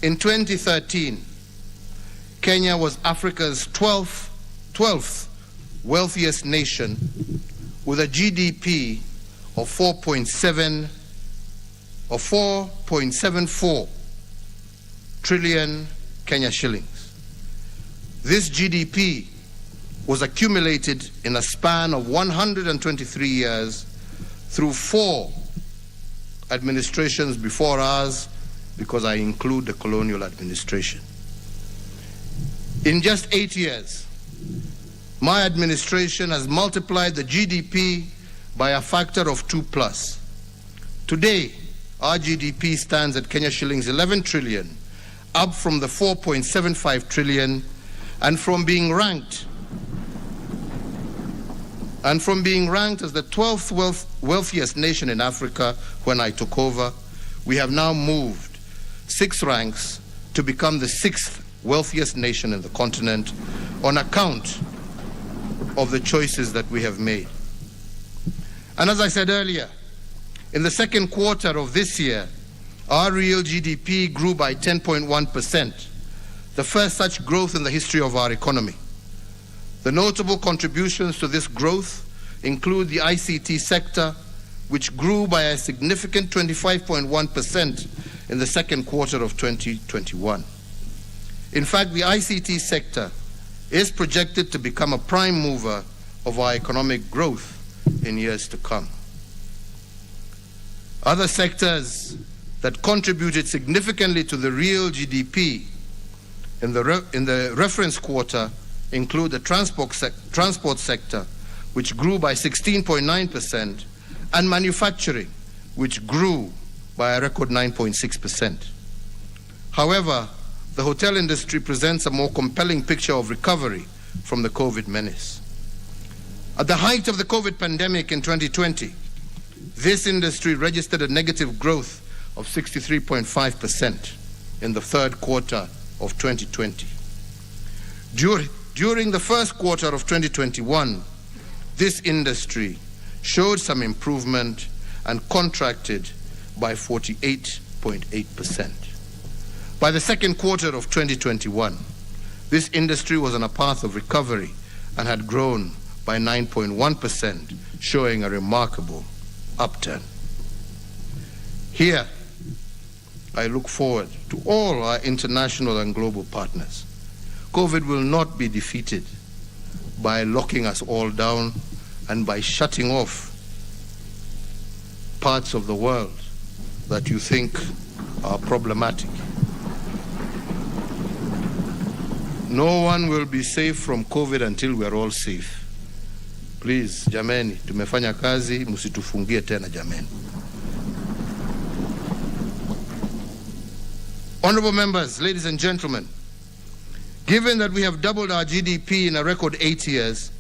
in 2013, Kenya was Africa's 12th wealthiest nation with a GDP of 4.74 trillion Kenya shillings. This GDP was accumulated in a span of 123 years through 4 administrations before ours, because I include the colonial administration. In just 8 years, my administration has multiplied the GDP by a factor of 2+. Today, our GDP stands at Kenya shillings 11 trillion, up from the 4.75 trillion, and from being ranked as the 12th wealthiest nation in Africa when I took over, we have now moved 6 ranks to become the 6th wealthiest nation in the continent on account of the choices that we have made. And as I said earlier, in the second quarter of this year, our real GDP grew by 10.1%, the first such growth in the history of our economy. The notable contributions to this growth include the ICT sector, which grew by a significant 25.1% in the second quarter of 2021. In fact, the ICT sector is projected to become a prime mover of our economic growth in years to come. Other sectors that contributed significantly to the real GDP in the reference quarter include the transport sector, which grew by 16.9%, and manufacturing, which grew by a record 9.6%. However, the hotel industry presents a more compelling picture of recovery from the COVID menace. At the height of the COVID pandemic in 2020, this industry registered a negative growth of 63.5% in the third quarter of 2020. During the first quarter of 2021, this industry showed some improvement and contracted by 48.8%. By the second quarter of 2021, this industry was on a path of recovery and had grown by 9.1%, showing a remarkable upturn. Here, I look forward to all our international and global partners. COVID will not be defeated by locking us all down and by shutting off parts of the world that you think are problematic. No one will be safe from COVID until we are all safe. Please, jameni, tumefanya kazi, msitufungie tena jameni. Honorable members, ladies and gentlemen, given that we have doubled our GDP in a record 8 years,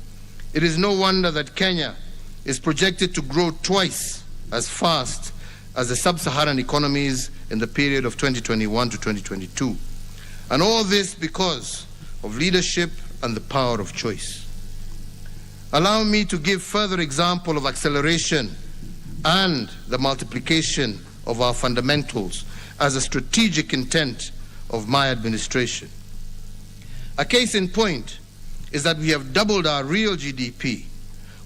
it is no wonder that Kenya is projected to grow twice as fast as the sub-Saharan economies in the period of 2021 to 2022. And all this because of leadership and the power of choice. Allow me to give further example of acceleration and the multiplication of our fundamentals as a strategic intent of my administration. A case in point is that we have doubled our real GDP.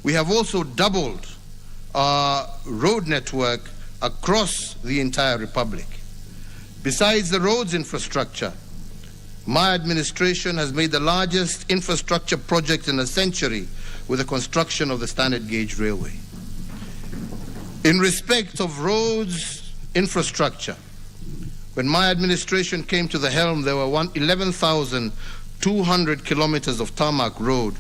We have also doubled our road network across the entire republic. Besides the roads infrastructure, my administration has made the largest infrastructure project in a century with the construction of the standard gauge railway. In respect of roads infrastructure, when my administration came to the helm, there were 11,200 kilometers of tarmac road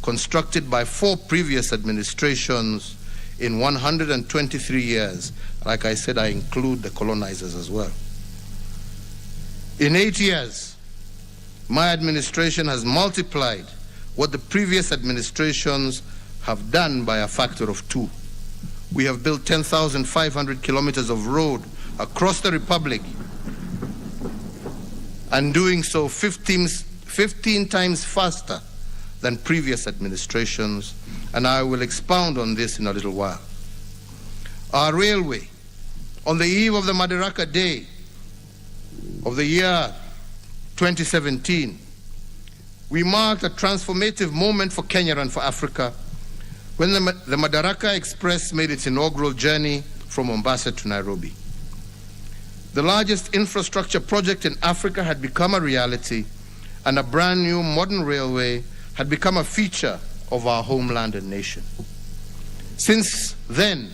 constructed by 4 previous administrations in 123 years. Like I said, I include the colonizers as well. In 8 years, my administration has multiplied what the previous administrations have done by a factor of 2. We have built 10,500 kilometers of road across the republic, and doing so 15 times faster than previous administrations, and I will expound on this in a little while. Our railway, on the eve of the Madaraka Day of the year 2017, we marked a transformative moment for Kenya and for Africa when the Madaraka Express made its inaugural journey from Mombasa to Nairobi. The largest infrastructure project in Africa had become a reality, and a brand new modern railway had become a feature of our homeland and nation. Since then,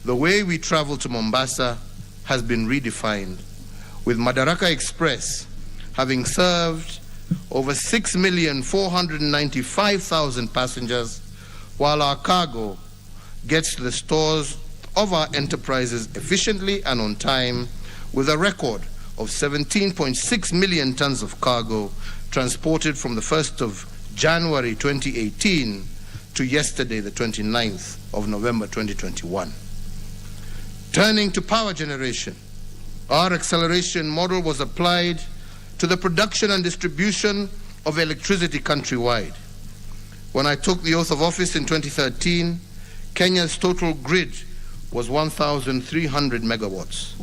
the way we travel to Mombasa has been redefined, with Madaraka Express having served over 6,495,000 passengers, while our cargo gets to the stores of our enterprises efficiently and on time, with a record of 17.6 million tons of cargo transported from the 1st of January 2018 to yesterday, the 29th of November 2021. Turning to power generation, our acceleration model was applied to the production and distribution of electricity countrywide. When I took the oath of office in 2013, Kenya's total grid was 1,300 megawatts.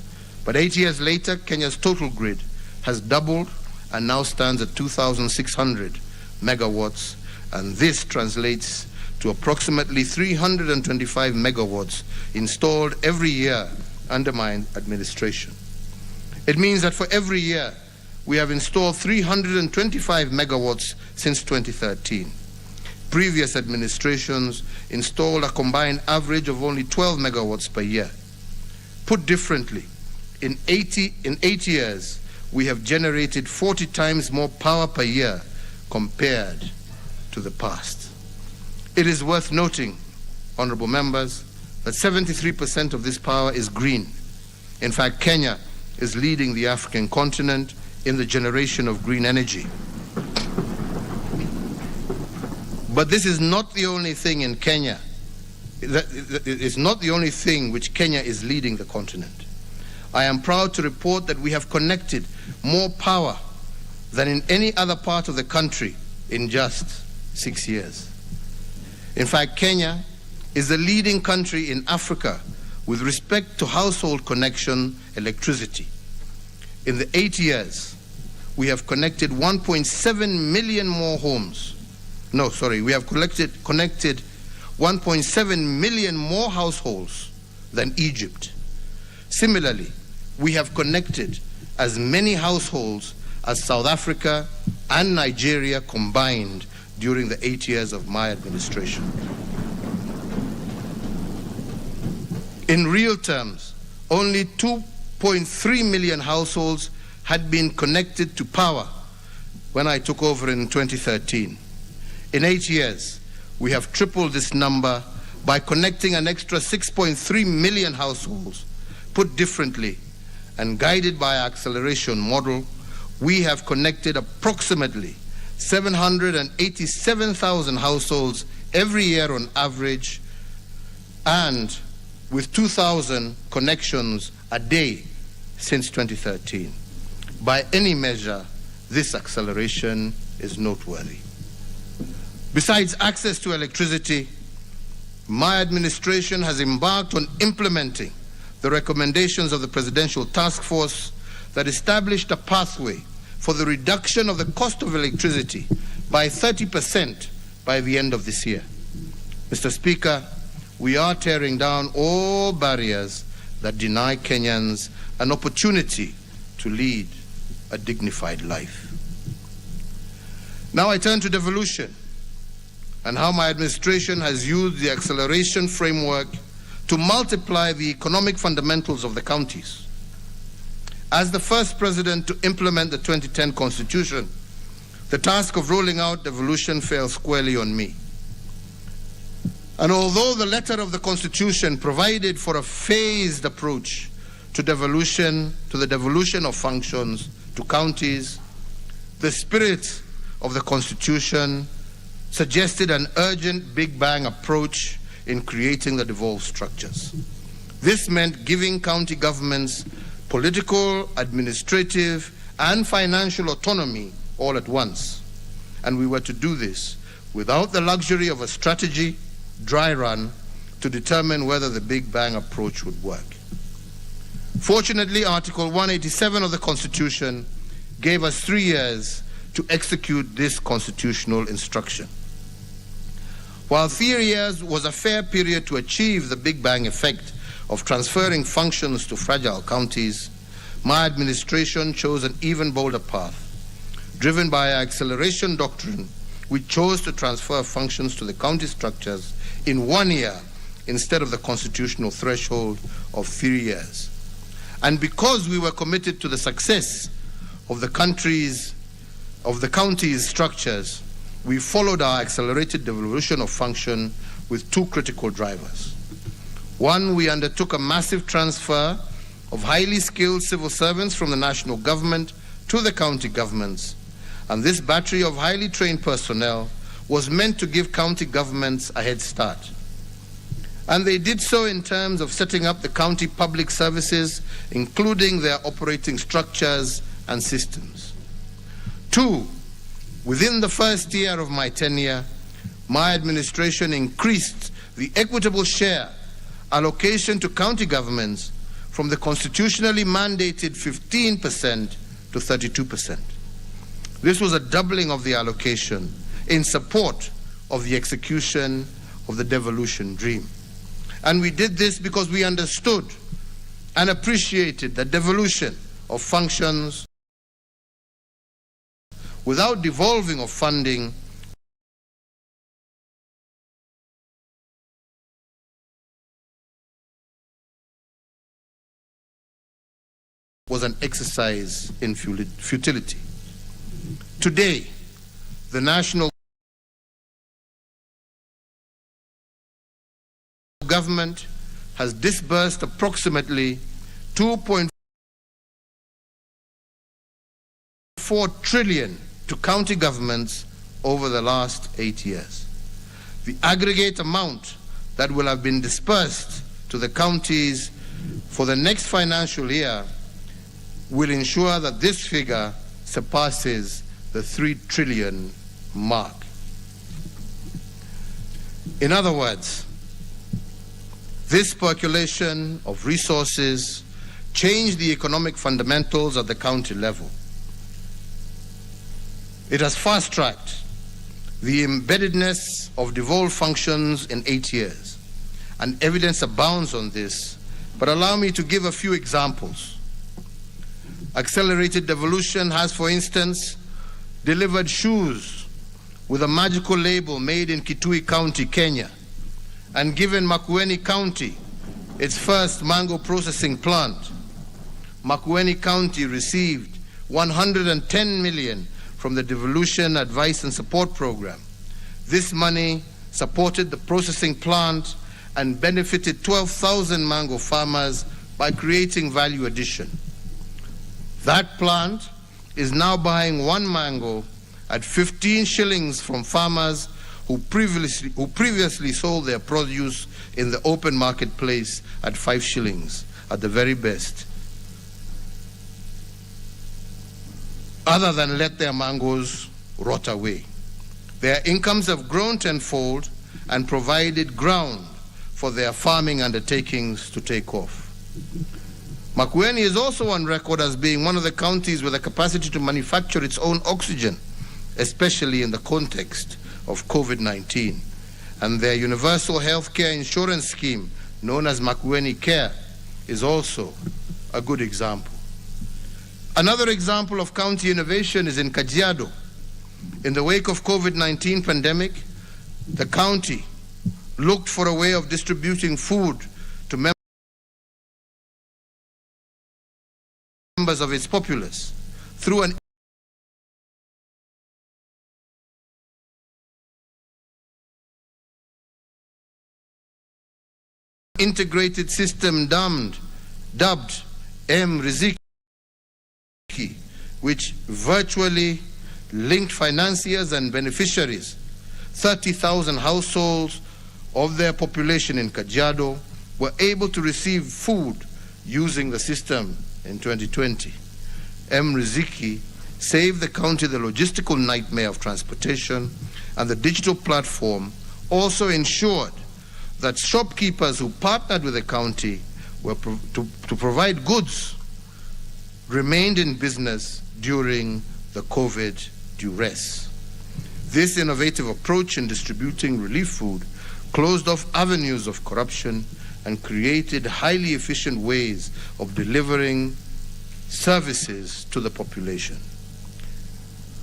But 8 years later, Kenya's total grid has doubled and now stands at 2,600 megawatts, and this translates to approximately 325 megawatts installed every year under my administration. It means that for every year, we have installed 325 megawatts since 2013. Previous administrations installed a combined average of only 12 megawatts per year. Put differently, in 8 years, we have generated 40 times more power per year compared to the past. It is worth noting, honorable members, that 73% of this power is green. In fact, Kenya is leading the African continent in the generation of green energy. But this is not the only thing in Kenya. It's not the only thing which Kenya is leading the continent. I am proud to report that we have connected more power than in any other part of the country in just 6 years. In fact, Kenya is the leading country in Africa with respect to household connection electricity. In the 8 years, we have connected 1.7 million more homes. No, sorry, we have connected 1.7 million more households than Egypt. Similarly, we have connected as many households as South Africa and Nigeria combined during the 8 years of my administration. In real terms, only 2.3 million households had been connected to power when I took over in 2013. In 8 years, we have tripled this number by connecting an extra 6.3 million households. Put differently, and guided by our acceleration model, we have connected approximately 787,000 households every year on average, and with 2,000 connections a day since 2013. By any measure, this acceleration is noteworthy. Besides access to electricity, my administration has embarked on implementing the recommendations of the Presidential Task Force that established a pathway for the reduction of the cost of electricity by 30% by the end of this year. Mr. Speaker, we are tearing down all barriers that deny Kenyans an opportunity to lead a dignified life. Now I turn to devolution and how my administration has used the acceleration framework to multiply the economic fundamentals of the counties. As the first president to implement the 2010 Constitution, the task of rolling out devolution fell squarely on me. And although the letter of the Constitution provided for a phased approach to the devolution of functions to counties, the spirit of the Constitution suggested an urgent Big Bang approach in creating the devolved structures. This meant giving county governments political, administrative, and financial autonomy all at once. And we were to do this without the luxury of a strategy, dry run, to determine whether the Big Bang approach would work. Fortunately, Article 187 of the Constitution gave us 3 years to execute this constitutional instruction. While 3 years was a fair period to achieve the Big Bang effect of transferring functions to fragile counties, my administration chose an even bolder path. Driven by our acceleration doctrine, we chose to transfer functions to the county structures in 1 year instead of the constitutional threshold of 3 years. And because we were committed to the success of the county's structures, we followed our accelerated devolution of function with 2 critical drivers. One, we undertook a massive transfer of highly skilled civil servants from the national government to the county governments. And this battery of highly trained personnel was meant to give county governments a head start. And they did so in terms of setting up the county public services, including their operating structures and systems. 2, within the first year of my tenure, my administration increased the equitable share allocation to county governments from the constitutionally mandated 15% to 32%. This was a doubling of the allocation in support of the execution of the devolution dream. And we did this because we understood and appreciated that devolution of functions without devolving of funding was an exercise in futility. Today, the national government has disbursed approximately 2.4 trillion to county governments over the last 8 years. The aggregate amount that will have been dispersed to the counties for the next financial year will ensure that this figure surpasses the 3 trillion mark. In other words, this percolation of resources changed the economic fundamentals at the county level. It has fast-tracked the embeddedness of devolved functions in 8 years, and evidence abounds on this, but allow me to give a few examples. Accelerated devolution has, for instance, delivered shoes with a magical label made in Kitui County, Kenya, and given Makueni County its first mango processing plant. Makueni County received 110 million from the Devolution Advice and Support Program. This money supported the processing plant and benefited 12,000 mango farmers by creating value addition. That plant is now buying one mango at 15 shillings from farmers who previously sold their produce in the open marketplace at 5 shillings at the very best, other than let their mangoes rot away. Their incomes have grown tenfold and provided ground for their farming undertakings to take off. Makueni is also on record as being one of the counties with the capacity to manufacture its own oxygen, especially in the context of COVID-19. And their universal health care insurance scheme, known as Makueni Care, is also a good example. Another example of county innovation is in Kajiado. In the wake of COVID-19 pandemic, the county looked for a way of distributing food to members of its populace through an integrated system dubbed M-Riziki, which virtually linked financiers and beneficiaries. 30,000 households of their population in Kajiado were able to receive food using the system in 2020. M-Riziki saved the county the logistical nightmare of transportation, and the digital platform also ensured that shopkeepers who partnered with the county were to provide goods remained in business during the COVID duress. This innovative approach in distributing relief food closed off avenues of corruption and created highly efficient ways of delivering services to the population.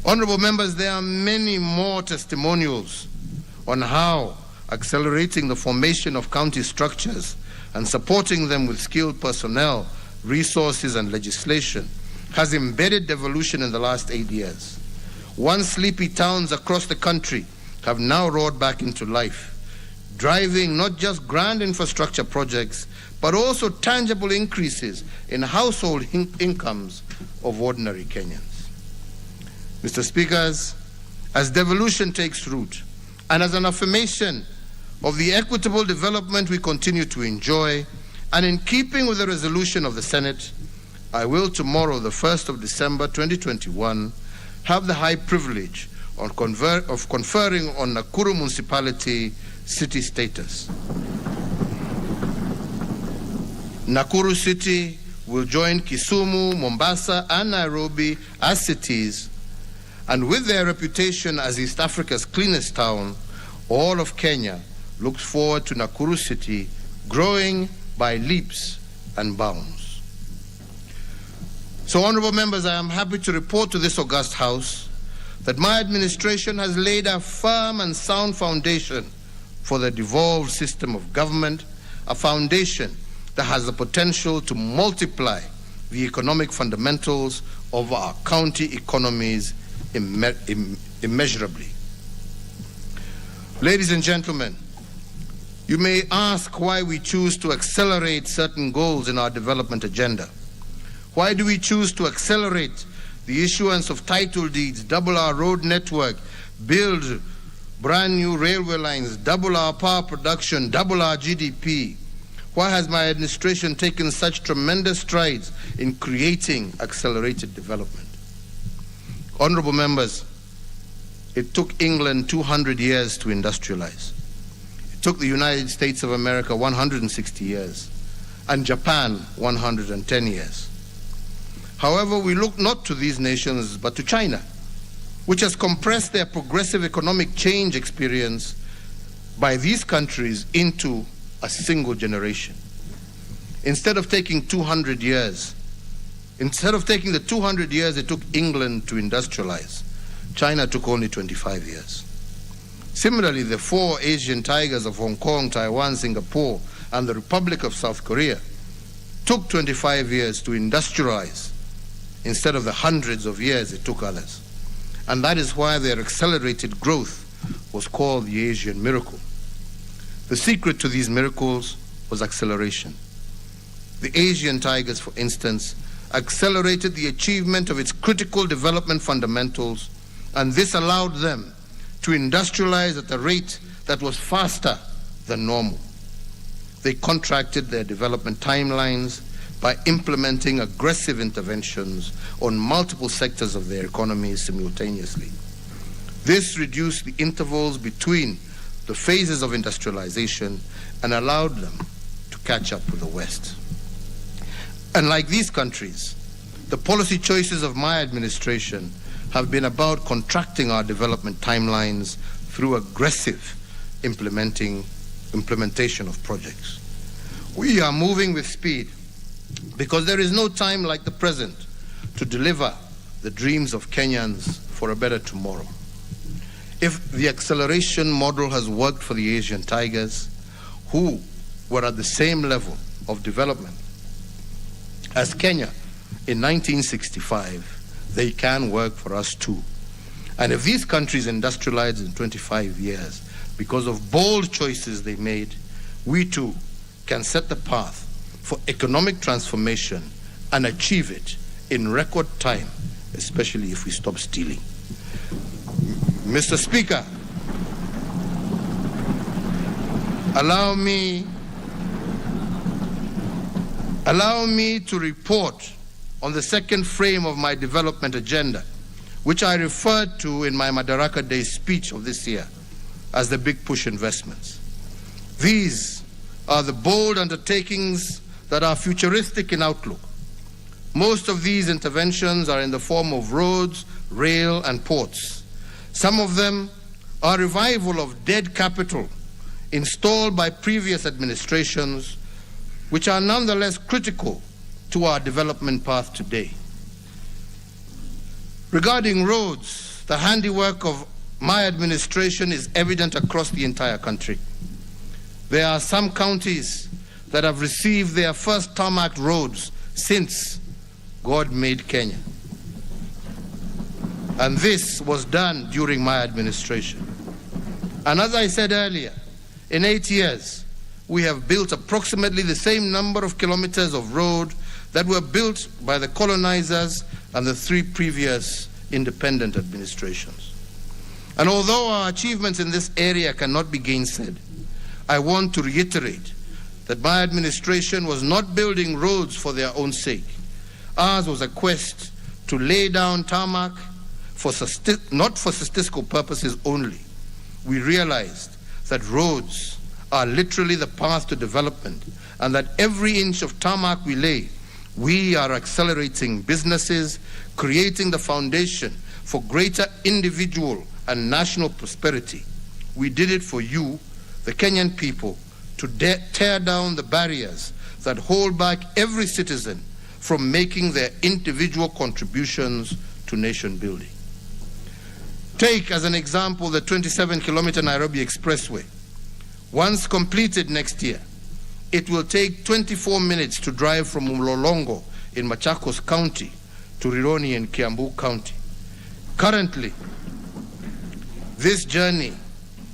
Honorable members, there are many more testimonials on how accelerating the formation of county structures and supporting them with skilled personnel, resources, and legislation has embedded devolution in the last 8 years. Once sleepy towns across the country have now roared back into life, driving not just grand infrastructure projects, but also tangible increases in household incomes of ordinary Kenyans. Mr. Speakers, as devolution takes root, and as an affirmation of the equitable development we continue to enjoy, and in keeping with the resolution of the Senate, I will tomorrow, the 1st of December 2021, have the high privilege of conferring on Nakuru municipality city status. Nakuru City will join Kisumu, Mombasa, and Nairobi as cities, and with their reputation as East Africa's cleanest town, all of Kenya looks forward to Nakuru City growing by leaps and bounds. So, honorable members, I am happy to report to this august House that my administration has laid a firm and sound foundation for the devolved system of government, a foundation that has the potential to multiply the economic fundamentals of our county economies immeasurably. Ladies and gentlemen, you may ask why we choose to accelerate certain goals in our development agenda. Why do we choose to accelerate the issuance of title deeds, double our road network, build brand new railway lines, double our power production, double our GDP? Why has my administration taken such tremendous strides in creating accelerated development? Honorable members, it took England 200 years to industrialize. It took the United States of America 160 years, and Japan 110 years. However, we look not to these nations, but to China, which has compressed their progressive economic change experience by these countries into a single generation. Instead of taking the 200 years it took England to industrialize, China took only 25 years. Similarly, the 4 Asian tigers of Hong Kong, Taiwan, Singapore, and the Republic of South Korea took 25 years to industrialize instead of the hundreds of years it took others. And that is why their accelerated growth was called the Asian miracle. The secret to these miracles was acceleration. The Asian tigers, for instance, accelerated the achievement of its critical development fundamentals, and this allowed them to industrialize at a rate that was faster than normal. They contracted their development timelines by implementing aggressive interventions on multiple sectors of their economies simultaneously. This reduced the intervals between the phases of industrialization and allowed them to catch up with the West. Unlike these countries, the policy choices of my administration have been about contracting our development timelines through aggressive implementation of projects. We are moving with speed because there is no time like the present to deliver the dreams of Kenyans for a better tomorrow. If the acceleration model has worked for the Asian tigers, who were at the same level of development as Kenya in 1965, they can work for us too. And if these countries industrialized in 25 years because of bold choices they made, we too can set the path for economic transformation and achieve it in record time, especially if we stop stealing. Mr. Speaker, allow me to report on the second frame of my development agenda, which I referred to in my Madaraka Day speech of this year as the big push investments. These are the bold undertakings that are futuristic in outlook. Most of these interventions are in the form of roads, rail, and ports. Some of them are revival of dead capital installed by previous administrations, which are nonetheless critical to our development path today. Regarding roads, the handiwork of my administration is evident across the entire country. There are some counties that have received their first tarmac roads since God made Kenya. And this was done during my administration. And as I said earlier, in 8 years, we have built approximately the same number of kilometers of road that were built by the colonizers and the 3 previous independent administrations. And although our achievements in this area cannot be gainsaid, I want to reiterate that my administration was not building roads for their own sake. Ours was a quest to lay down tarmac not for statistical purposes only. We realized that roads are literally the path to development, and that every inch of tarmac we lay, we are accelerating businesses, creating the foundation for greater individual and national prosperity. We did it for you, the Kenyan people, to tear down the barriers that hold back every citizen from making their individual contributions to nation building. Take as an example the 27-kilometer Nairobi Expressway. Once completed next year, it will take 24 minutes to drive from Mlolongo in Machakos County to Rironi in Kiambu County. Currently, this journey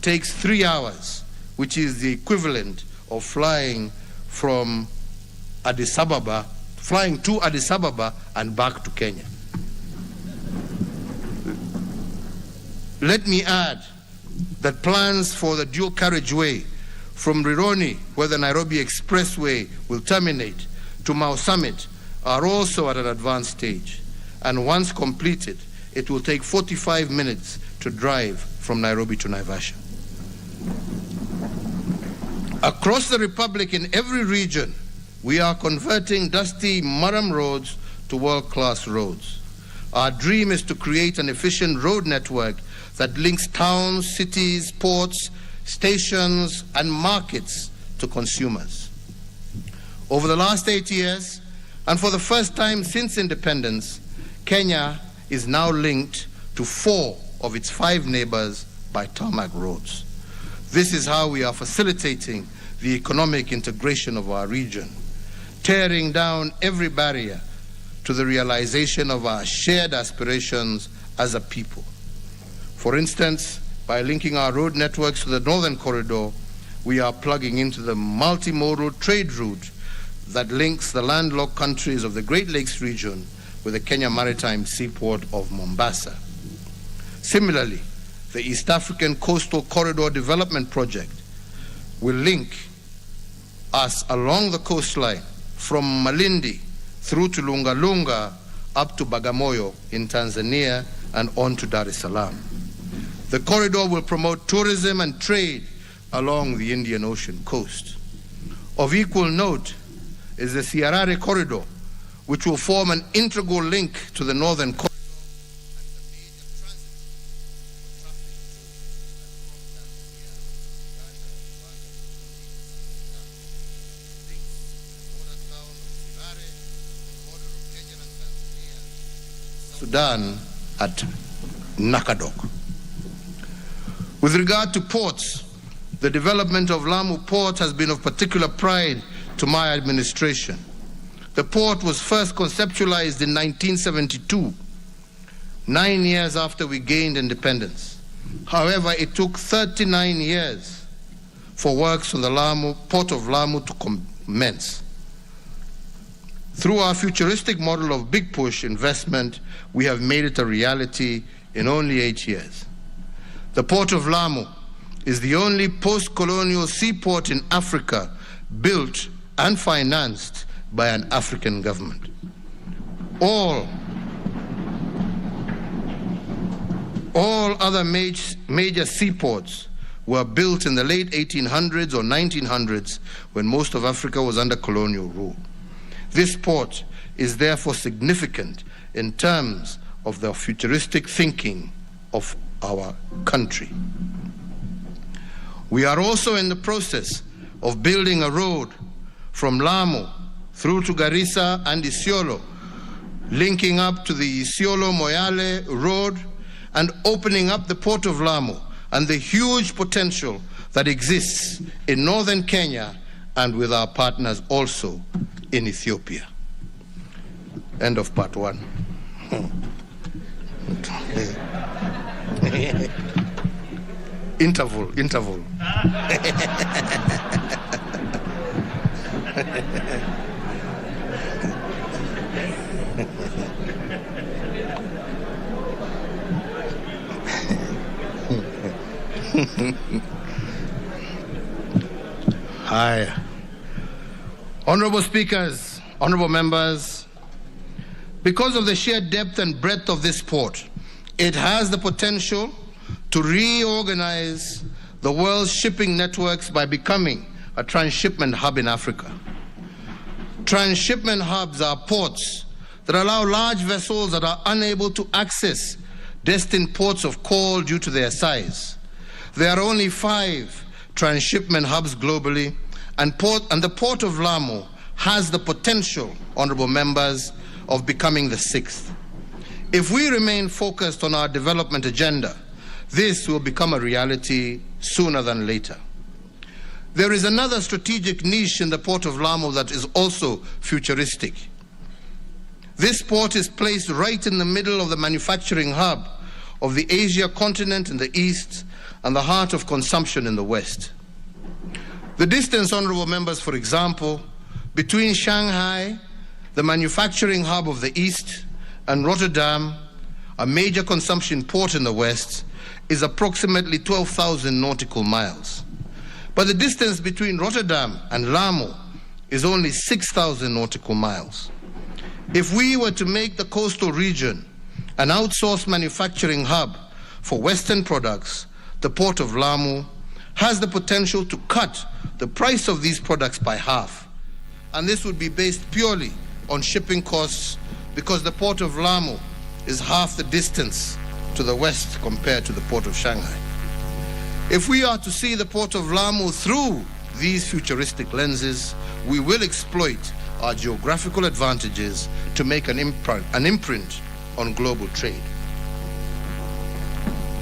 takes 3 hours, which is the equivalent of flying from Addis Ababa, flying to Addis Ababa and back to Kenya. Let me add that plans for the dual carriageway from Rironi, where the Nairobi Expressway will terminate, to Mau Summit are also at an advanced stage. And once completed, it will take 45 minutes to drive from Nairobi to Naivasha. Across the Republic, in every region, we are converting dusty Maram roads to world-class roads. Our dream is to create an efficient road network that links towns, cities, ports, stations, and markets to consumers. Over the last 8 years, and for the first time since independence, Kenya is now linked to 4 of its 5 neighbors by tarmac roads. This is how we are facilitating the economic integration of our region, tearing down every barrier to the realization of our shared aspirations as a people. For instance, by linking our road networks to the Northern Corridor, we are plugging into the multimodal trade route that links the landlocked countries of the Great Lakes region with the Kenya maritime seaport of Mombasa. Similarly, the East African Coastal Corridor Development Project will link us along the coastline from Malindi through to Lunga Lunga up to Bagamoyo in Tanzania and on to Dar es Salaam. The corridor will promote tourism and trade along the Indian Ocean coast. Of equal note is the Siarare Corridor, which will form an integral link to the Northern Corridor. Sudan at Nakadok. With regard to ports, the development of Lamu Port has been of particular pride to my administration. The port was first conceptualized in 1972, 9 years after we gained independence. However, it took 39 years for works on the Port of Lamu to commence. Through our futuristic model of big push investment, we have made it a reality in only 8 years. The Port of Lamu is the only post-colonial seaport in Africa built and financed by an African government. All other major seaports were built in the late 1800s or 1900s when most of Africa was under colonial rule. This port is therefore significant in terms of the futuristic thinking of our country. We are also in the process of building a road from Lamu through to Garissa and Isiolo, linking up to the Isiolo-Moyale road and opening up the Port of Lamu and the huge potential that exists in northern Kenya and with our partners also in Ethiopia. End of part 1. Interval. Hi. Honorable speakers, honorable members, because of the sheer depth and breadth of this port, it has the potential to reorganize the world's shipping networks by becoming a transshipment hub in Africa. Transshipment hubs are ports that allow large vessels that are unable to access destined ports of call due to their size. There are only 5 transshipment hubs globally, and the Port of Lamu has the potential, honorable members, of becoming the 6th. If we remain focused on our development agenda, this will become a reality sooner than later. There is another strategic niche in the Port of Lamu that is also futuristic. This port is placed right in the middle of the manufacturing hub of the Asia continent in the east and the heart of consumption in the west. The distance, honorable members, for example, between Shanghai, the manufacturing hub of the east, and Rotterdam, a major consumption port in the west, is approximately 12,000 nautical miles. But the distance between Rotterdam and Lamu is only 6,000 nautical miles. If we were to make the coastal region an outsourced manufacturing hub for Western products, the port of Lamu has the potential to cut the price of these products by half. And this would be based purely on shipping costs, because the port of Lamu is half the distance to the west compared to the port of Shanghai. If we are to see the port of Lamu through these futuristic lenses, we will exploit our geographical advantages to make an imprint on global trade.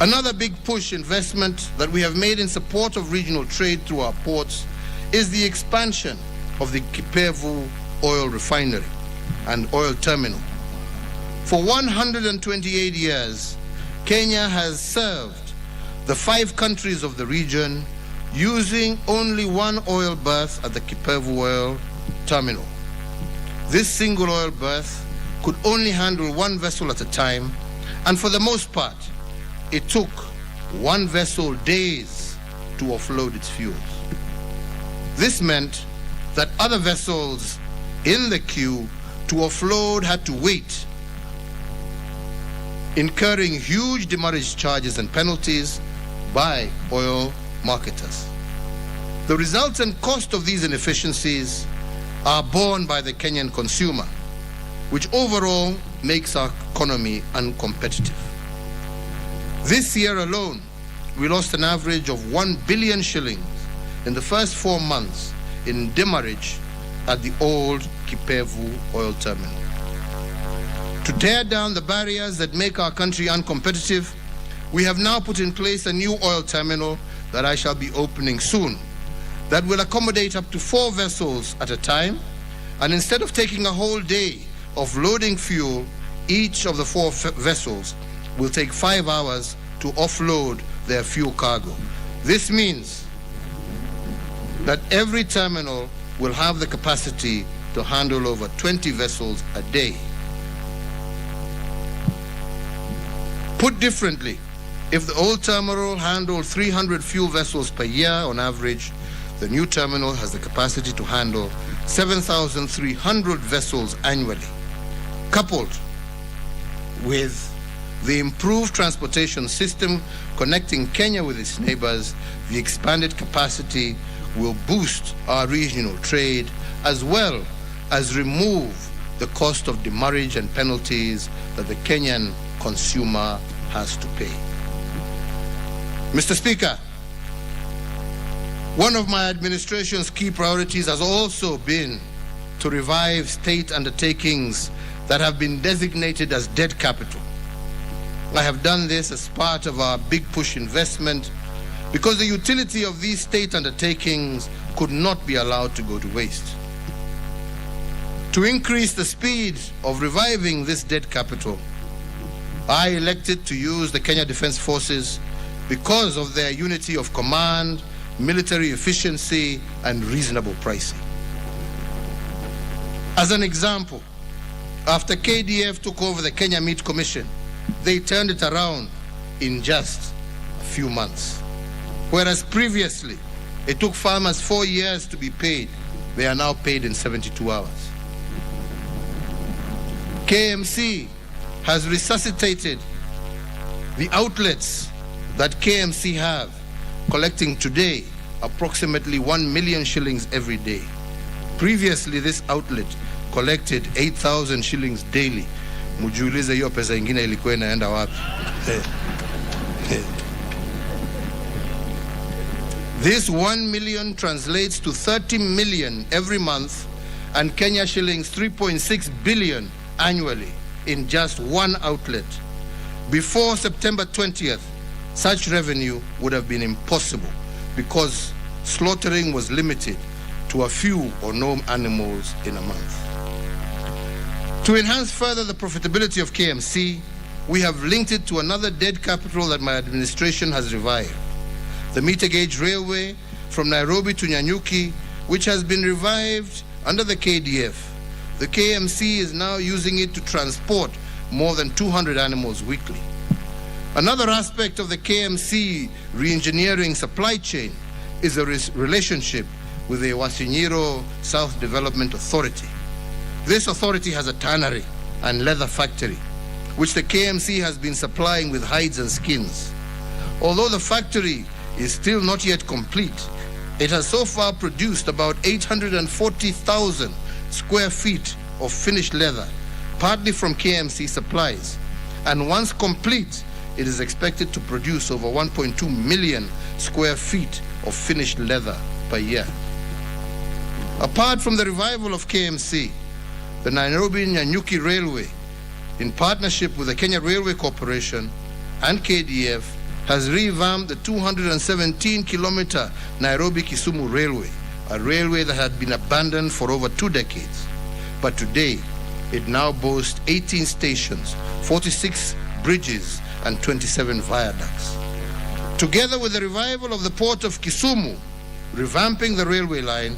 Another big push investment that we have made in support of regional trade through our ports is the expansion of the Kipevu oil refinery and oil terminal. For 128 years, Kenya has served the 5 countries of the region using only one oil berth at the Kipevu oil terminal. This single oil berth could only handle one vessel at a time, and for the most part, it took one vessel days to offload its fuels. This meant that other vessels in the queue to offload had to wait, incurring huge demurrage charges and penalties by oil marketers. The resultant cost of these inefficiencies are borne by the Kenyan consumer, which overall makes our economy uncompetitive. This year alone, we lost an average of 1 billion shillings in the first 4 months in demurrage at the old Kipevu oil terminal. To tear down the barriers that make our country uncompetitive, we have now put in place a new oil terminal that I shall be opening soon, that will accommodate up to 4 vessels at a time, and instead of taking a whole day of loading fuel, each of the 4 vessels will take 5 hours to offload their fuel cargo. This means that every terminal will have the capacity to handle over 20 vessels a day. Put differently, if the old terminal handled 300 fuel vessels per year on average, the new terminal has the capacity to handle 7,300 vessels annually. Coupled with the improved transportation system connecting Kenya with its neighbors, the expanded capacity will boost our regional trade as well as remove the cost of demurrage and penalties that the Kenyan consumer has to pay. Mr. Speaker, one of my administration's key priorities has also been to revive state undertakings that have been designated as dead capital. I have done this as part of our big push investment because the utility of these state undertakings could not be allowed to go to waste. To increase the speed of reviving this dead capital, I elected to use the Kenya Defence Forces because of their unity of command, military efficiency, and reasonable pricing. As an example, after KDF took over the Kenya Meat Commission, they turned it around in just a few months. Whereas previously, it took farmers 4 years to be paid, they are now paid in 72 hours. KMC has resuscitated the outlets that KMC have, collecting today approximately 1 million shillings every day. Previously, this outlet collected 8,000 shillings daily. Mujiulize hiyo pesa ingine ilikuwa inaenda wapi? This 1 million translates to 30 million every month and Kenya shillings 3.6 billion annually in just one outlet. Before September 20th, such revenue would have been impossible because slaughtering was limited to a few or no animals in a month. To enhance further the profitability of KMC, we have linked it to another dead capital that my administration has revived, the meter gauge railway from Nairobi to Nyanyuki, which has been revived under the KDF. The KMC is now using it to transport more than 200 animals weekly. Another aspect of the KMC re-engineering supply chain is a relationship with the Uasin South Development Authority. This authority has a tannery and leather factory, which the KMC has been supplying with hides and skins. Although the factory is still not yet complete, it has so far produced about 840,000 square feet of finished leather, partly from KMC supplies. And once complete, it is expected to produce over 1.2 million square feet of finished leather per year. Apart from the revival of KMC, the Nairobi-Nyanyuki Railway, in partnership with the Kenya Railway Corporation and KDF, has revamped the 217-kilometer Nairobi-Kisumu Railway, a railway that had been abandoned for over 2 decades. But today, it now boasts 18 stations, 46 bridges, and 27 viaducts. Together with the revival of the port of Kisumu, revamping the railway line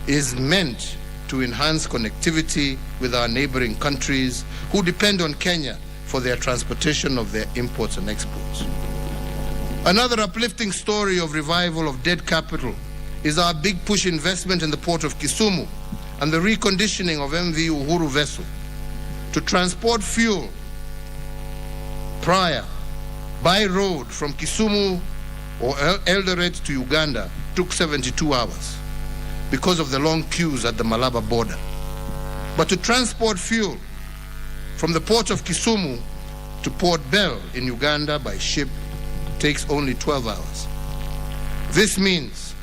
is meant to enhance connectivity with our neighboring countries who depend on Kenya for their transportation of their imports and exports. Another uplifting story of revival of dead capital is our big push investment in the port of Kisumu and the reconditioning of MV Uhuru vessel. To transport fuel prior by road from Kisumu or Eldoret to Uganda took 72 hours because of the long queues at the Malaba border. But to transport fuel from the port of Kisumu to Port Bell in Uganda by ship takes only 12 hours. This means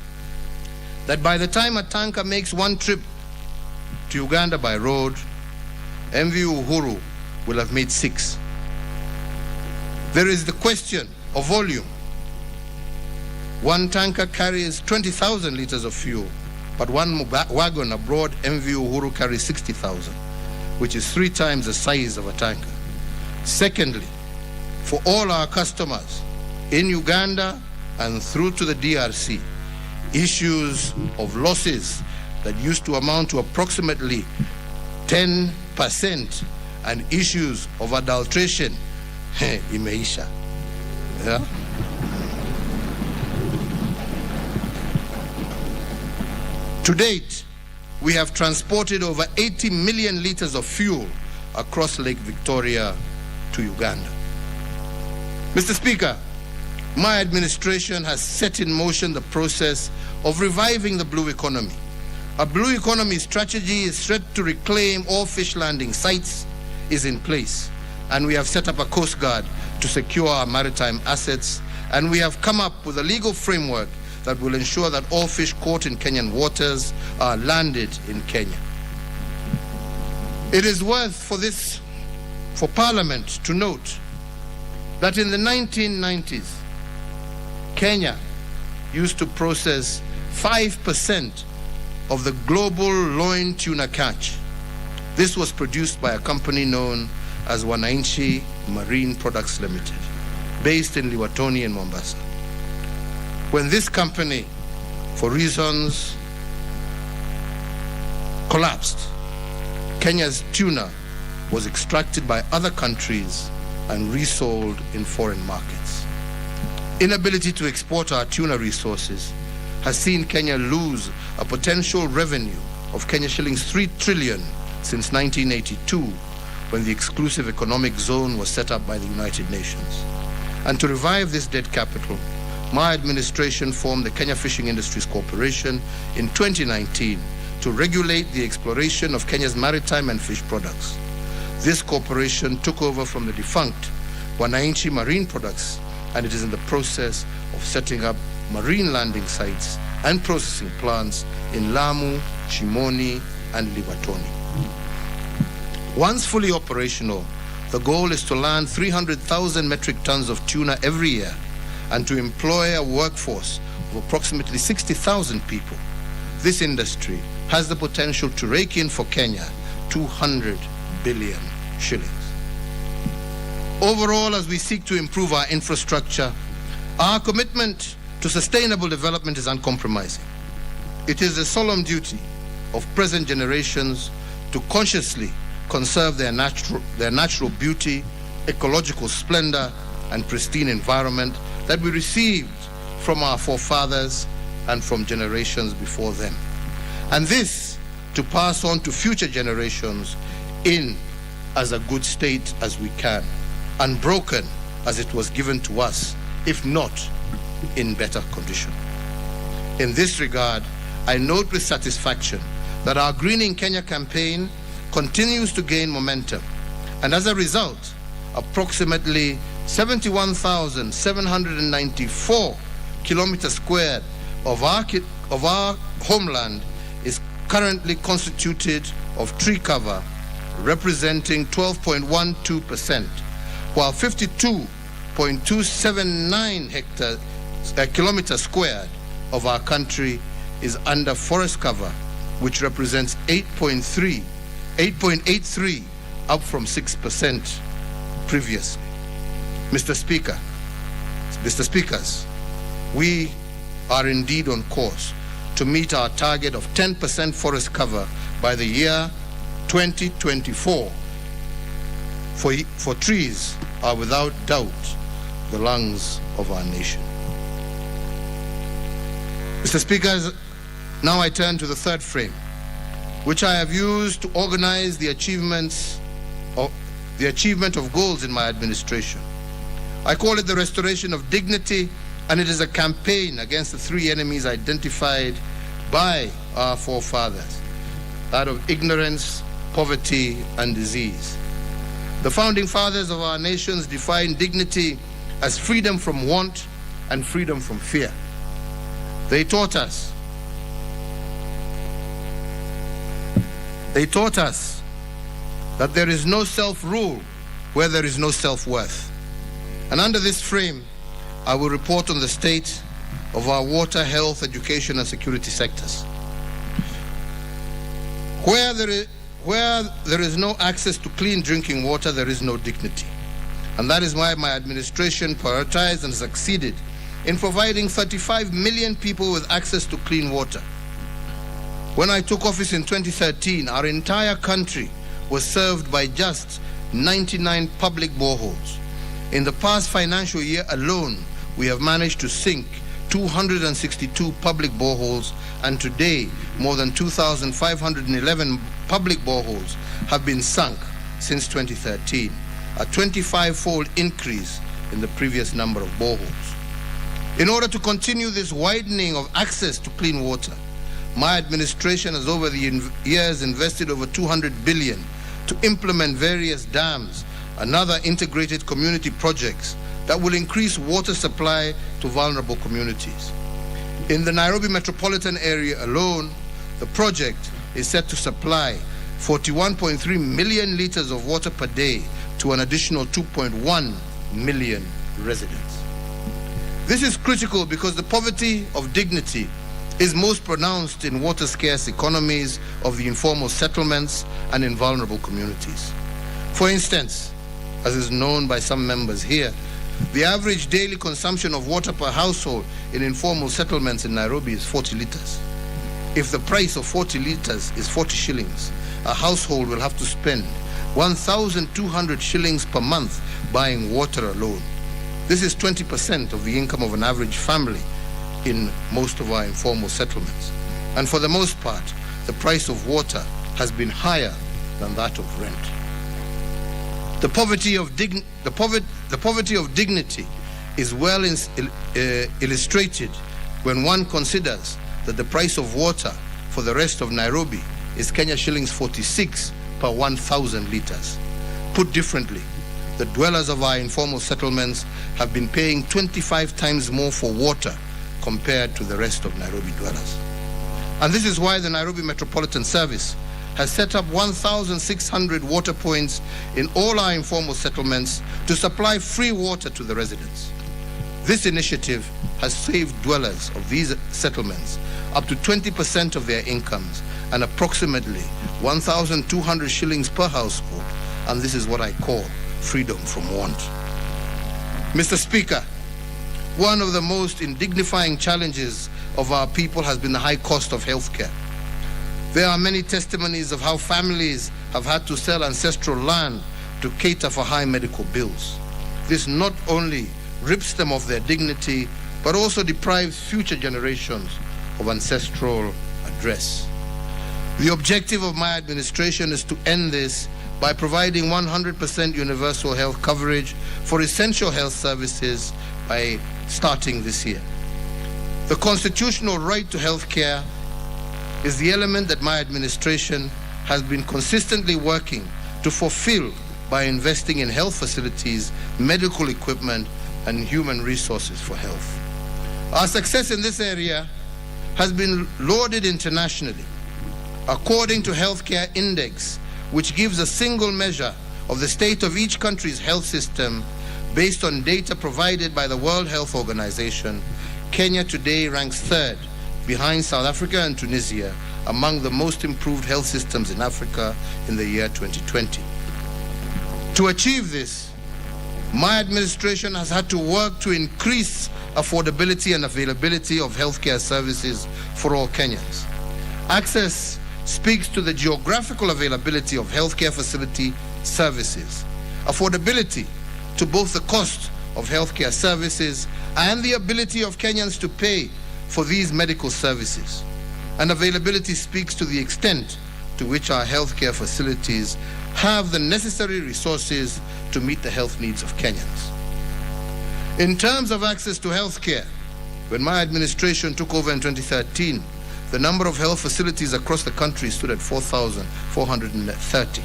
that by the time a tanker makes one trip to Uganda by road, MV Uhuru will have made 6. There is the question of volume. One tanker carries 20,000 liters of fuel, but one wagon abroad, MV Uhuru, carries 60,000, which is 3 times the size of a tanker. Secondly, for all our customers in Uganda and through to the DRC, issues of losses that used to amount to approximately 10% and issues of adulteration, imeisha. Yeah? To date, we have transported over 80 million liters of fuel across Lake Victoria to Uganda. Mr. Speaker, my administration has set in motion the process of reviving the blue economy. A blue economy strategy is set to reclaim all fish landing sites is in place, and we have set up a Coast Guard to secure our maritime assets, and we have come up with a legal framework that will ensure that all fish caught in Kenyan waters are landed in Kenya. It is worth for Parliament to note that in the 1990s, Kenya used to process 5% of the global loin tuna catch. This was produced by a company known as Wananchi Marine Products Limited, based in Liwatoni in Mombasa. When this company, for reasons, collapsed, Kenya's tuna was extracted by other countries and resold in foreign markets. Inability to export our tuna resources has seen Kenya lose a potential revenue of Kenya shillings 3 trillion since 1982, when the exclusive economic zone was set up by the United Nations. And to revive this dead capital, my administration formed the Kenya Fishing Industries Corporation in 2019 to regulate the exploration of Kenya's maritime and fish products. This corporation took over from the defunct Wananchi Marine Products, and it is in the process of setting up marine landing sites and processing plants in Lamu, Shimoni, and Liwatoni. Once fully operational, the goal is to land 300,000 metric tons of tuna every year and to employ a workforce of approximately 60,000 people. This industry has the potential to rake in for Kenya $200 billion shillings. Overall, as we seek to improve our infrastructure, our commitment to sustainable development is uncompromising. It is a solemn duty of present generations to consciously conserve their natural beauty, ecological splendor, and pristine environment that we received from our forefathers and from generations before them. And this to pass on to future generations in as a good state as we can, unbroken as it was given to us, if not in better condition. In this regard, I note with satisfaction that our Greening Kenya campaign continues to gain momentum, and as a result, approximately 71,794 kilometers squared of our homeland is currently constituted of tree cover, representing 12.12%, while 52.279 kilometers squared of our country is under forest cover, which represents 8.83, up from 6% previously. Mr. Speakers, we are indeed on course to meet our target of 10% forest cover by the year 2024. For trees are without doubt the lungs of our nation. Mr. Speakers, now I turn to the third frame, which I have used to organize the achievement of goals in my administration. I call it the restoration of dignity, and it is a campaign against the three enemies identified by our forefathers, that of ignorance, poverty, and disease. The founding fathers of our nations defined dignity as freedom from want and freedom from fear. They taught us that there is no self-rule where there is no self-worth. And under this frame, I will report on the state of our water, health, education, and security sectors. Where there is no access to clean drinking water, there is no dignity. And that is why my administration prioritized and succeeded in providing 35 million people with access to clean water. When I took office in 2013, our entire country was served by just 99 public boreholes. In the past financial year alone, we have managed to sink 262 public boreholes, and today more than 2,511 public boreholes have been sunk since 2013, a 25-fold increase in the previous number of boreholes. In order to continue this widening of access to clean water, my administration has over the years invested over 200 billion to implement various dams and other integrated community projects that will increase water supply to vulnerable communities. In the Nairobi metropolitan area alone, the project is set to supply 41.3 million liters of water per day to an additional 2.1 million residents. This is critical because the poverty of dignity is most pronounced in water-scarce economies of the informal settlements and in vulnerable communities. For instance, as is known by some members here, the average daily consumption of water per household in informal settlements in Nairobi is 40 liters. If the price of 40 liters is 40 shillings, a household will have to spend 1,200 shillings per month buying water alone. This is 20% of the income of an average family in most of our informal settlements. And for the most part, the price of water has been higher than that of rent. The poverty of dignity is well illustrated when one considers that the price of water for the rest of Nairobi is Kenya shillings 46 per 1,000 liters. Put differently, the dwellers of our informal settlements have been paying 25 times more for water compared to the rest of Nairobi dwellers. And this is why the Nairobi Metropolitan Service has set up 1,600 water points in all our informal settlements to supply free water to the residents. This initiative has saved dwellers of these settlements up to 20% of their incomes and approximately 1,200 shillings per household, and this is what I call freedom from want. Mr. Speaker, one of the most indignifying challenges of our people has been the high cost of healthcare. There are many testimonies of how families have had to sell ancestral land to cater for high medical bills. This not only rips them of their dignity, but also deprives future generations of ancestral address. The objective of my administration is to end this by providing 100% universal health coverage for essential health services by starting this year. The constitutional right to health care is the element that my administration has been consistently working to fulfill by investing in health facilities, medical equipment, and human resources for health. Our success in this area has been lauded internationally. According to Healthcare Index, which gives a single measure of the state of each country's health system based on data provided by the World Health Organization, Kenya today ranks third behind South Africa and Tunisia among the most improved health systems in Africa in the year 2020. To achieve this, my administration has had to work to increase affordability and availability of healthcare services for all Kenyans. Access speaks to the geographical availability of healthcare facility services, affordability to both the cost of healthcare services and the ability of Kenyans to pay for these medical services. And availability speaks to the extent to which our healthcare facilities have the necessary resources to meet the health needs of Kenyans. In terms of access to healthcare, when my administration took over in 2013, the number of health facilities across the country stood at 4,430.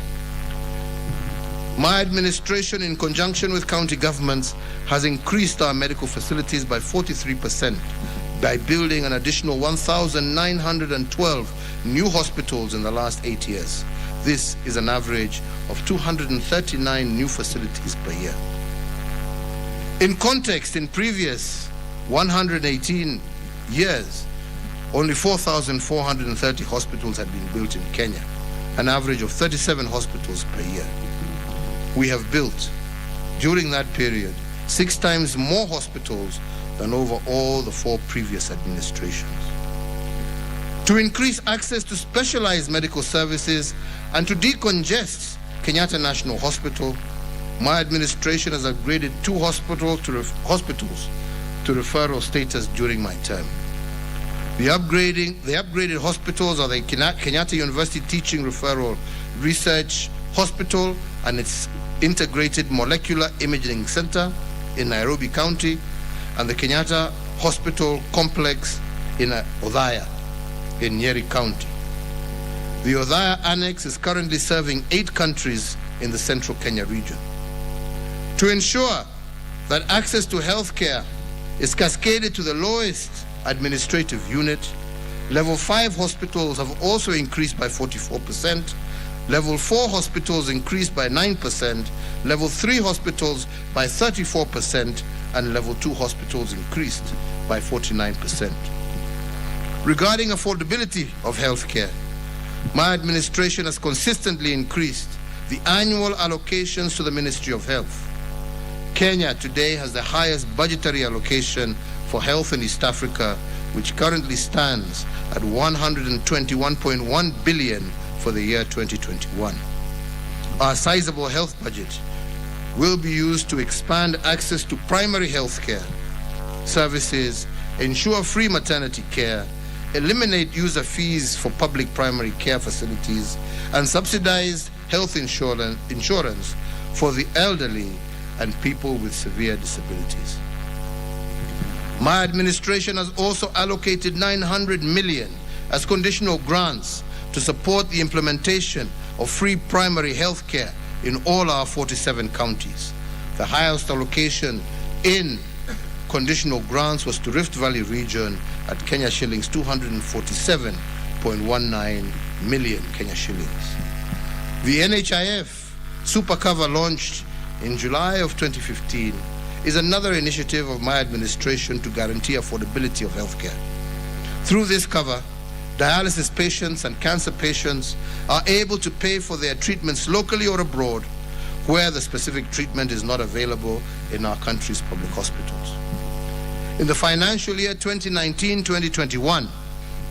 My administration, in conjunction with county governments, has increased our medical facilities by 43% by building an additional 1,912 new hospitals in the last 8 years. This is an average of 239 new facilities per year. In context, in previous 118 years, only 4,430 hospitals had been built in Kenya, an average of 37 hospitals per year. We have built, during that period, 6 times more hospitals than over all the 4 previous administrations. To increase access to specialized medical services and to decongest Kenyatta National Hospital, my administration has upgraded 2 hospitals to referral status during my term. The upgraded hospitals are the Kenyatta University Teaching Referral Research Hospital and its Integrated Molecular Imaging Center in Nairobi County, and the Kenyatta Hospital Complex in Othaya in Nyeri County. The Othaya Annex is currently serving 8 countries in the central Kenya region. To ensure that access to healthcare is cascaded to the lowest administrative unit, Level 5 hospitals have also increased by 44%, Level 4 hospitals increased by 9%, Level 3 hospitals by 34%, and Level 2 hospitals increased by 49%. Regarding affordability of healthcare, my administration has consistently increased the annual allocations to the Ministry of Health. Kenya today has the highest budgetary allocation for health in East Africa, which currently stands at 121.1 billion for the year 2021. Our sizable health budget will be used to expand access to primary health care services, ensure free maternity care, eliminate user fees for public primary care facilities, and subsidize health insurance for the elderly and people with severe disabilities. My administration has also allocated 900 million as conditional grants to support the implementation of free primary health care in all our 47 counties. The highest allocation in conditional grants was to Rift Valley region at Kenya shillings 247.19 million Kenya shillings. The NHIF Super Cover launched in July of 2015 is another initiative of my administration to guarantee affordability of healthcare. Through this cover, dialysis patients and cancer patients are able to pay for their treatments locally or abroad where the specific treatment is not available in our country's public hospitals. In the financial year 2019-2021,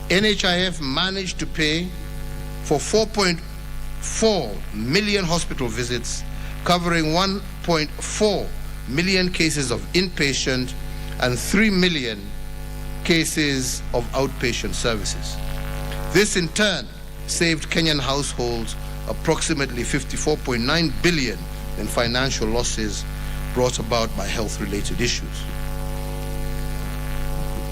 NHIF managed to pay for 4.4 million hospital visits, covering 1.4 million cases of inpatient and 3 million cases of outpatient services. This in turn saved Kenyan households approximately 54.9 billion in financial losses brought about by health-related issues.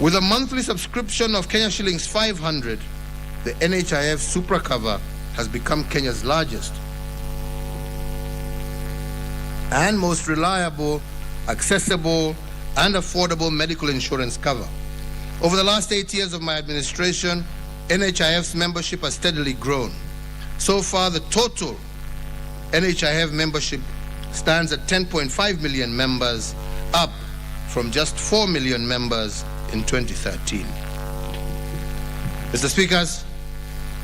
With a monthly subscription of Kenya shillings 500, the NHIF Supra Cover has become Kenya's largest and most reliable, accessible, and affordable medical insurance cover. Over the last 8 years of my administration, NHIF's membership has steadily grown. So far, the total NHIF membership stands at 10.5 million members, up from just 4 million members in 2013. Mr. Speakers,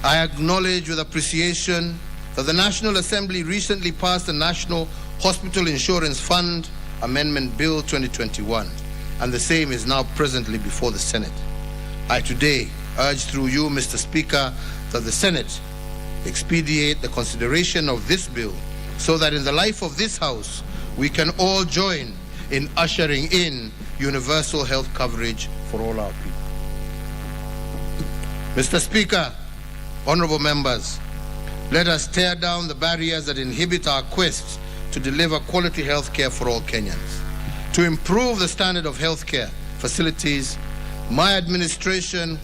I acknowledge with appreciation that the National Assembly recently passed the National Hospital Insurance Fund Amendment Bill 2021, and the same is now presently before the Senate. I today urge through you, Mr. Speaker, that the Senate expedite the consideration of this bill so that in the life of this House, we can all join in ushering in universal health coverage for all our people. Mr. Speaker, honorable members, let us tear down the barriers that inhibit our quest to deliver quality health care for all Kenyans. To improve the standard of health care facilities, my administration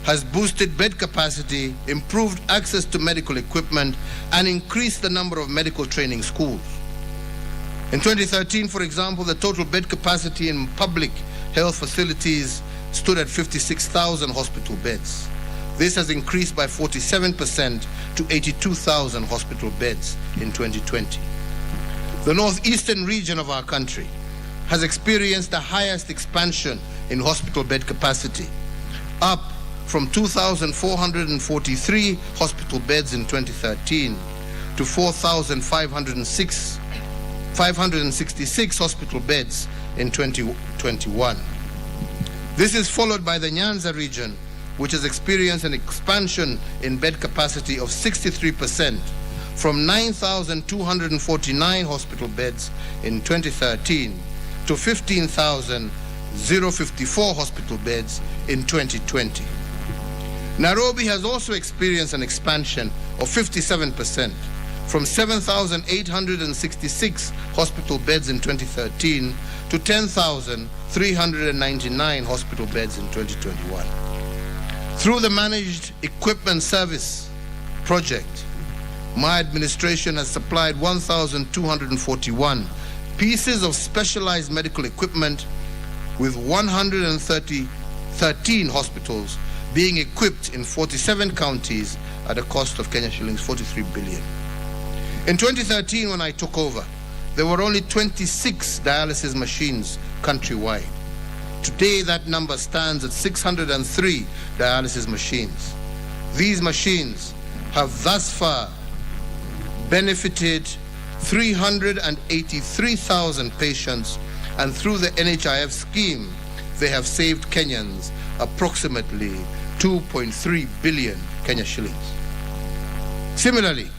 has boosted bed capacity, improved access to medical equipment, and increased the number of medical training schools. In 2013, for example, the total bed capacity in public health facilities stood at 56,000 hospital beds. This has increased by 47% to 82,000 hospital beds in 2020. The northeastern region of our country has experienced the highest expansion in hospital bed capacity, up from 2,443 hospital beds in 2013 to 4,566 hospital beds in 2021. This is followed by the Nyanza region, which has experienced an expansion in bed capacity of 63%, from 9,249 hospital beds in 2013 to 15,054 hospital beds in 2020. Nairobi has also experienced an expansion of 57%, from 7,866 hospital beds in 2013 to 10,399 hospital beds in 2021. Through the Managed Equipment Service project, my administration has supplied 1,241 pieces of specialized medical equipment, with 113 hospitals being equipped in 47 counties at a cost of Kenya shillings 43 billion. In 2013, when I took over, there were only 26 dialysis machines countrywide. Today, that number stands at 603 dialysis machines. These machines have thus far benefited 383,000 patients, and through the NHIF scheme, they have saved Kenyans approximately 2.3 billion Kenya shillings. Similarly,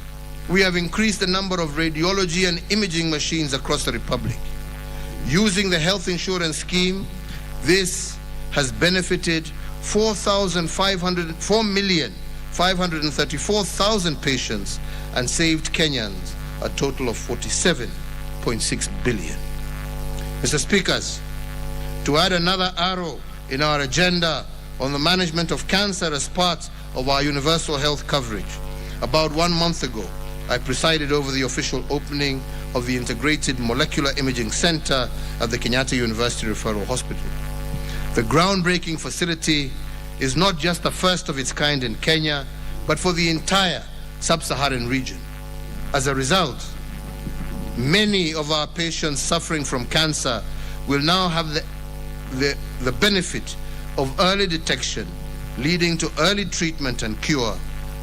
we have increased the number of radiology and imaging machines across the Republic. Using the health insurance scheme, this has benefited 4,534,000 patients and saved Kenyans a total of 47.6 billion. Mr. Speakers, to add another arrow in our agenda on the management of cancer as part of our universal health coverage, about 1 month ago, I presided over the official opening of the Integrated Molecular Imaging Center at the Kenyatta University Referral Hospital. The groundbreaking facility is not just the first of its kind in Kenya, but for the entire sub-Saharan region. As a result, many of our patients suffering from cancer will now have the benefit of early detection, leading to early treatment and cure,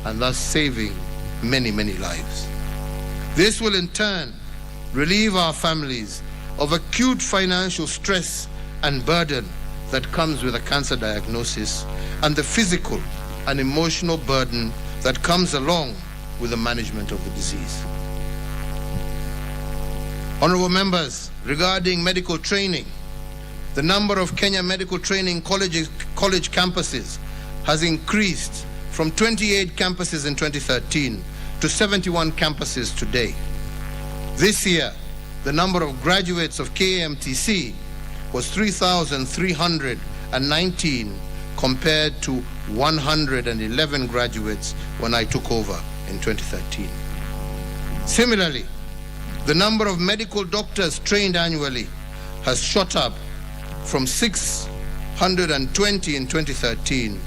and thus saving many, many lives. This will in turn relieve our families of acute financial stress and burden that comes with a cancer diagnosis, and the physical and emotional burden that comes along with the management of the disease. Honorable members, regarding medical training, the number of Kenya medical training college campuses has increased from 28 campuses in 2013 to 71 campuses today. This year, the number of graduates of KMTC was 3,319 compared to 111 graduates when I took over in 2013. Similarly, the number of medical doctors trained annually has shot up from 620 in 2013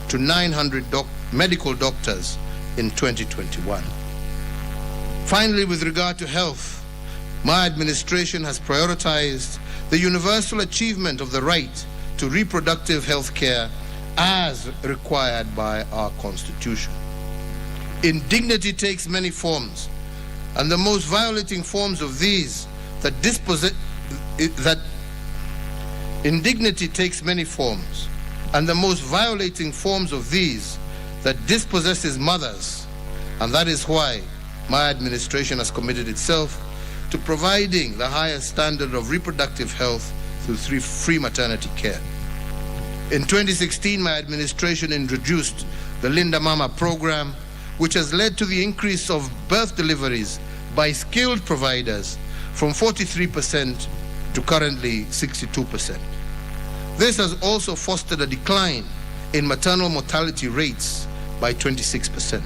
to 900 medical doctors in 2021. Finally, with regard to health, my administration has prioritized the universal achievement of the right to reproductive health care as required by our Constitution. Indignity takes many forms, and the most violating forms of these indignity takes many forms, and the most violating forms of these that dispossesses mothers, and that is why my administration has committed itself to providing the highest standard of reproductive health through free maternity care. In 2016, my administration introduced the Linda Mama program, which has led to the increase of birth deliveries by skilled providers from 43% to currently 62%. This has also fostered a decline in maternal mortality rates by 26%.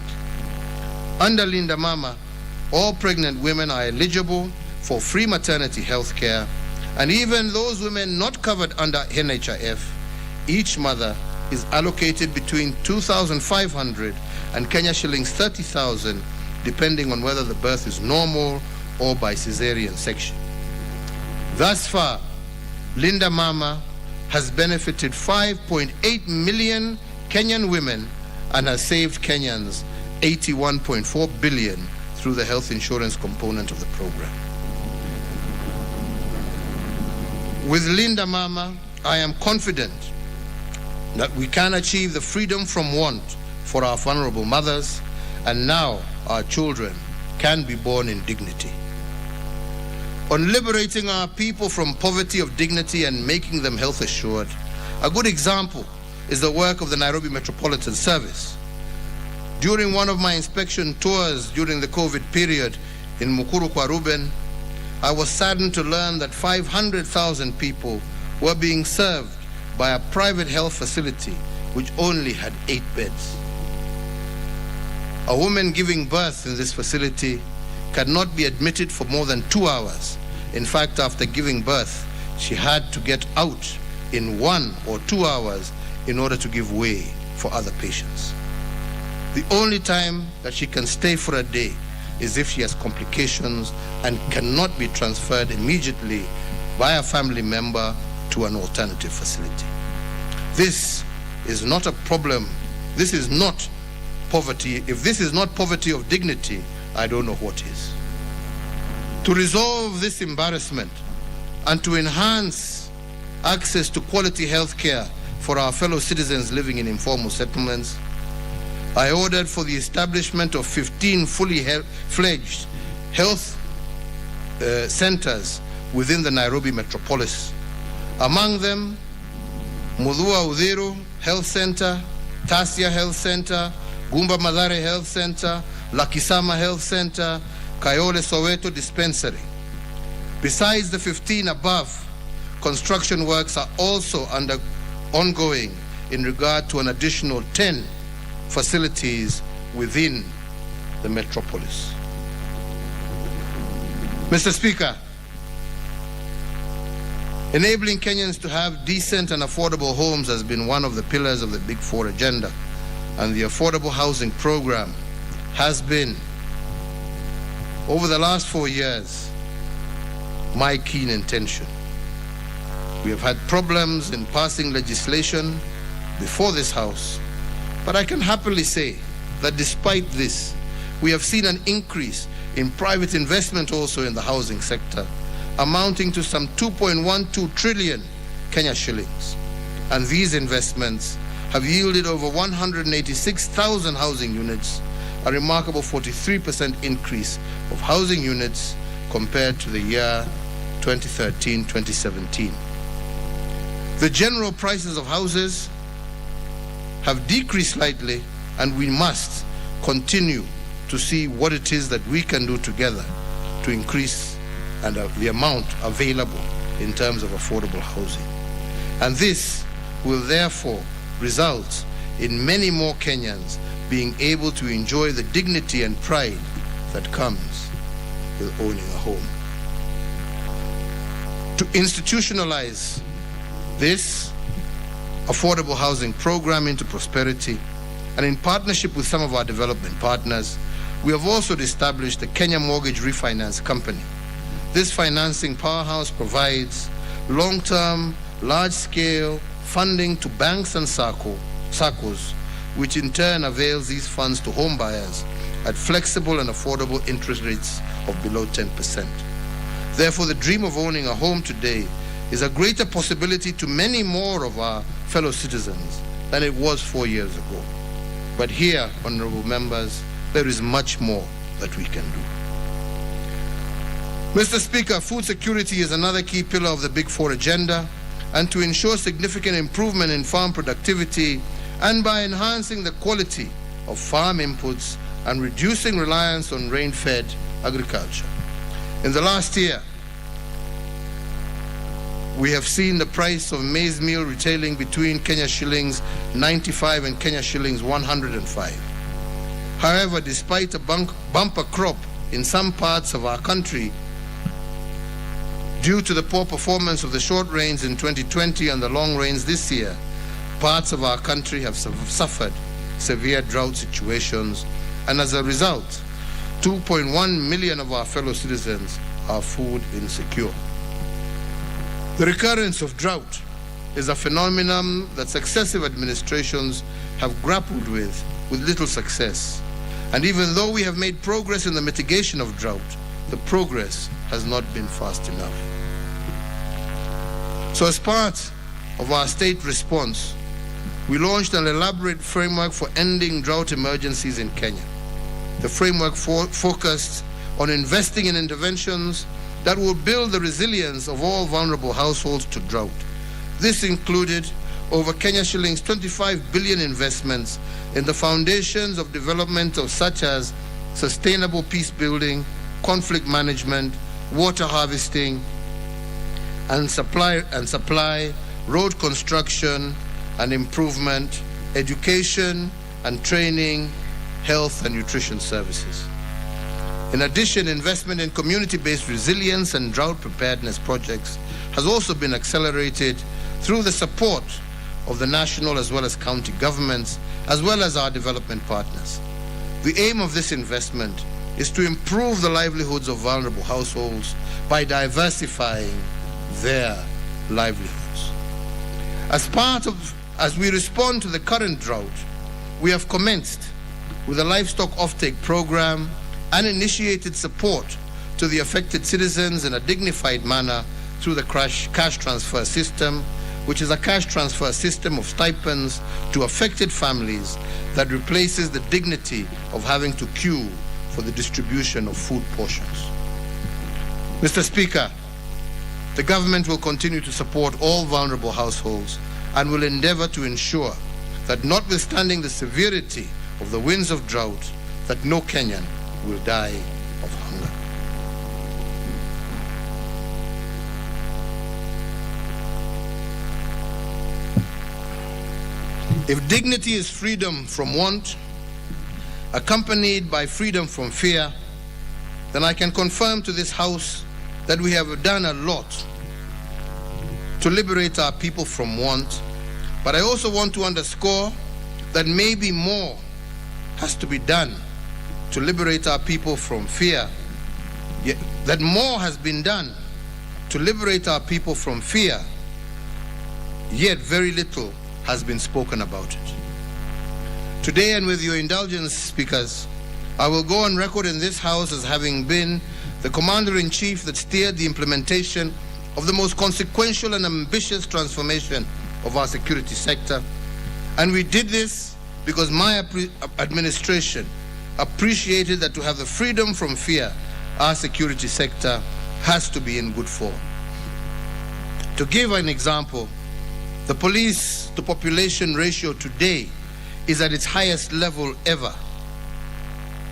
Under Linda Mama, all pregnant women are eligible for free maternity health care, and even those women not covered under NHIF, each mother is allocated between 2,500 and Kenya shillings 30,000, depending on whether the birth is normal or by cesarean section. Thus far, Linda Mama has benefited 5.8 million Kenyan women and has saved Kenyans 81.4 billion through the health insurance component of the program. With Linda Mama, I am confident that we can achieve the freedom from want for our vulnerable mothers, and now our children can be born in dignity. On liberating our people from poverty of dignity and making them health assured, a good example is the work of the Nairobi Metropolitan Service. During one of my inspection tours during the COVID period in Mukuru kwa Ruben, I was saddened to learn that 500,000 people were being served by a private health facility which only had 8 beds. A woman giving birth in this facility cannot be admitted for more than 2 hours. In fact, after giving birth, she had to get out in 1 or 2 hours in order to give way for other patients. The only time that she can stay for a day is if she has complications and cannot be transferred immediately by a family member to an alternative facility. This is not a problem. This is not poverty. If this is not poverty of dignity, I don't know what is. To resolve this embarrassment and to enhance access to quality health care for our fellow citizens living in informal settlements, I ordered for the establishment of 15 fully fledged health centers within the Nairobi metropolis. Among them, Mudhua Udhiru Health Center, Tasia Health Center, Gumba Madhare Health Center, Lakisama Health Center, Kayole Soweto Dispensary. Besides the 15 above, construction works are also ongoing in regard to an additional 10 facilities within the metropolis. Mr. Speaker, enabling Kenyans to have decent and affordable homes has been one of the pillars of the Big Four agenda, and the affordable housing program has been, over the last 4 years, my keen intention. We have had problems in passing legislation before this House But I can happily say that despite this, we have seen an increase in private investment also in the housing sector, amounting to some 2.12 trillion Kenya shillings. And these investments have yielded over 186,000 housing units, a remarkable 43% increase of housing units compared to the year 2013-2017. The general prices of houses have decreased slightly, and we must continue to see what it is that we can do together to increase the amount available in terms of affordable housing. And this will therefore result in many more Kenyans being able to enjoy the dignity and pride that comes with owning a home. To institutionalize this affordable housing program into prosperity, and in partnership with some of our development partners, we have also established the Kenya Mortgage Refinance Company. This financing powerhouse provides long-term, large-scale funding to banks and SACCOs, which in turn avails these funds to home buyers at flexible and affordable interest rates of below 10%. Therefore, the dream of owning a home today is a greater possibility to many more of our fellow citizens than it was 4 years ago. But here, honorable members, there is much more that we can do. Mr. Speaker, food security is another key pillar of the Big Four agenda, and to ensure significant improvement in farm productivity and by enhancing the quality of farm inputs and reducing reliance on rain-fed agriculture. In the last year, we have seen the price of maize meal retailing between Kenya shillings 95 and Kenya shillings 105. However, despite a bumper crop in some parts of our country, due to the poor performance of the short rains in 2020 and the long rains this year, parts of our country have suffered severe drought situations, and as a result, 2.1 million of our fellow citizens are food insecure. The recurrence of drought is a phenomenon that successive administrations have grappled with little success. And even though we have made progress in the mitigation of drought, the progress has not been fast enough. So as part of our state response, we launched an elaborate framework for ending drought emergencies in Kenya. The framework focused on investing in interventions that will build the resilience of all vulnerable households to drought. This included over Kenya shillings 25 billion investments in the foundations of development of such as sustainable peace building, conflict management, water harvesting, and supply, road construction and improvement, education and training, health and nutrition services. In addition, investment in community-based resilience and drought preparedness projects has also been accelerated through the support of the national as well as county governments, as well as our development partners. The aim of this investment is to improve the livelihoods of vulnerable households by diversifying their livelihoods. As we respond to the current drought, we have commenced with a livestock offtake program and initiated support to the affected citizens in a dignified manner through the cash transfer system, which is a cash transfer system of stipends to affected families that replaces the dignity of having to queue for the distribution of food portions. Mr. Speaker, the government will continue to support all vulnerable households and will endeavor to ensure that notwithstanding the severity of the winds of drought, that no Kenyan will die of hunger. If dignity is freedom from want, accompanied by freedom from fear, then I can confirm to this House that we have done a lot to liberate our people from want, but I also want to underscore that maybe more has to be done to liberate our people from fear, yet that more has been done to liberate our people from fear, yet very little has been spoken about it. Today, and with your indulgence, speakers, I will go on record in this House as having been the Commander-in-Chief that steered the implementation of the most consequential and ambitious transformation of our security sector. And we did this because my administration appreciated that to have the freedom from fear, our security sector has to be in good form. To give an example, the police to population ratio today is at its highest level ever,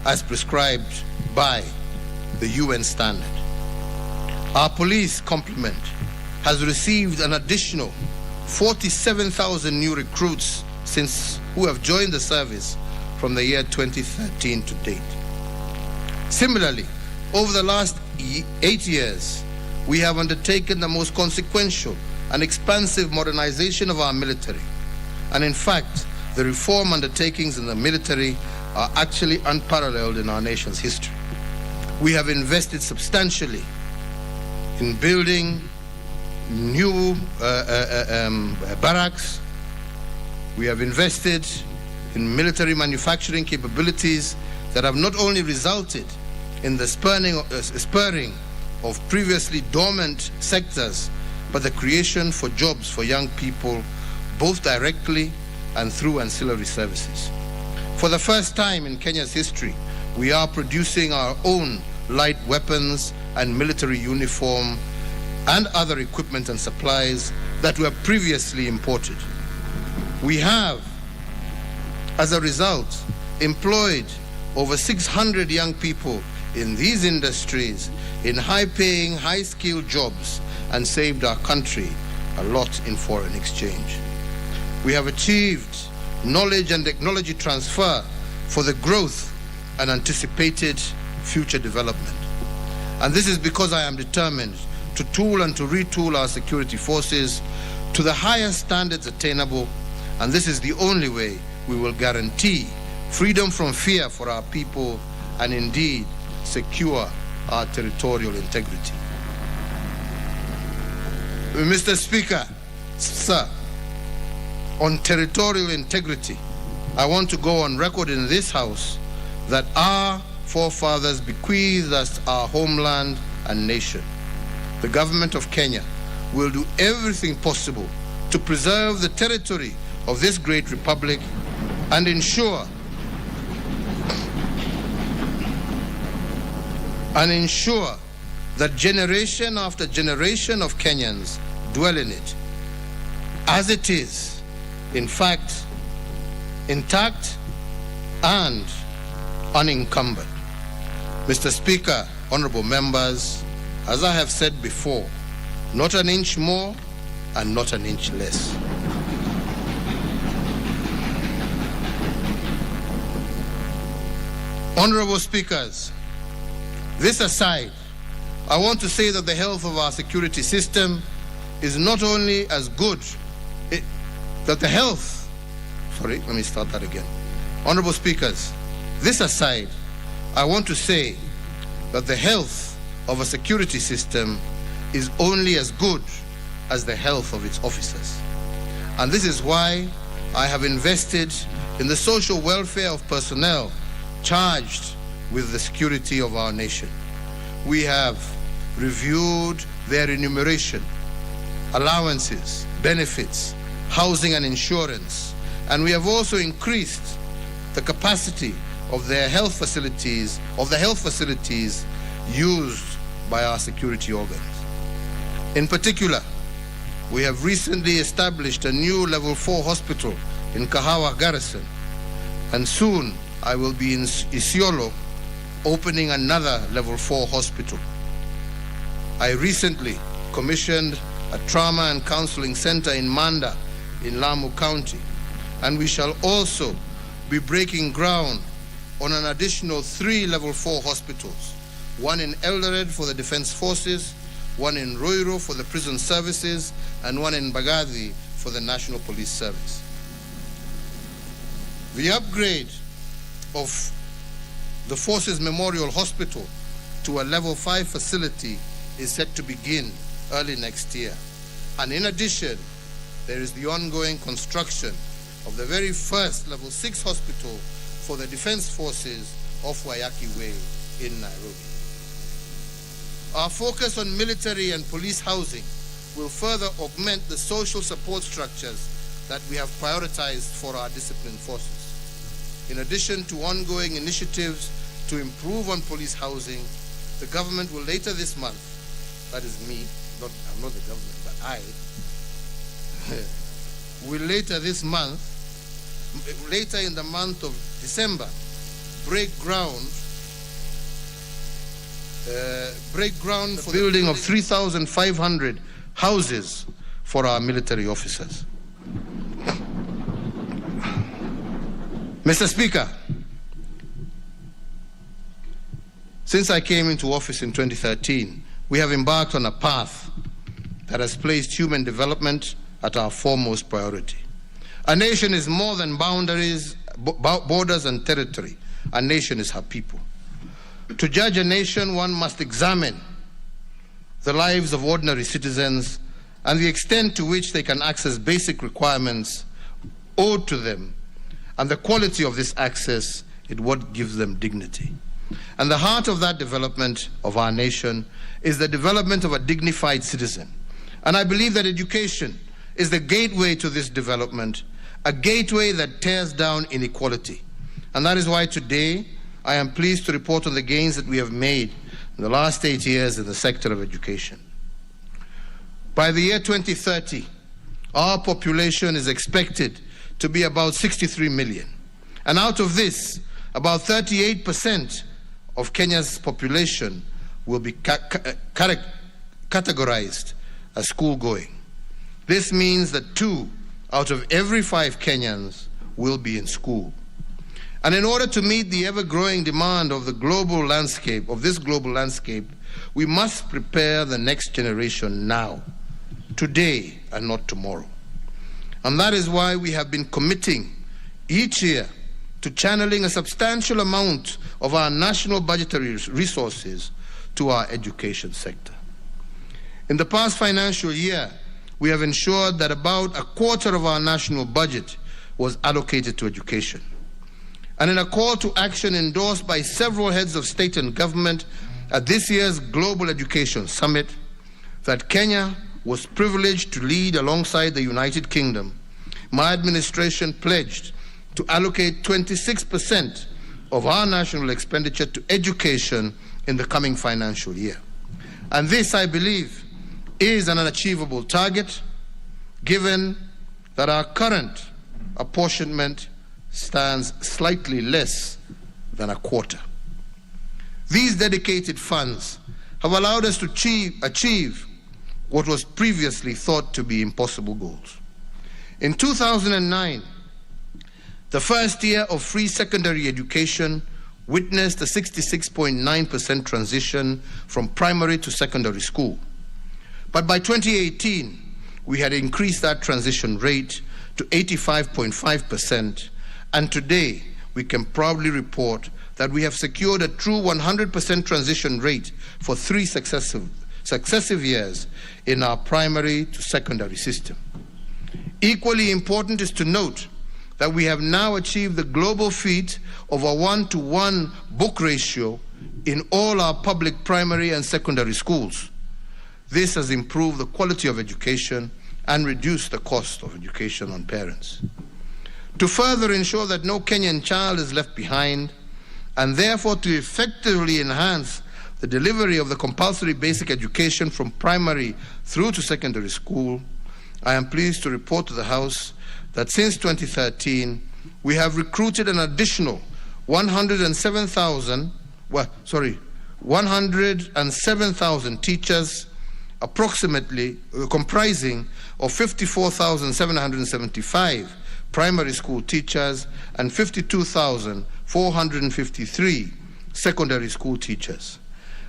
as prescribed by the UN standard. Our police complement has received an additional 47,000 new recruits who have joined the service from the year 2013 to date. Similarly, over the last 8 years, we have undertaken the most consequential and expansive modernization of our military. And in fact, the reform undertakings in the military are actually unparalleled in our nation's history. We have invested substantially in building new barracks. We have invested in military manufacturing capabilities that have not only resulted in the spurring of previously dormant sectors, but the creation for jobs for young people, both directly and through ancillary services. For the first time in Kenya's history, we are producing our own light weapons and military uniform and other equipment and supplies that were previously imported. We have, as a result, employed over 600 young people in these industries in high-paying, high-skilled jobs and saved our country a lot in foreign exchange. We have achieved knowledge and technology transfer for the growth and anticipated future development. And this is because I am determined to tool and to retool our security forces to the highest standards attainable, and this is the only way we will guarantee freedom from fear for our people and indeed secure our territorial integrity. Mr. Speaker, sir, on territorial integrity, I want to go on record in this House that our forefathers bequeathed us our homeland and nation. The government of Kenya will do everything possible to preserve the territory of this great republic and ensure that generation after generation of Kenyans dwell in it as it is, in fact, intact and unencumbered. Mr. Speaker, honorable members, as I have said before, not an inch more and not an inch less. Honorable speakers, this aside, I want to say that the health of our security system is not only as good, Honorable speakers, this aside, I want to say that the health of a security system is only as good as the health of its officers. And this is why I have invested in the social welfare of personnel charged with the security of our nation. We have reviewed their remuneration, allowances, benefits, housing and insurance, and we have also increased the capacity of their health facilities, used by our security organs. In particular, we have recently established a new level 4 hospital in Kahawa Garrison, and soon I will be in Isiolo opening another level 4 hospital. I recently commissioned a trauma and counseling center in Manda in Lamu County, and we shall also be breaking ground on an additional 3 level 4 hospitals, one in Eldoret for the Defense Forces, one in Ruiru for the Prison Services, and one in Bagadi for the National Police Service. The upgrade of the Forces Memorial Hospital to a level 5 facility is set to begin early next year. And in addition, there is the ongoing construction of the very first Level 6 hospital for the Defense Forces off Waiyaki Way in Nairobi. Our focus on military and police housing will further augment the social support structures that we have prioritized for our disciplined forces. In addition to ongoing initiatives to improve on police housing, the government will later this month, that is me, I'm not the government, but I, will later this month, later in the month of December, break ground for the building of 3,500 houses for our military officers. Mr. Speaker, since I came into office in 2013, we have embarked on a path that has placed human development at our foremost priority. A nation is more than boundaries, borders and territory. A nation is her people. To judge a nation, one must examine the lives of ordinary citizens and the extent to which they can access basic requirements owed to them, and the quality of this access is what gives them dignity. And the heart of that development of our nation is the development of a dignified citizen. And I believe that education is the gateway to this development, a gateway that tears down inequality. And that is why today I am pleased to report on the gains that we have made in the last 8 years in the sector of education. By the year 2030, our population is expected to be about 63 million. And out of this, about 38% of Kenya's population will be categorized as school-going. This means that 2 out of every 5 Kenyans will be in school. And in order to meet the ever-growing demand of the global landscape, we must prepare the next generation now, today and not tomorrow. And that is why we have been committing each year to channeling a substantial amount of our national budgetary resources to our education sector. In the past financial year, we have ensured that about a quarter of our national budget was allocated to education. And in a call to action endorsed by several heads of state and government at this year's Global Education Summit, that Kenya was privileged to lead alongside the United Kingdom, my administration pledged to allocate 26% of our national expenditure to education in the coming financial year. And this, I believe, is an unachievable target, given that our current apportionment stands slightly less than a quarter. These dedicated funds have allowed us to achieve what was previously thought to be impossible goals. In 2009, the first year of free secondary education witnessed a 66.9% transition from primary to secondary school. But by 2018, we had increased that transition rate to 85.5%, and today we can proudly report that we have secured a true 100% transition rate for 3 successive years in our primary to secondary system. Equally important is to note that we have now achieved the global feat of a 1-to-1 book ratio in all our public primary and secondary schools. This has improved the quality of education and reduced the cost of education on parents. To further ensure that no Kenyan child is left behind, and therefore to effectively enhance the delivery of the compulsory basic education from primary through to secondary school, I am pleased to report to the House that since 2013, we have recruited an additional 107,000 teachers, approximately comprising of 54,775 primary school teachers and 52,453 secondary school teachers.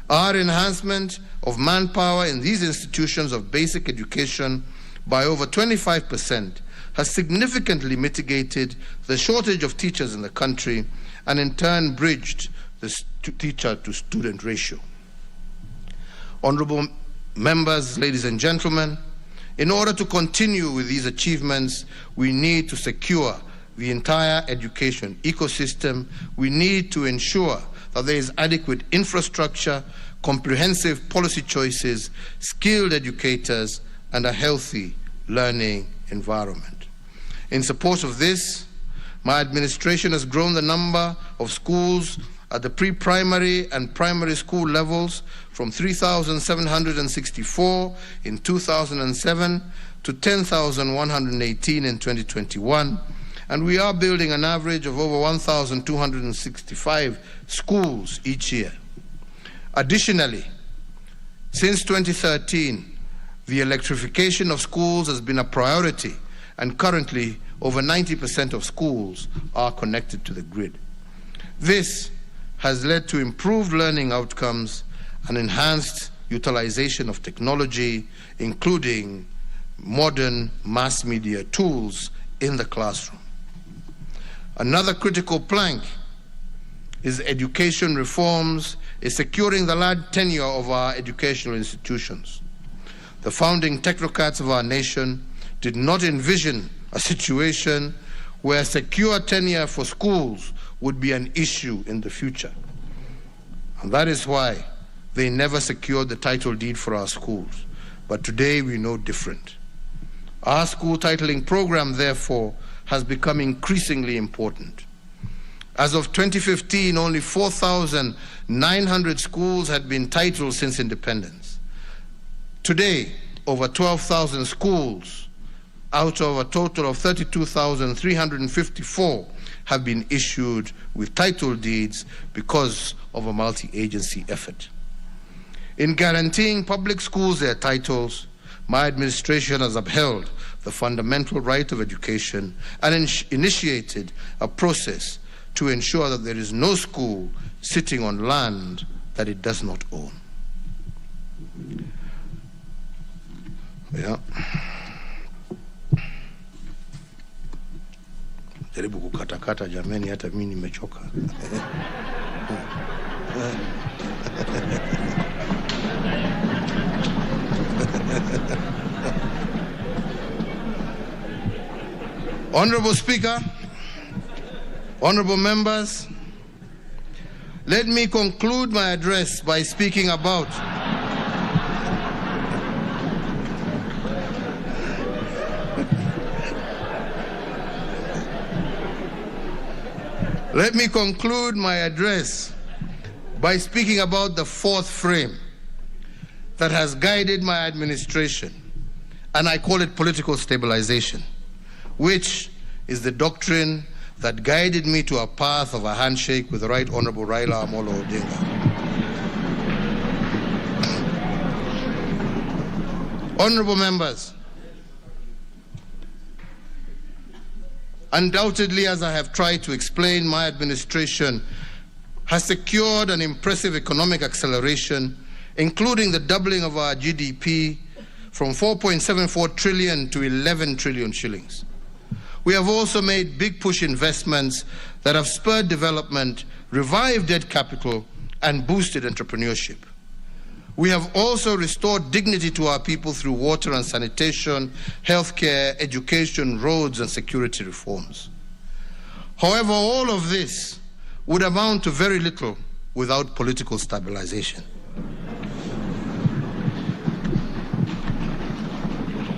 Our enhancement of manpower in these institutions of basic education by over 25% has significantly mitigated the shortage of teachers in the country and in turn bridged the teacher-to-student ratio. Honorable members, ladies and gentlemen, In order to continue with these achievements, we need to secure the entire education ecosystem. We need to ensure that there is adequate infrastructure, comprehensive policy choices, skilled educators, and a healthy learning environment. In support of this, my administration has grown the number of schools at the pre-primary and primary school levels from 3,764 in 2007 to 10,118 in 2021, and we are building an average of over 1,265 schools each year. Additionally, since 2013, the electrification of schools has been a priority, and currently over 90% of schools are connected to the grid. This has led to improved learning outcomes and enhanced utilization of technology, including modern mass media tools in the classroom. Another critical plank is education reforms, is securing the large tenure of our educational institutions. The founding technocrats of our nation did not envision a situation where secure tenure for schools would be an issue in the future. And that is why they never secured the title deed for our schools. But today we know different. Our school titling program, therefore, has become increasingly important. As of 2015, only 4,900 schools had been titled since independence. Today, over 12,000 schools out of a total of 32,354 have been issued with title deeds because of a multi-agency effort. In guaranteeing public schools their titles, my administration has upheld the fundamental right of education and initiated a process to ensure that there is no school sitting on land that it does not own. Yeah. Jaribu kukatakata jameni, hata mimi nimechoka. Honorable Speaker, honorable members, let me conclude my address by speaking about the fourth frame that has guided my administration, and I call it political stabilization, which is the doctrine that guided me to a path of a handshake with the Right Honorable Raila Amolo Odinga. Honorable members, undoubtedly, as I have tried to explain, my administration has secured an impressive economic acceleration, including the doubling of our GDP from 4.74 trillion to 11 trillion shillings. We have also made big push investments that have spurred development, revived debt capital, and boosted entrepreneurship. We have also restored dignity to our people through water and sanitation, healthcare, education, roads, and security reforms. However, all of this would amount to very little without political stabilization.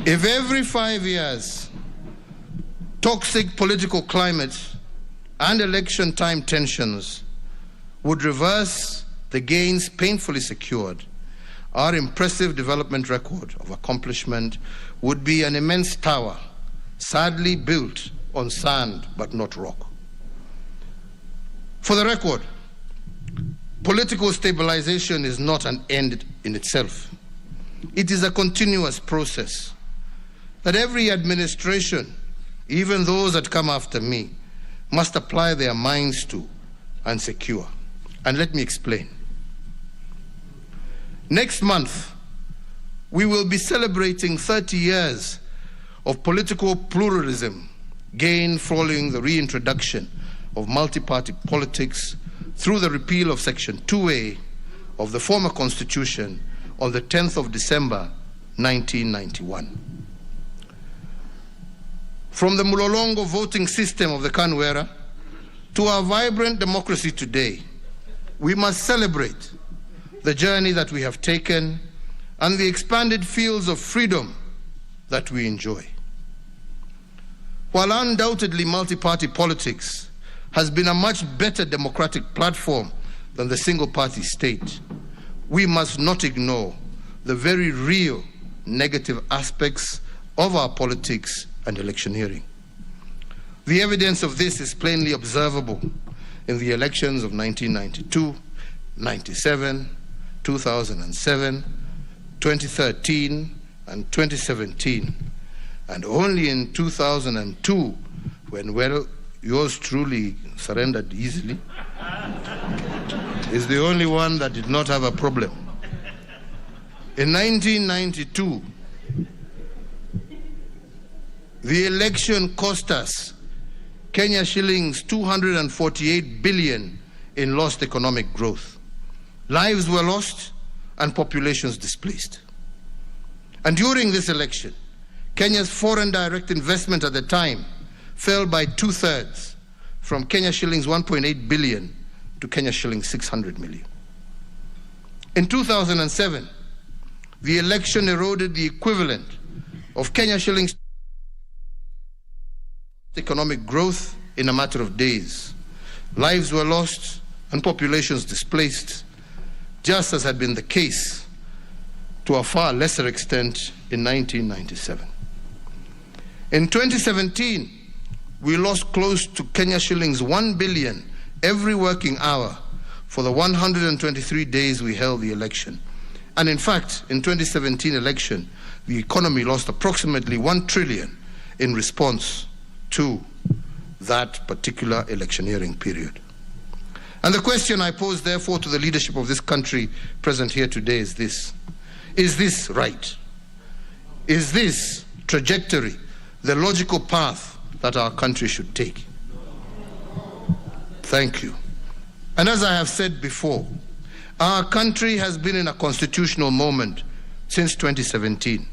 If every 5 years, toxic political climate and election time tensions would reverse the gains painfully secured, our impressive development record of accomplishment would be an immense tower, sadly built on sand but not rock. For the record, political stabilization is not an end in itself. It is a continuous process that every administration, even those that come after me, must apply their minds to and secure. And let me explain. Next month, we will be celebrating 30 years of political pluralism gained following the reintroduction of multi-party politics through the repeal of Section 2A of the former Constitution on the 10th of December, 1991. From the Mulolongo voting system of the KANU era to our vibrant democracy today, we must celebrate the journey that we have taken and the expanded fields of freedom that we enjoy. While undoubtedly multi-party politics has been a much better democratic platform than the single-party state, we must not ignore the very real negative aspects of our politics and electioneering. The evidence of this is plainly observable in the elections of 1992, 97, 2007, 2013, and 2017. And only in 2002, when, well, yours truly surrendered easily, is the only one that did not have a problem. In 1992, the election cost us Kenya shillings 248 billion in lost economic growth. Lives were lost and populations displaced. And during this election, Kenya's foreign direct investment at the time fell by 2/3 from Kenya shillings 1.8 billion to Kenya shillings 600 million. In 2007, the election eroded the equivalent of Kenya shillings economic growth in a matter of days. Lives were lost and populations displaced, just as had been the case to a far lesser extent in 1997. In 2017, we lost close to Kenya shillings 1 billion every working hour for the 123 days we held the election. And in fact, in 2017 election, the economy lost approximately 1 trillion in response to that particular electioneering period. And the question I pose, therefore, to the leadership of this country present here today is this: is this right? Is this trajectory the logical path that our country should take? Thank you. And as I have said before, our country has been in a constitutional moment since 2017.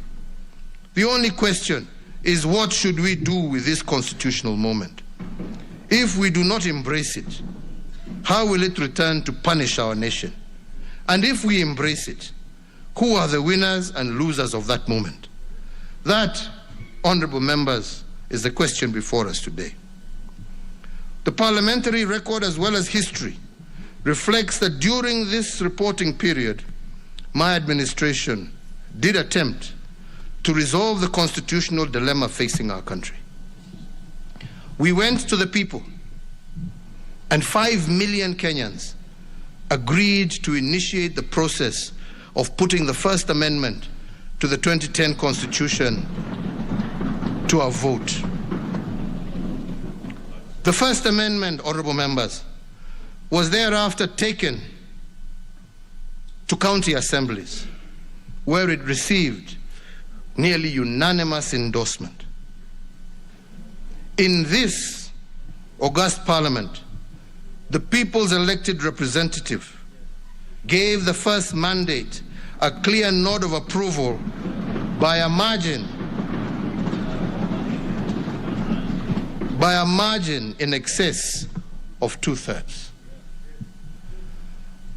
The only question is, what should we do with this constitutional moment? If we do not embrace it, how will it return to punish our nation? And if we embrace it, who are the winners and losers of that moment? That, honorable members, is the question before us today. The parliamentary record, as well as history, reflects that during this reporting period, my administration did attempt to resolve the constitutional dilemma facing our country. We went to the people, and 5 million Kenyans agreed to initiate the process of putting the First Amendment to the 2010 Constitution to a vote. The First Amendment, honorable members, was thereafter taken to county assemblies, where it received nearly unanimous endorsement. In this august parliament, the people's elected representative gave the first mandate a clear nod of approval by a margin in excess of 2/3.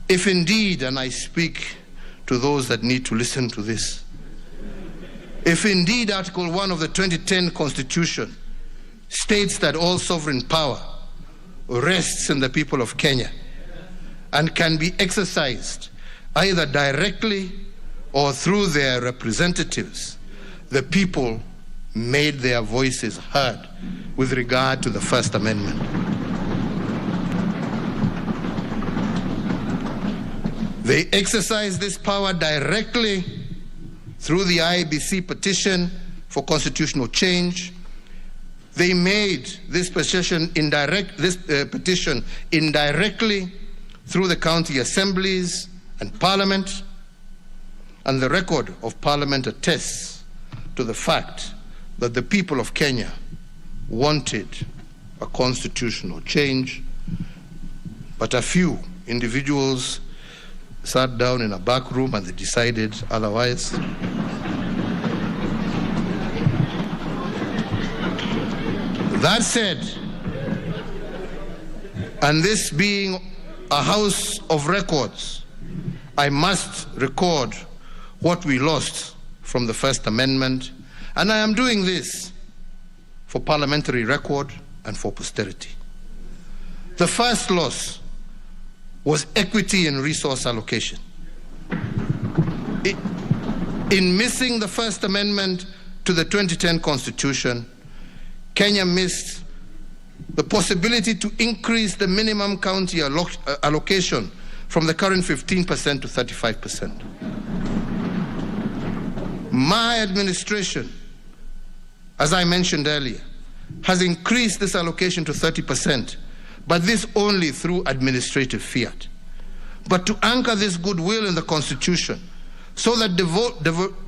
If indeed, and I speak to those that need to listen to this, if indeed Article 1 of the 2010 Constitution states that all sovereign power rests in the people of Kenya and can be exercised either directly or through their representatives, the people made their voices heard with regard to the First Amendment. They exercised this power directly through the IEBC petition for constitutional change. They made this petition indirectly through the county assemblies and parliament, and the record of parliament attests to the fact that the people of Kenya wanted a constitutional change, but a few individuals sat down in a back room and they decided otherwise. That said, and this being a house of records, I must record what we lost from the First Amendment, and I am doing this for parliamentary record and for posterity. The first loss was equity in resource allocation. In missing the First Amendment to the 2010 Constitution, Kenya missed the possibility to increase the minimum county allocation from the current 15% to 35%. My administration, as I mentioned earlier, has increased this allocation to 30%, but this only through administrative fiat. But to anchor this goodwill in the Constitution so that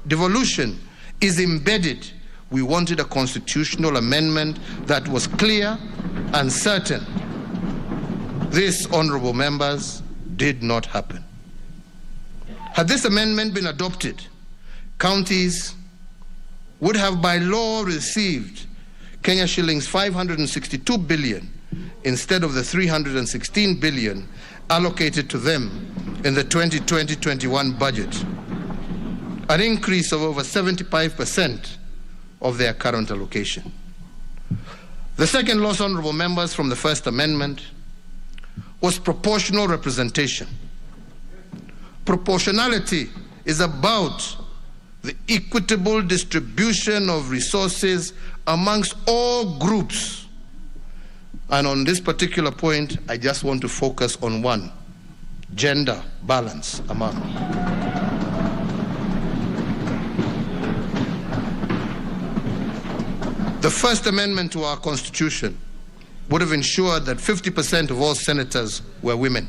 devolution is embedded, we wanted a constitutional amendment that was clear and certain. This, honorable members, did not happen. Had this amendment been adopted, counties would have by law received Kenya shillings 562 billion instead of the 316 billion allocated to them in the 2020-21 budget, an increase of over 75% of their current allocation. The second loss, honorable members, from the First Amendment was proportional representation. Proportionality is about the equitable distribution of resources amongst all groups. And on this particular point, I just want to focus on one: gender balance among. The First Amendment to our Constitution would have ensured that 50% of all senators were women.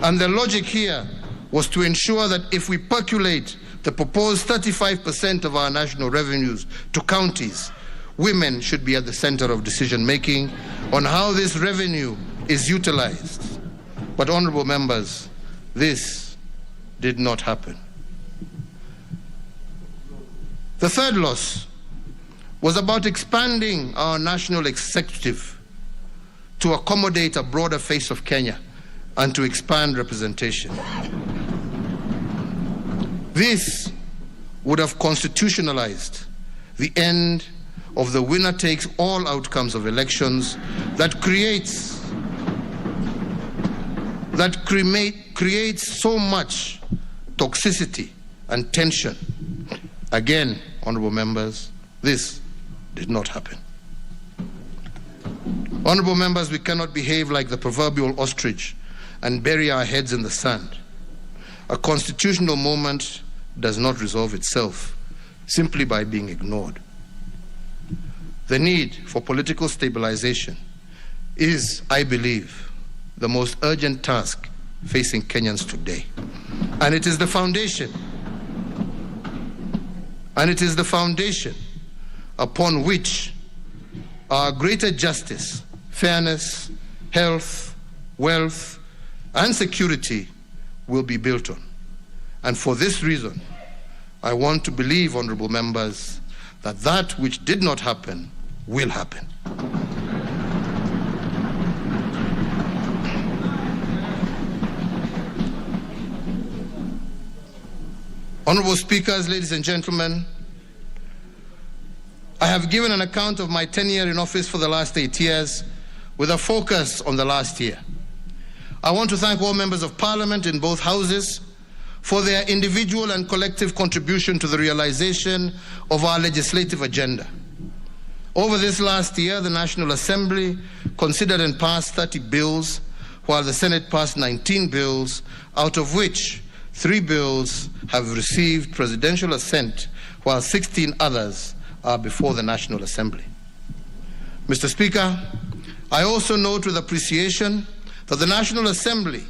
And the logic here was to ensure that if we percolate the proposed 35% of our national revenues to counties, women should be at the center of decision-making on how this revenue is utilized. But, honorable members, this did not happen. The third loss was about expanding our national executive to accommodate a broader face of Kenya and to expand representation. This would have constitutionalized the end of the winner-takes-all outcomes of elections that creates so much toxicity and tension. Again, honorable members, this did not happen. Honorable members, we cannot behave like the proverbial ostrich and bury our heads in the sand. A constitutional moment does not resolve itself simply by being ignored. The need for political stabilization is, I believe, the most urgent task facing Kenyans today. And it is the foundation upon which our greater justice, fairness, health, wealth, and security will be built on. And for this reason, I want to believe, honorable members, that that which did not happen will happen. Honorable speakers, ladies and gentlemen, I have given an account of my tenure in office for the last 8 years with a focus on the last year. I want to thank all members of Parliament in both houses for their individual and collective contribution to the realization of our legislative agenda. Over this last year, the National Assembly considered and passed 30 bills, while the Senate passed 19 bills, out of which 3 bills have received presidential assent, while 16 others are before the National Assembly. Mr. Speaker, I also note with appreciation that the National Assembly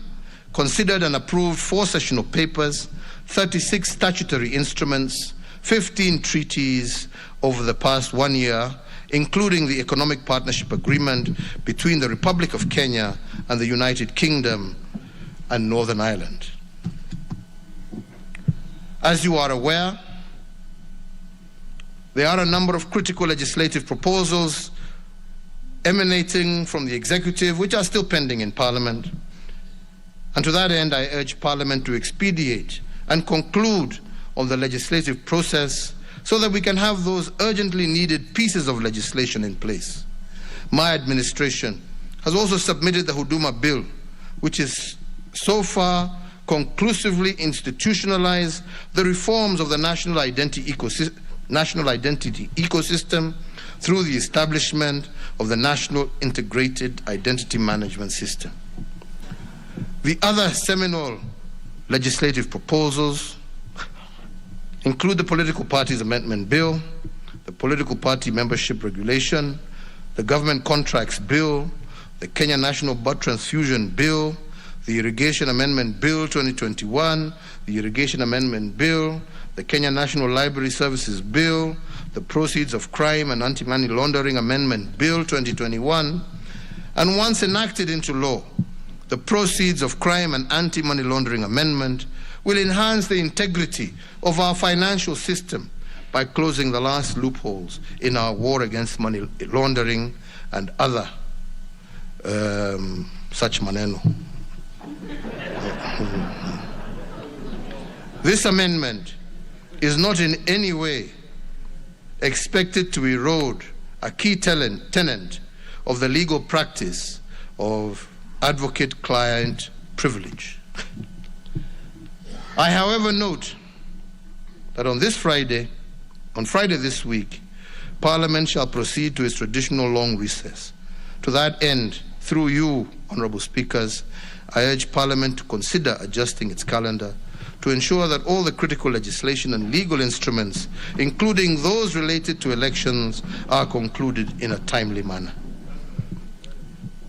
considered and approved 4 sessional papers, 36 statutory instruments, 15 treaties over the past 1 year, including the Economic Partnership Agreement between the Republic of Kenya and the United Kingdom and Northern Ireland. As you are aware, there are a number of critical legislative proposals emanating from the executive, which are still pending in Parliament. And to that end, I urge Parliament to expedite and conclude on the legislative process so that we can have those urgently needed pieces of legislation in place. My administration has also submitted the Huduma Bill, which is so far conclusively institutionalized the reforms of the national identity ecosystem through the establishment of the National Integrated Identity Management System. The other seminal legislative proposals include the Political Parties Amendment Bill, the Political Party Membership Regulation, the Government Contracts Bill, the Kenya National Blood Transfusion Bill, the Irrigation Amendment Bill 2021, the Irrigation Amendment Bill, the Kenya National Library Services Bill, the Proceeds of Crime and Anti-Money Laundering Amendment Bill 2021, and once enacted into law, the Proceeds of Crime and Anti-Money Laundering Amendment will enhance the integrity of our financial system by closing the last loopholes in our war against money laundering and other such maneno. This amendment is not in any way expected to erode a key tenet of the legal practice of advocate-client privilege. I, however, note that on Friday this week, Parliament shall proceed to its traditional long recess. To that end, through you, Honourable Speakers, I urge Parliament to consider adjusting its calendar to ensure that all the critical legislation and legal instruments, including those related to elections, are concluded in a timely manner.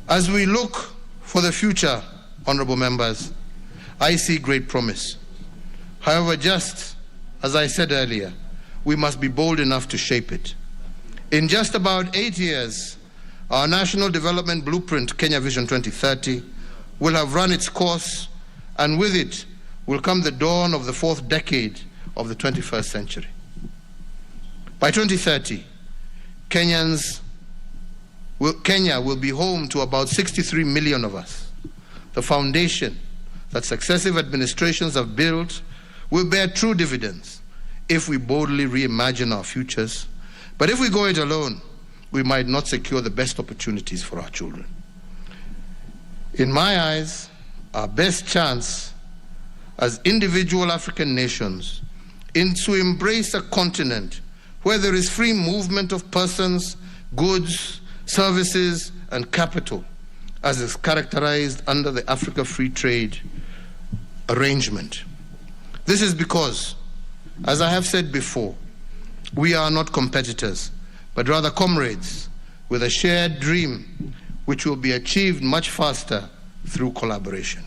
As we look for the future, Honourable Members, I see great promise. However, just as I said earlier, we must be bold enough to shape it. In just about 8 years, our National Development Blueprint, Kenya Vision 2030, will have run its course, and with it will come the dawn of the fourth decade of the 21st century. By 2030, Kenya will be home to about 63 million of us. The foundation that successive administrations have built will bear true dividends if we boldly reimagine our futures. But if we go it alone, we might not secure the best opportunities for our children. In my eyes, our best chance as individual African nations is to embrace a continent where there is free movement of persons, goods, services, and capital, as is characterized under the Africa Free Trade Arrangement. This is because, as I have said before, we are not competitors, but rather comrades with a shared dream which will be achieved much faster through collaboration.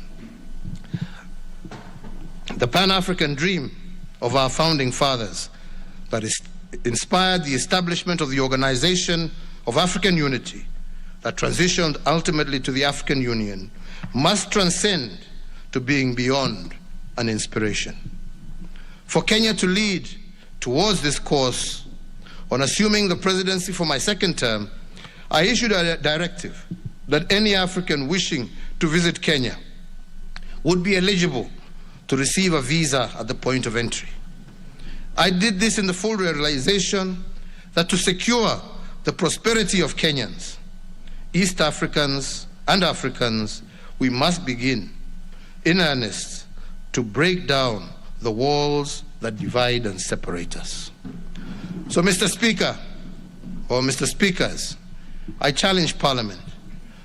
The Pan-African dream of our founding fathers that inspired the establishment of the Organization of African Unity that transitioned ultimately to the African Union must transcend to being beyond an inspiration. For Kenya to lead towards this course, on assuming the presidency for my second term, I issued a directive that any African wishing to visit Kenya would be eligible to receive a visa at the point of entry. I did this in the full realization that to secure the prosperity of Kenyans, East Africans, and Africans, we must begin in earnest to break down the walls that divide and separate us. So, Mr. Speaker, or Mr. Speakers, I challenge Parliament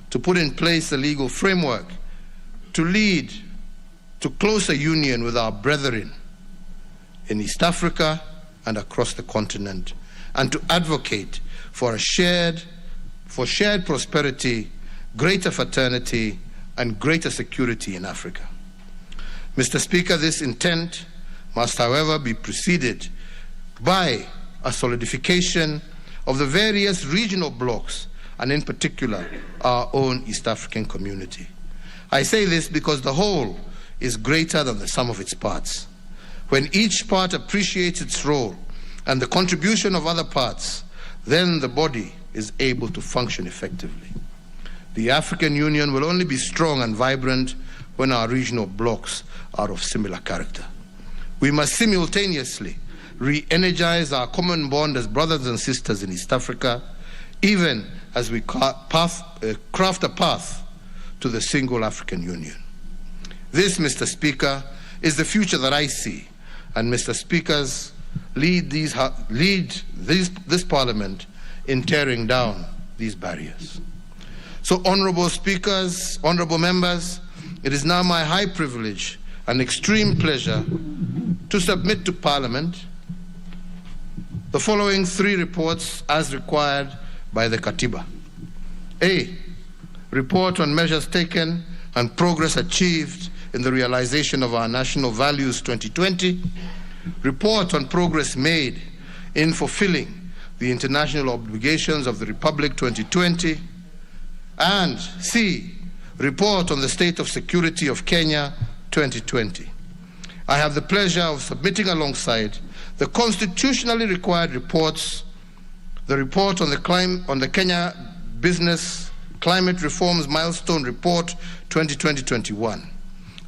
to put in place a legal framework to lead to closer union with our brethren in East Africa and across the continent, and to advocate for shared prosperity, greater fraternity, and greater security in Africa. Mr. Speaker, this intent must, however, be preceded by a solidification of the various regional blocs, and in particular, our own East African community. I say this because the whole is greater than the sum of its parts. When each part appreciates its role and the contribution of other parts, then the body is able to function effectively. The African Union will only be strong and vibrant when our regional blocs are of similar character. We must simultaneously re-energize our common bond as brothers and sisters in East Africa, even as we craft a path to the single African Union. This, Mr. Speaker, is the future that I see, and Mr. Speakers lead this Parliament in tearing down these barriers. So, honourable speakers, honourable members, it is now my high privilege and extreme pleasure to submit to Parliament the following 3 reports as required by the Katiba. A, report on measures taken and progress achieved in the realization of our national values 2020, report on progress made in fulfilling the international obligations of the Republic 2020, and C, report on the state of security of Kenya 2020. I have the pleasure of submitting alongside the constitutionally required reports, the report on the Kenya Business Climate Reforms Milestone Report 2020-21.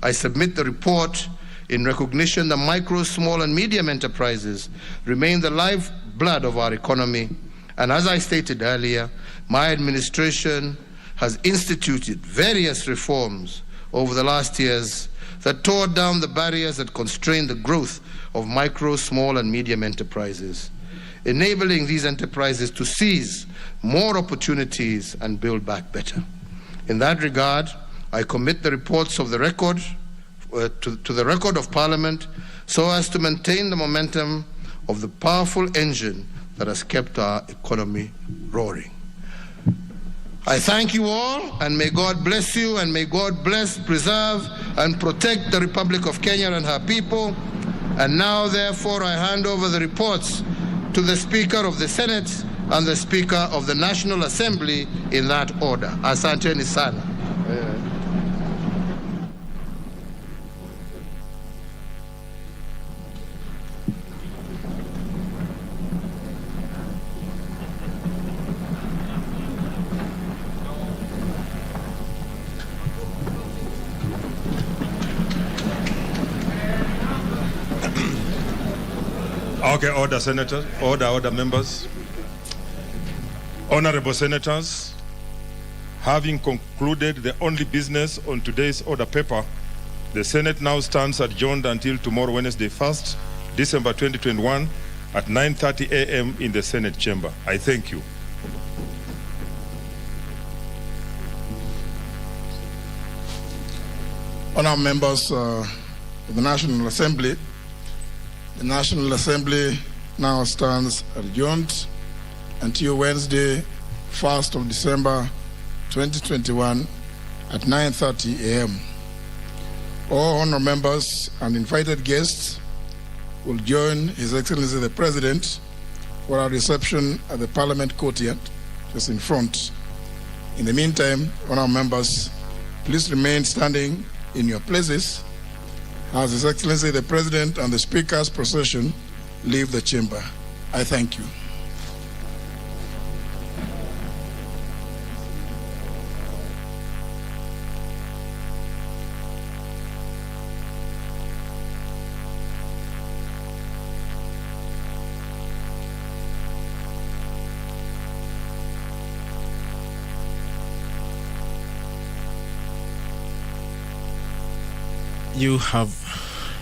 I submit the report in recognition that micro, small and medium enterprises remain the lifeblood of our economy, and as I stated earlier, my administration has instituted various reforms over the last years that tore down the barriers that constrain the growth of micro, small and medium enterprises, enabling these enterprises to seize more opportunities and build back better. In that regard, I commit the reports of the record to the record of Parliament so as to maintain the momentum of the powerful engine that has kept our economy roaring. I thank you all, and may God bless you, and may God bless, preserve, and protect the Republic of Kenya and her people. And now, therefore, I hand over the reports to the Speaker of the Senate and the Speaker of the National Assembly in that order. Asanteni sana. Okay, order, Senator. Order, members. Honorable Senators, having concluded the only business on today's order paper, the Senate now stands adjourned until tomorrow, Wednesday, 1st December 2021 at 9:30 a.m. in the Senate chamber. I thank you. Honourable members of the National Assembly, the National Assembly now stands adjourned until Wednesday, 1st of December 2021 at 9:30 a.m. All honourable members and invited guests will join His Excellency the President for our reception at the Parliament courtyard, just in front. In the meantime, honourable members, please remain standing in your places as His Excellency the President and the Speaker's procession leave the chamber. I thank you.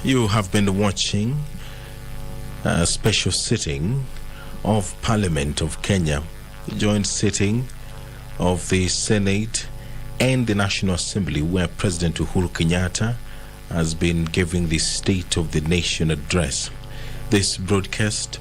You have been watching a special sitting of Parliament of Kenya, joint sitting of the Senate and the National Assembly, where President Uhuru Kenyatta has been giving the State of the Nation address. This broadcast